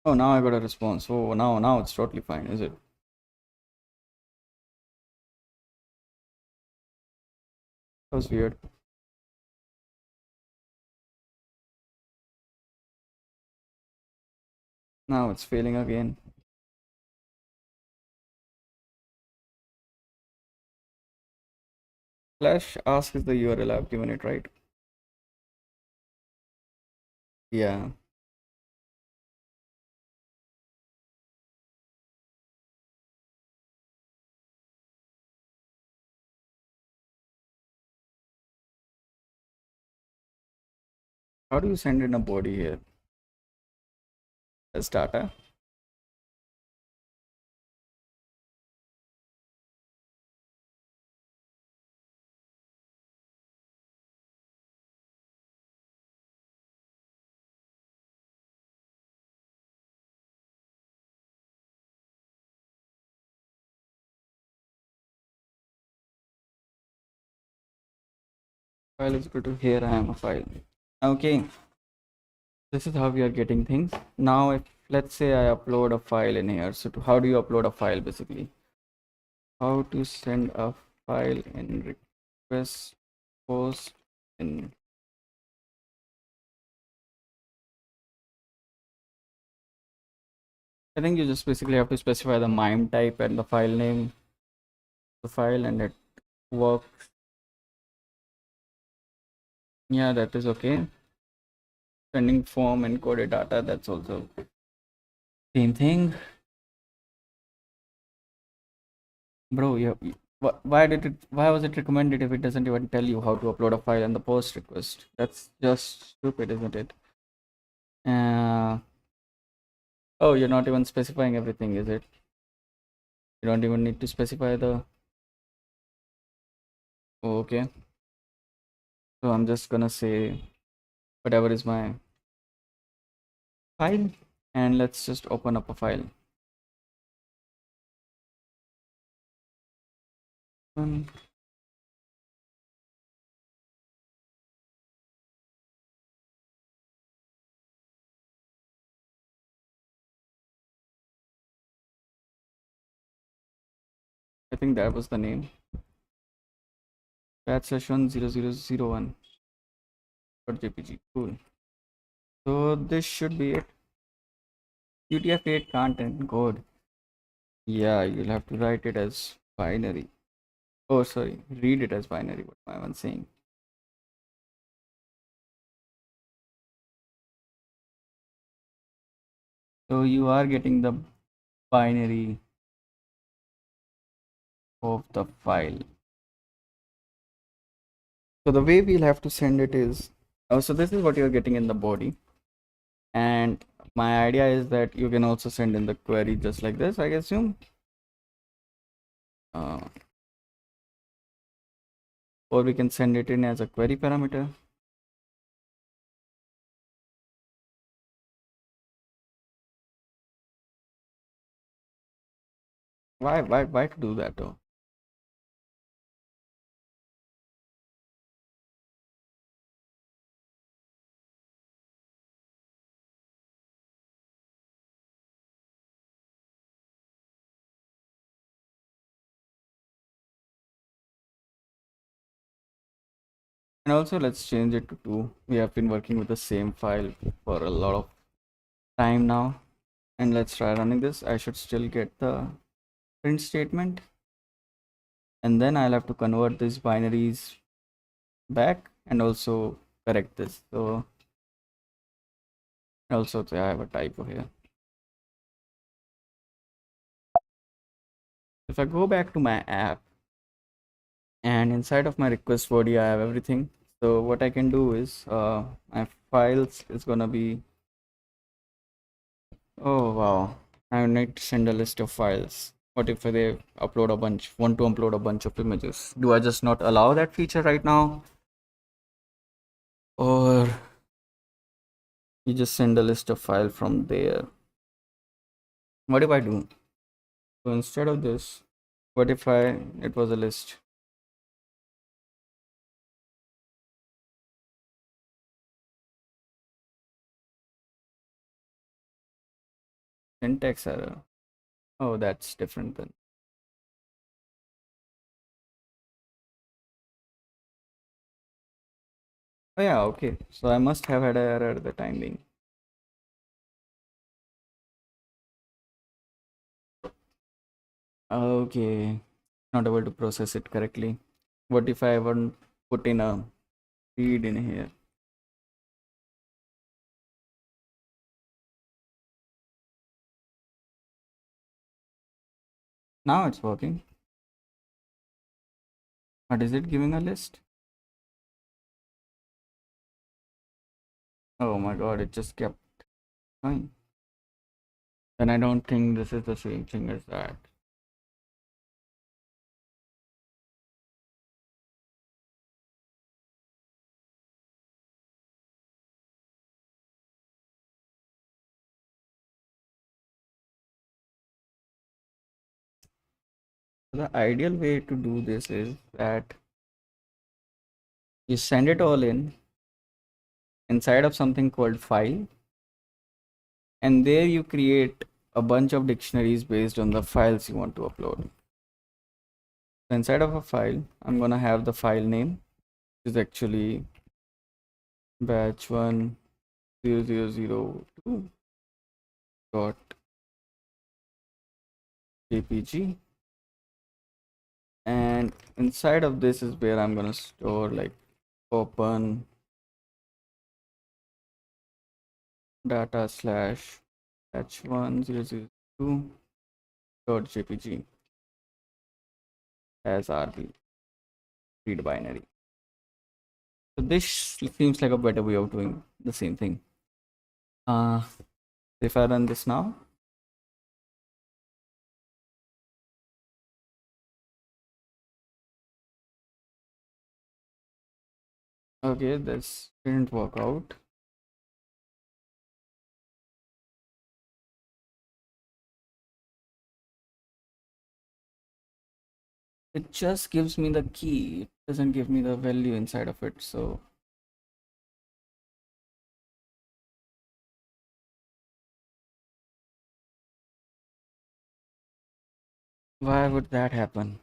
Oh, now I got a response. Oh, now it's totally fine, is it? That was weird. Now it's failing again. Slash ask is the URL I've given it, right? Yeah. How do you send in a body here? As data? File is equal to here I am a file. Okay. This is how we are getting things. Now if let's say I upload a file in here. So how do you upload a file basically? How to send a file in request post in I think you just basically have to specify the MIME type and the file name the file and it works. Yeah, that is okay. Sending form encoded data, that's also same thing. Bro, why was it recommended if it doesn't even tell you how to upload a file and the post request? That's just stupid, isn't it? Uh, oh, you're not even specifying everything, is it? You don't even need to specify the. Oh, okay. So I'm just gonna say whatever is my file, and let's just open up a file. Um, I think that was the name. Batch session 0001 .jpg. Cool. So this should be it. UTF-8 content code. Yeah, you'll have to write it as binary. Oh, sorry, read it as binary. What am I saying? So you are getting the binary of the file. So the way we'll have to send it is, oh, so this is what you're getting in the body. And my idea is that you can also send in the query just like this, I assume. Uh, or we can send it in as a query parameter. Why to do that though? And also let's change it to 2. We have been working with the same file for a lot of time now. And let's try running this. I should still get the print statement. And then I'll have to convert these binaries back and also correct this. So also I have a typo here. If I go back to my app and inside of my request body I have everything. So what I can do is my files is gonna be, oh wow, I need to send a list of files. What if they want to upload a bunch of images? Do I just not allow that feature right now? Or you just send a list of file from there? What if I do? So instead of this, what if it was a list? Syntax error. Oh, that's different then. Oh yeah, okay. So I must have had an error at the time being. Okay, not able to process it correctly. What if I haven't put in a read in here? Now it's working. But is it giving a list? Oh my god, it just kept going. Then I don't think this is the same thing as that. The ideal way to do this is that you send it all in inside of something called file, and there you create a bunch of dictionaries based on the files you want to upload. So inside of a file, I'm gonna have the file name, which is actually batch 1 0002 dot jpg, and inside of this is where I'm gonna store like open data slash batch 1002 dot jpg. as RB, read binary. So this seems like a better way of doing the same thing. If I run this now, okay, this didn't work out. It just gives me the key. It doesn't give me the value inside of it. So why would that happen?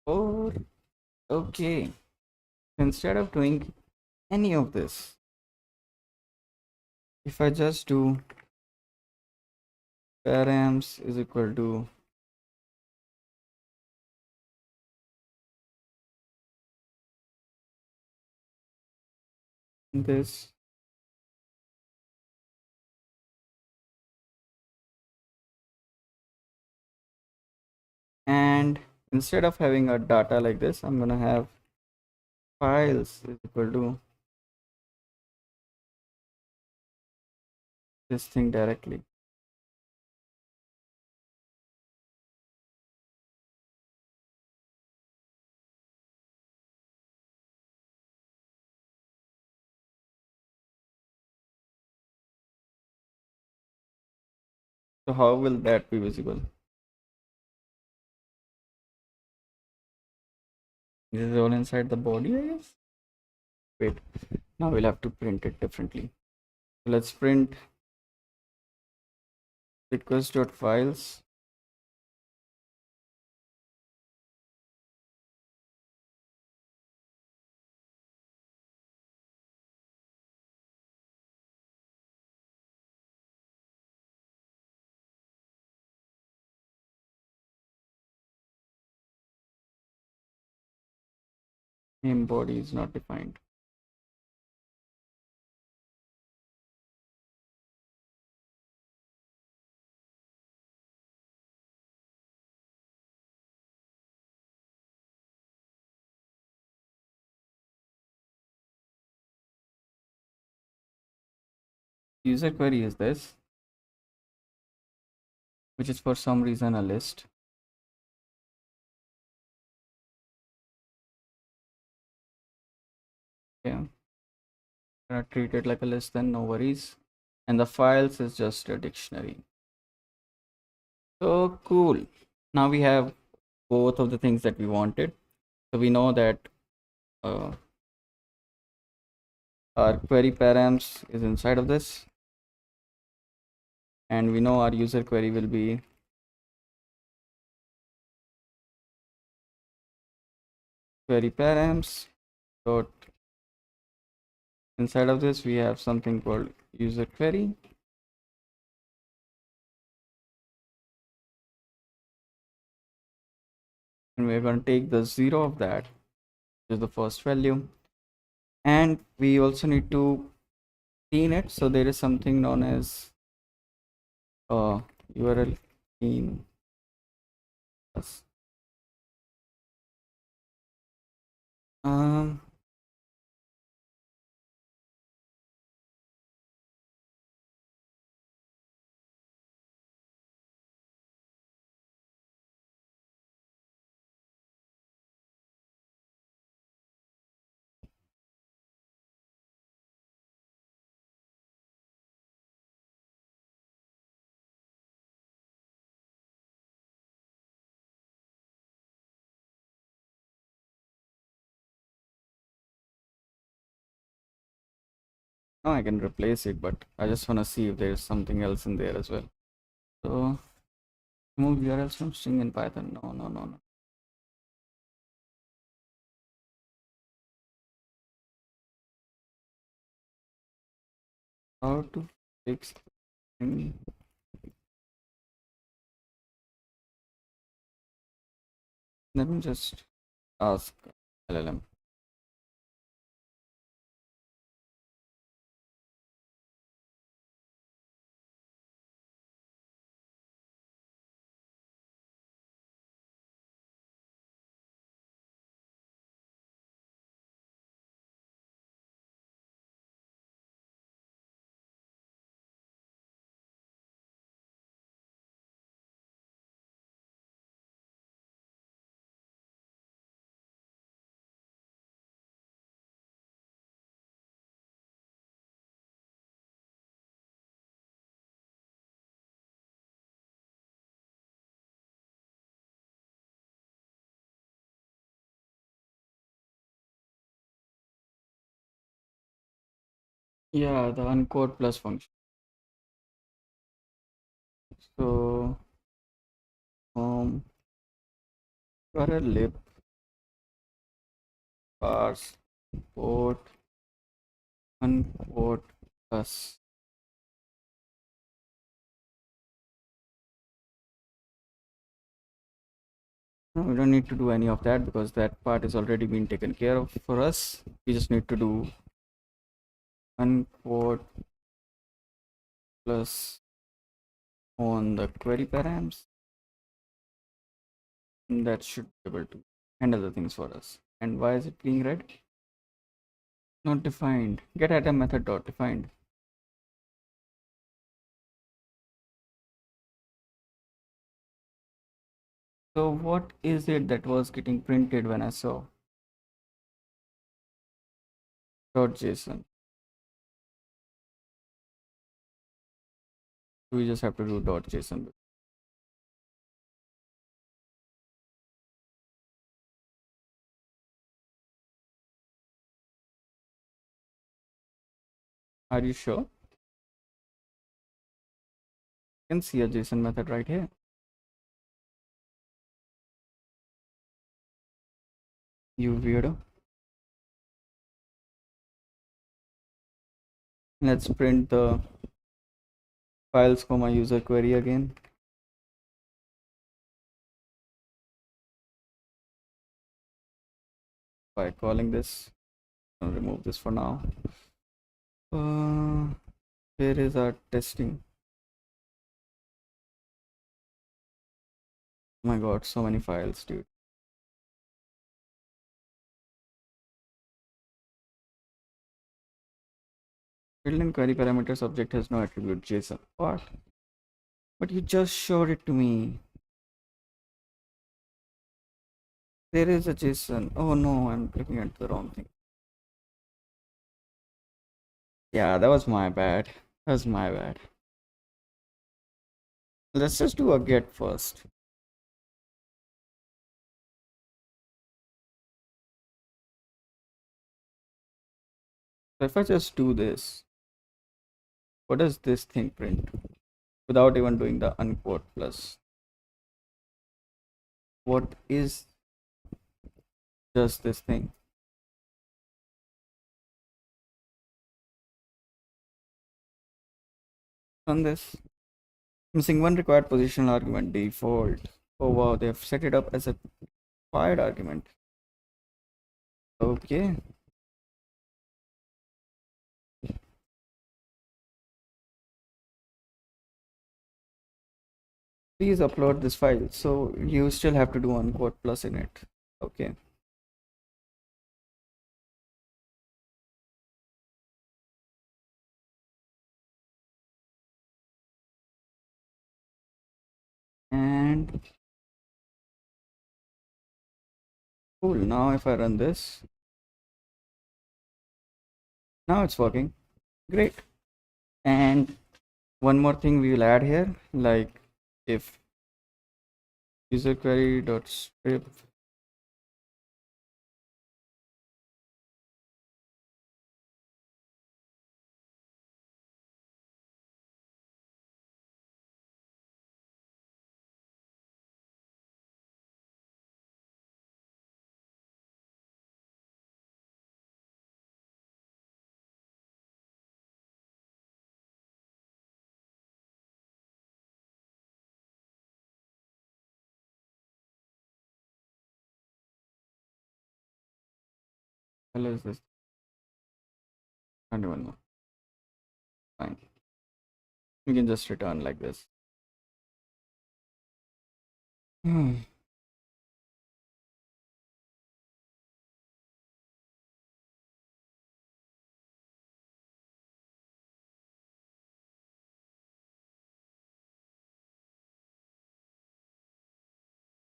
Oh, okay. Instead of doing any of this, if I just do params is equal to this, and instead of having a data like this, I'm gonna have files is equal to this thing directly. So how will that be visible? This is all inside the body, I guess. Wait, now we'll have to print it differently. Let's print request.files. Name body is not defined. User query is this, which is for some reason a list. Yeah, I'm gonna treat it like a list, then no worries. And the files is just a dictionary. So cool. Now we have both of the things that we wanted. So we know that uh, our query params is inside of this, and we know our user query will be query params dot inside of this we have something called user query, and we're going to take the 0 of that, which is the first value, and we also need to clean it. So there is something known as URL clean plus. um no, I can replace it, but I just want to see if there's something else in there as well. So remove URLs from string in Python. No. how to fix thing. Let me just ask LLM. Yeah, the uncode plus function. So for a lib parse port uncode plus. No, we don't need to do any of that because that part is already been taken care of for us. We just need to do uncode plus on the query params. And that should be able to handle the things for us. And why is it being read? Not defined. Get item method dot defined. So what is it that was getting printed when I saw .json? We just have to do .json. Are you sure? You can see a JSON method right here. You weirdo. Let's print the files for my user query again. By calling this. I'll remove this for now. Here is our testing. Oh my god, so many files, dude. Built-in query parameters object has no attribute JSON. What? But you just showed it to me. There is a JSON. Oh no, I'm looking at the wrong thing. Yeah, that was my bad. That was my bad. Let's just do a get first. So if I just do this, what does this thing print? Without even doing the unquote plus. What is just this thing? On this. Missing one required positional argument default. Oh wow, they have set it up as a required argument. Okay. Please upload this file. So you still have to do unquote plus in it. Okay. And cool. Now if I run this, now it's working. Great. And one more thing we will add here, like if user query dot strip hell is this? I don't even know. Fine. We can just return like this.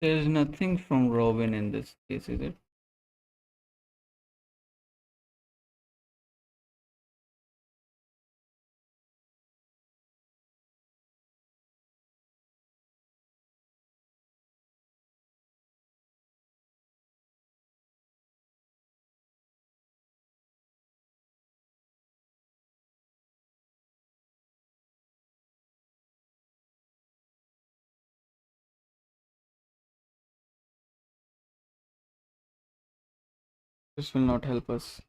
There's nothing from Robin in this case, is it? This will not help us.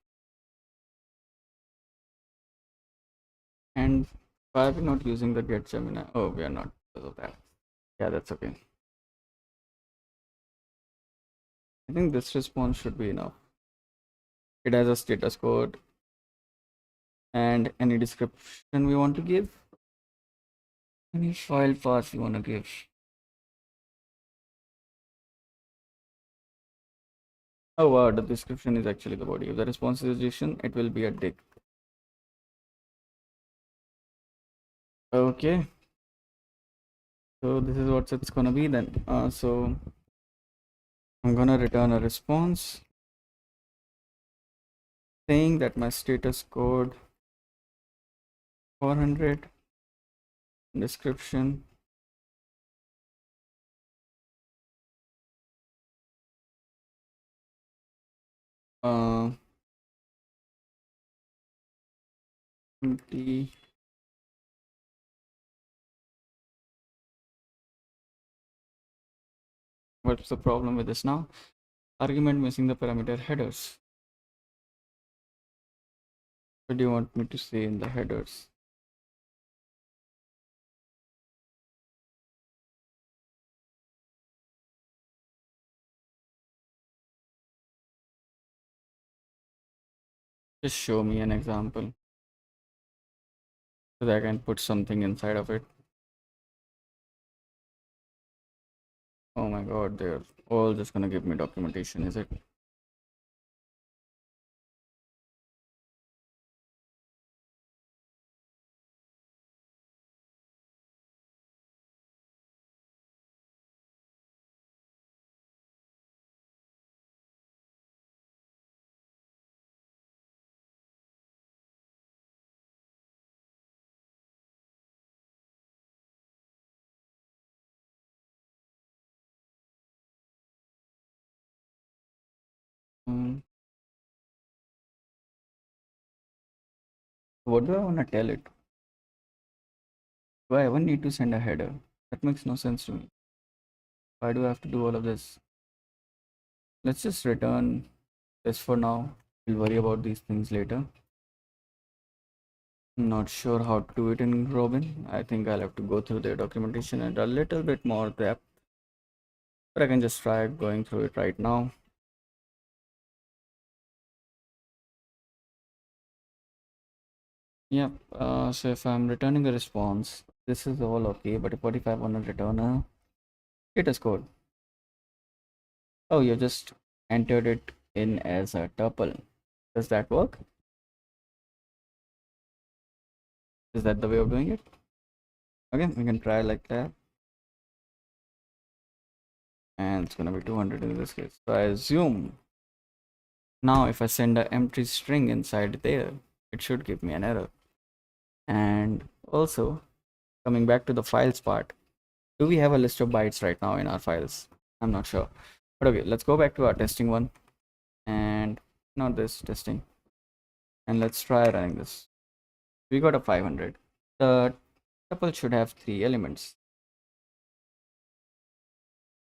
And why are we not using the get Gemini? Oh, we are not because of that. Yeah, that's okay. I think this response should be enough. It has a status code and any description we want to give. Any file path we want to give. Oh wow, the description is actually the body. If the response is JSON, it will be a dict. Okay. So this is what it's gonna be then. So I'm gonna return a response saying that my status code 400 description uh empty. What's the problem with this now? Argument missing the parameter headers. What do you want me to say in the headers? Just show me an example so that I can put something inside of it. Oh my god, they're all just gonna give me documentation, is it? Mm, what do I want to tell it? Do I ever need to send a header? That makes no sense to me. Why do I have to do all of this? Let's just return this for now. We'll worry about these things later. Not sure how to do it in Robin. I think I'll have to go through their documentation and a little bit more depth. But I can just try going through it right now. Yep. So if I'm returning a response, this is all okay. But what if I want to return a status code? Oh, you just entered it in as a tuple. Does that work? Is that the way of doing it? Okay, we can try like that. And it's gonna be 200 in this case. So I assume now if I send an empty string inside there, it should give me an error. And also, coming back to the files part, do we have a list of bytes right now in our files? I'm not sure. But okay, let's go back to our testing one. And not this testing. And let's try running this. We got a 500. The tuple should have 3 elements.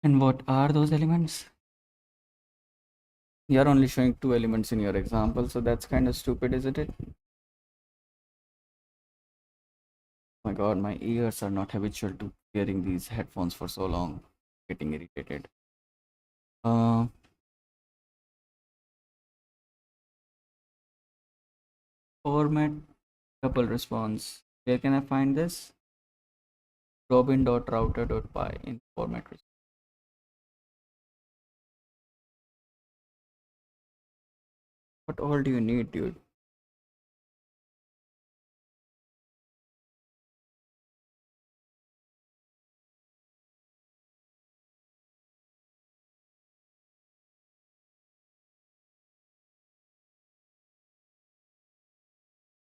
And what are those elements? You're only showing 2 elements in your example, so that's kind of stupid, isn't it? My god, my ears are not habitual to wearing these headphones for so long. Getting irritated. Uh, Format tuple response. Where can I find this? Robin.router.py in format response. What all do you need, dude?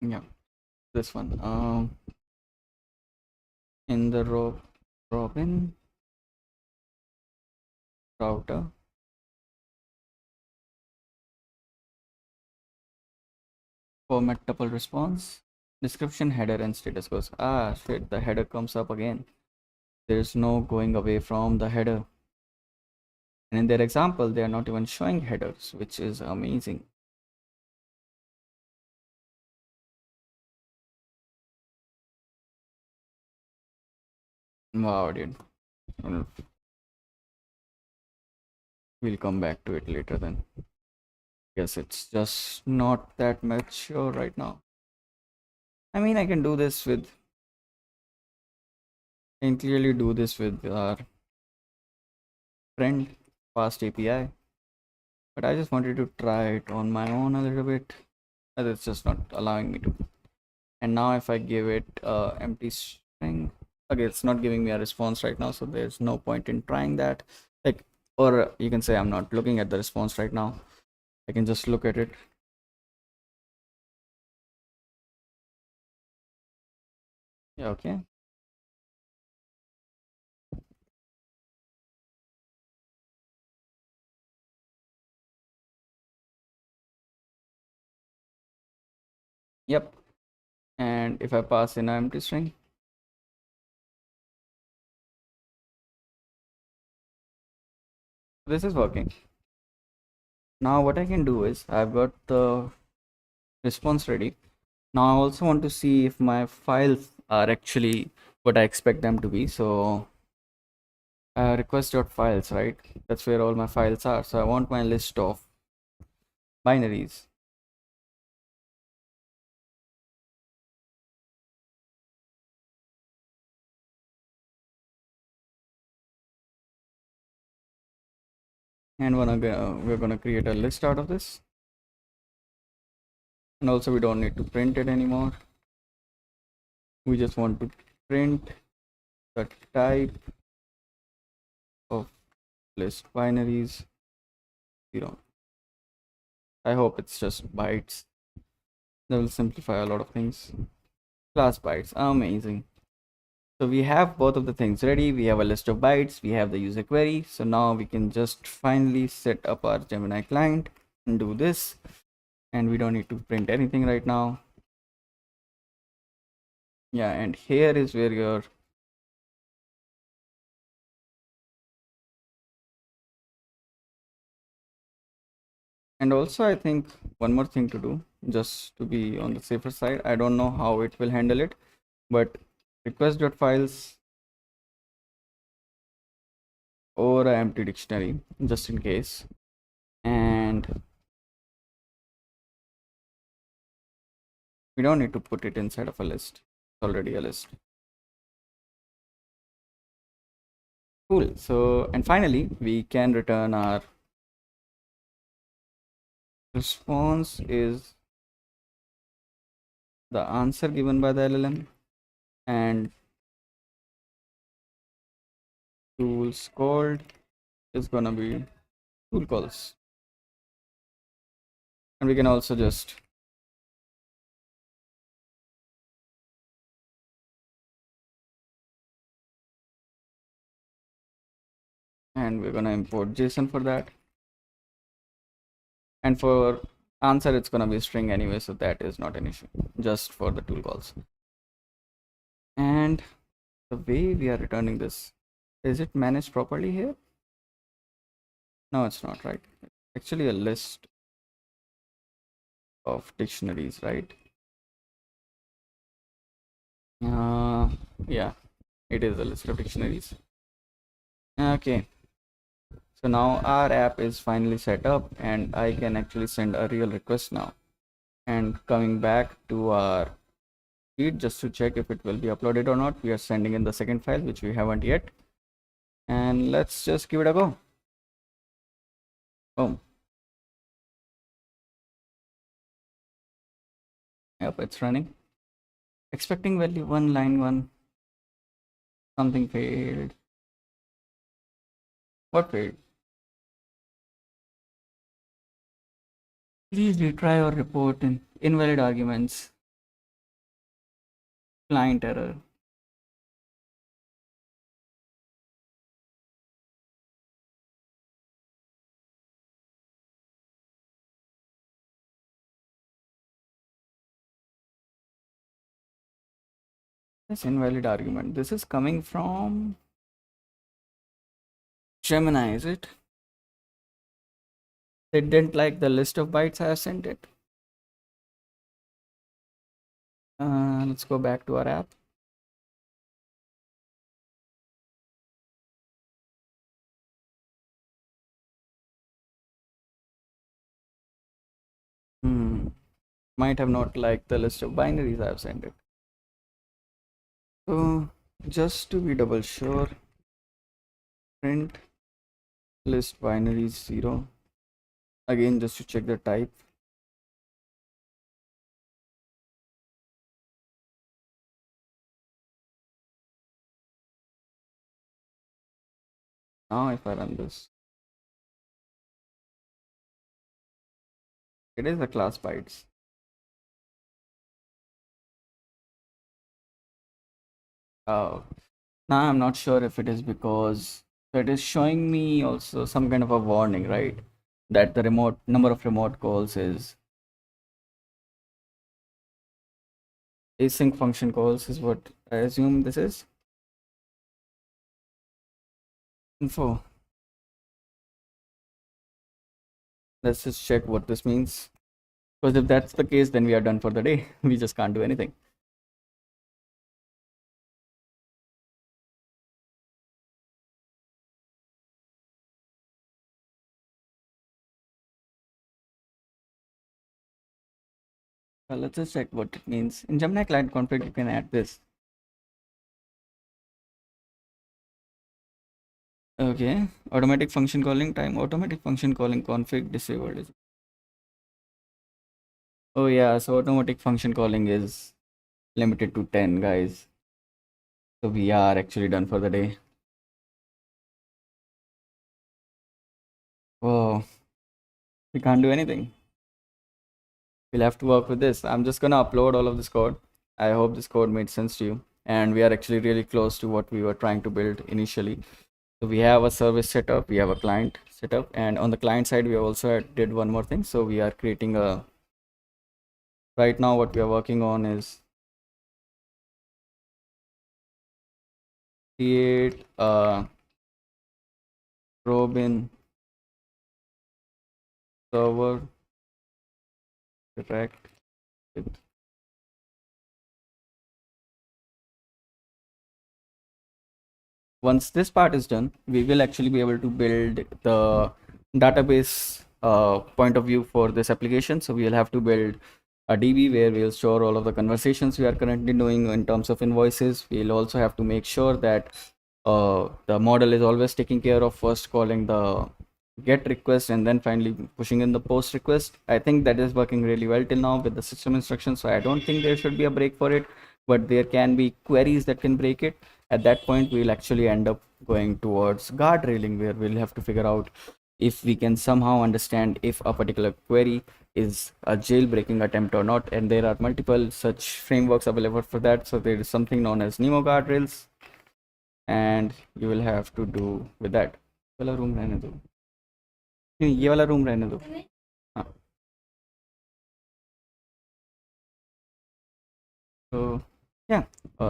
Yeah, this one. In the Robin router format tuple response. Description, header, and status goes. Ah, shit, the header comes up again. There's no going away from the header. And in their example, they are not even showing headers, which is amazing. Wow, dude. Well, we'll come back to it later then. Guess it's just not that mature right now. I mean, I can do this with, I can clearly do this with our friend Fast API, but I just wanted to try it on my own a little bit, but it's just not allowing me to. And now if I give it empty string, okay, it's not giving me a response right now, so there's no point in trying that. Like, or you can say I'm not looking at the response right now. I can just look at it. Yeah, okay. Yep. And if I pass in an empty string, this is working. Now what I can do is I've got the response ready. Now I also want to see if my files are actually what I expect them to be. So request.files, right? That's where all my files are. So I want my list of binaries. And we're gonna create a list out of this. And also we don't need to print it anymore. We just want to print the type of list binaries 0. I hope it's just bytes. That will simplify a lot of things. Class bytes, amazing. So we have both of the things ready. We have a list of bytes, we have the user query. So now we can just finally set up our Gemini client and do this. And we don't need to print anything right now. Yeah, and here is where your and also I think one more thing to do, just to be on the safer side. I don't know how it will handle it, but request.files or an empty dictionary just in case. And we don't need to put it inside of a list. It's already a list. Cool. So, and finally, we can return our response is the answer given by the LLM, and tools called is gonna be tool calls. And we can also just and we're gonna import JSON for that. And for answer, it's gonna be a string anyway, so that is not an issue, just for the tool calls. And the way we are returning this, is it managed properly here? No, it's not, right? It's actually a list of dictionaries, right? Yeah, it is a list of dictionaries. Okay, so now our app is finally set up and I can actually send a real request now. And coming back to our feed just to check if it will be uploaded or not, we are sending in the second file, which we haven't yet. And let's just give it a go. Oh, yep, it's running. Expecting value 1, line 1. Something failed. What failed? Please retry or report in invalid arguments. Client error. This invalid argument. This is coming from Gemini, is it? They didn't like the list of bytes I have sent it. Let's go back to our app. Might have not liked the list of binaries I have sent it. So just to be double sure, print list binaries 0. Again, just to check the type. Now if I run this, it is the class bytes. Oh, now I'm not sure if it is because it is showing me also some kind of a warning, right? That the remote number of remote calls is async function calls is what I assume this is. Info. Let's just check what this means. Because if that's the case, then we are done for the day. We just can't do anything. Well, let's just check what it means. In Gemini client config, you can add this. Okay, automatic function calling time, automatic function calling config disabled. Oh yeah, so automatic function calling is limited to 10, guys. So we are actually done for the day. Oh, we can't do anything. We'll have to work with this. I'm just gonna upload all of this code. I hope this code made sense to you. And we are actually really close to what we were trying to build initially. So we have a service setup, we have a client setup, and on the client side, we also did one more thing. So we are creating a, right now what we are working on is create a Robin server direct with once this part is done, we will actually be able to build the database point of view for this application. So we'll have to build a DB where we'll store all of the conversations we are currently doing in terms of invoices. We'll also have to make sure that the model is always taking care of first calling the get request and then finally pushing in the post request. I think that is working really well till now with the system instructions. So I don't think there should be a break for it, but there can be queries that can break it. At that point, we'll actually end up going towards guardrailing, where we'll have to figure out if we can somehow understand if a particular query is a jailbreaking attempt or not. And there are multiple such frameworks available for that. So there is something known as Nemo guardrails, and you will have to do with that. वाला room रहने दो, नहीं ये वाला room रहने दो. हाँ. So yeah,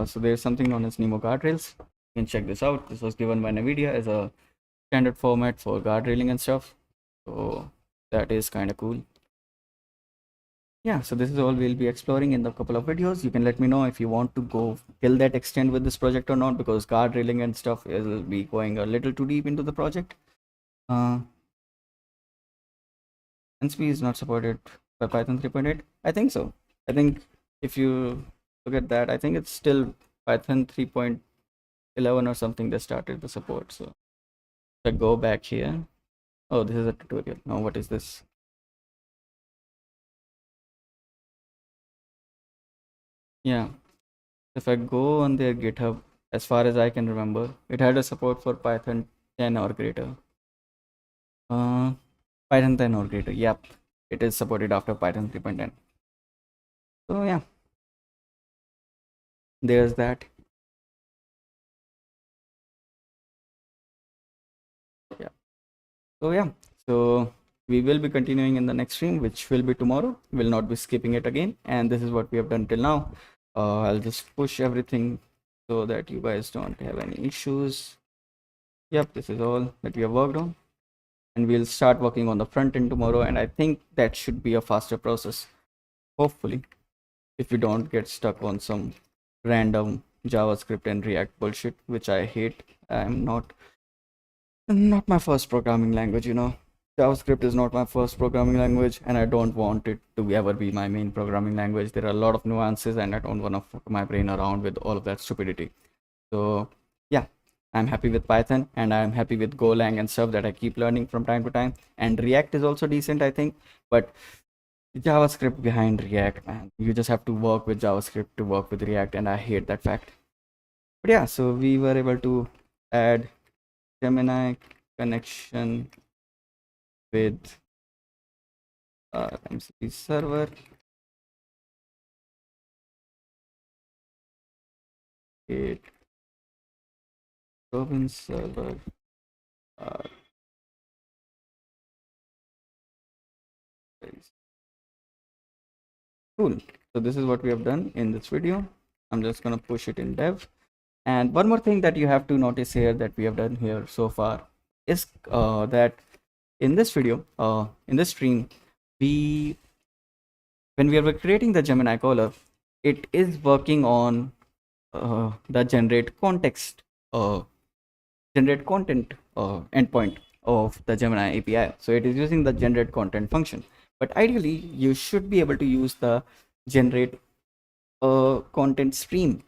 so there's something known as Nemo guardrails. You can check this out. This was given by NVIDIA as a standard format for guardrailing and stuff. So that is kind of cool. Yeah, so this is all we'll be exploring in the couple of videos. You can let me know if you want to go till that extent with this project or not, because guardrailing and stuff will be going a little too deep into the project. MCP is not supported. by Python 3.8? I think so. I think if you look at that, I think it's still Python 3.11 or something that started the support. So if I go back here, oh, this is a tutorial. Now what is this? Yeah, if I go on their GitHub, as far as I can remember, it had a support for Python 10 or greater. Uh, Python 10 or greater. Yep, it is supported after Python 3.10. So yeah, there's that. Yeah. So yeah, so we will be continuing in the next stream, which will be tomorrow. We'll not be skipping it again. And this is what we have done till now. I'll just push everything so that you guys don't have any issues. Yep, this is all that we have worked on. And we'll start working on the front end tomorrow. And I think that should be a faster process, hopefully, if we don't get stuck on some random JavaScript and React bullshit, which I hate. I'm not my first programming language, you know. JavaScript is not my first programming language, and I don't want it to ever be my main programming language. There are a lot of nuances, and I don't want to fuck my brain around with all of that stupidity. So yeah, I'm happy with Python, and I'm happy with Golang and stuff that I keep learning from time to time. And React is also decent, I think, but JavaScript behind React, man. You just have to work with JavaScript to work with React, and I hate that fact. But yeah, so we were able to add Gemini connection with MCP server. It Robin server. Cool. So this is what we have done in this video. I'm just gonna push it in dev. And one more thing that you have to notice here that we have done here so far is that in this video, in this stream, when we are creating the Gemini caller, it is working on the generate content endpoint of the Gemini API. So it is using the generate content function. But ideally, you should be able to use the generate content stream.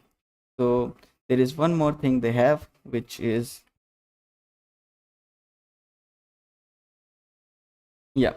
So there is one more thing they have, which is the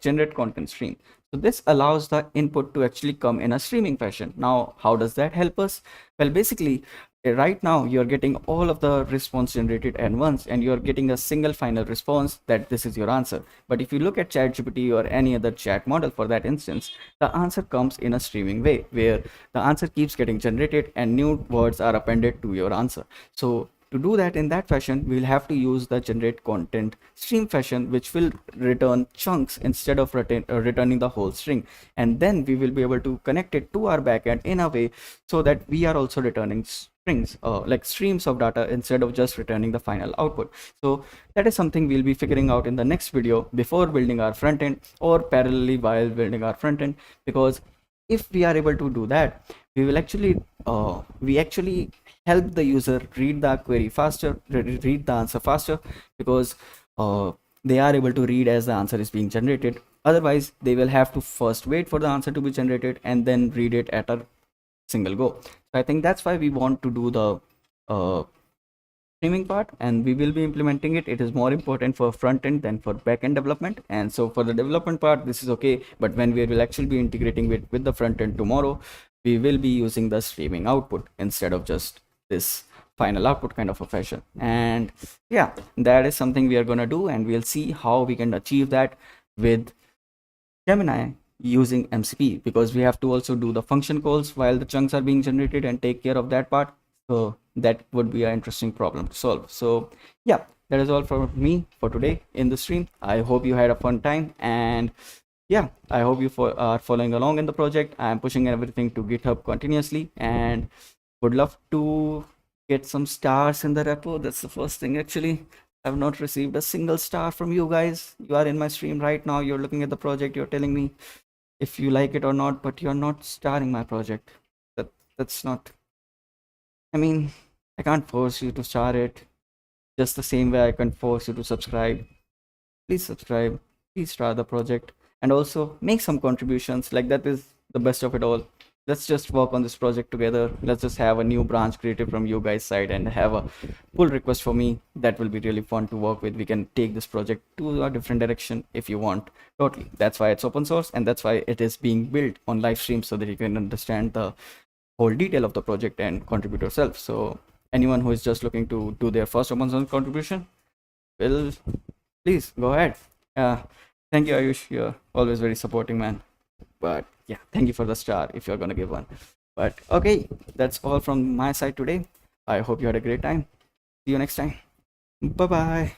generate content stream. So this allows the input to actually come in a streaming fashion. Now, how does that help us? Well, basically, right now you're getting all of the response generated at once, and you're getting a single final response that this is your answer. But if you look at ChatGPT or any other chat model for that instance, the answer comes in a streaming way, where the answer keeps getting generated and new words are appended to your answer. So to do that in that fashion, we'll have to use the generate content stream fashion, which will return chunks instead of returning the whole string. And then we will be able to connect it to our backend in a way so that we are also returning strings, like streams of data, instead of just returning the final output. So that is something we'll be figuring out in the next video before building our front end, or parallelly while building our front end, because if we are able to do that, we will actually help the user read the query faster, read the answer faster, because they are able to read as the answer is being generated. Otherwise, they will have to first wait for the answer to be generated and then read it at a single go. So I think that's why we want to do the streaming part, and we will be implementing it. It is more important for front end than for back end development. And so for the development part, this is okay, but when we will actually be integrating with the front end tomorrow, we will be using the streaming output instead of just this final output kind of a fashion. And yeah, that is something we are going to do, and we'll see how we can achieve that with Gemini using MCP, because we have to also do the function calls while the chunks are being generated and take care of that part. So that would be an interesting problem to solve. So yeah, that is all from me for today in the stream. I hope you had a fun time, and yeah, I hope you are following along in the project. I'm pushing everything to GitHub continuously, and would love to get some stars in the repo. That's the first thing. Actually, I've not received a single star from you guys. You are in my stream right now, you're looking at the project, you're telling me if you like it or not, but you're not starring my project. That's not, I mean, I can't force you to star it, just the same way I can't force you to subscribe. Please subscribe, please star the project. and also make some contributions. Like, that is the best of it all. Let's just work on this project together. Let's just have a new branch created from you guys side and have a pull request for me. That will be really fun to work with. We can take this project to a different direction if you want. Totally. That's why it's open source, and that's why it is being built on live stream, so that you can understand the whole detail of the project and contribute yourself. So anyone who is just looking to do their first open source contribution, well, please go ahead. Thank you, Ayush. You're always very supporting, man. But yeah, thank you for the star if you're gonna give one. But okay, that's all from my side today. I hope you had a great time. See you next time. Bye bye.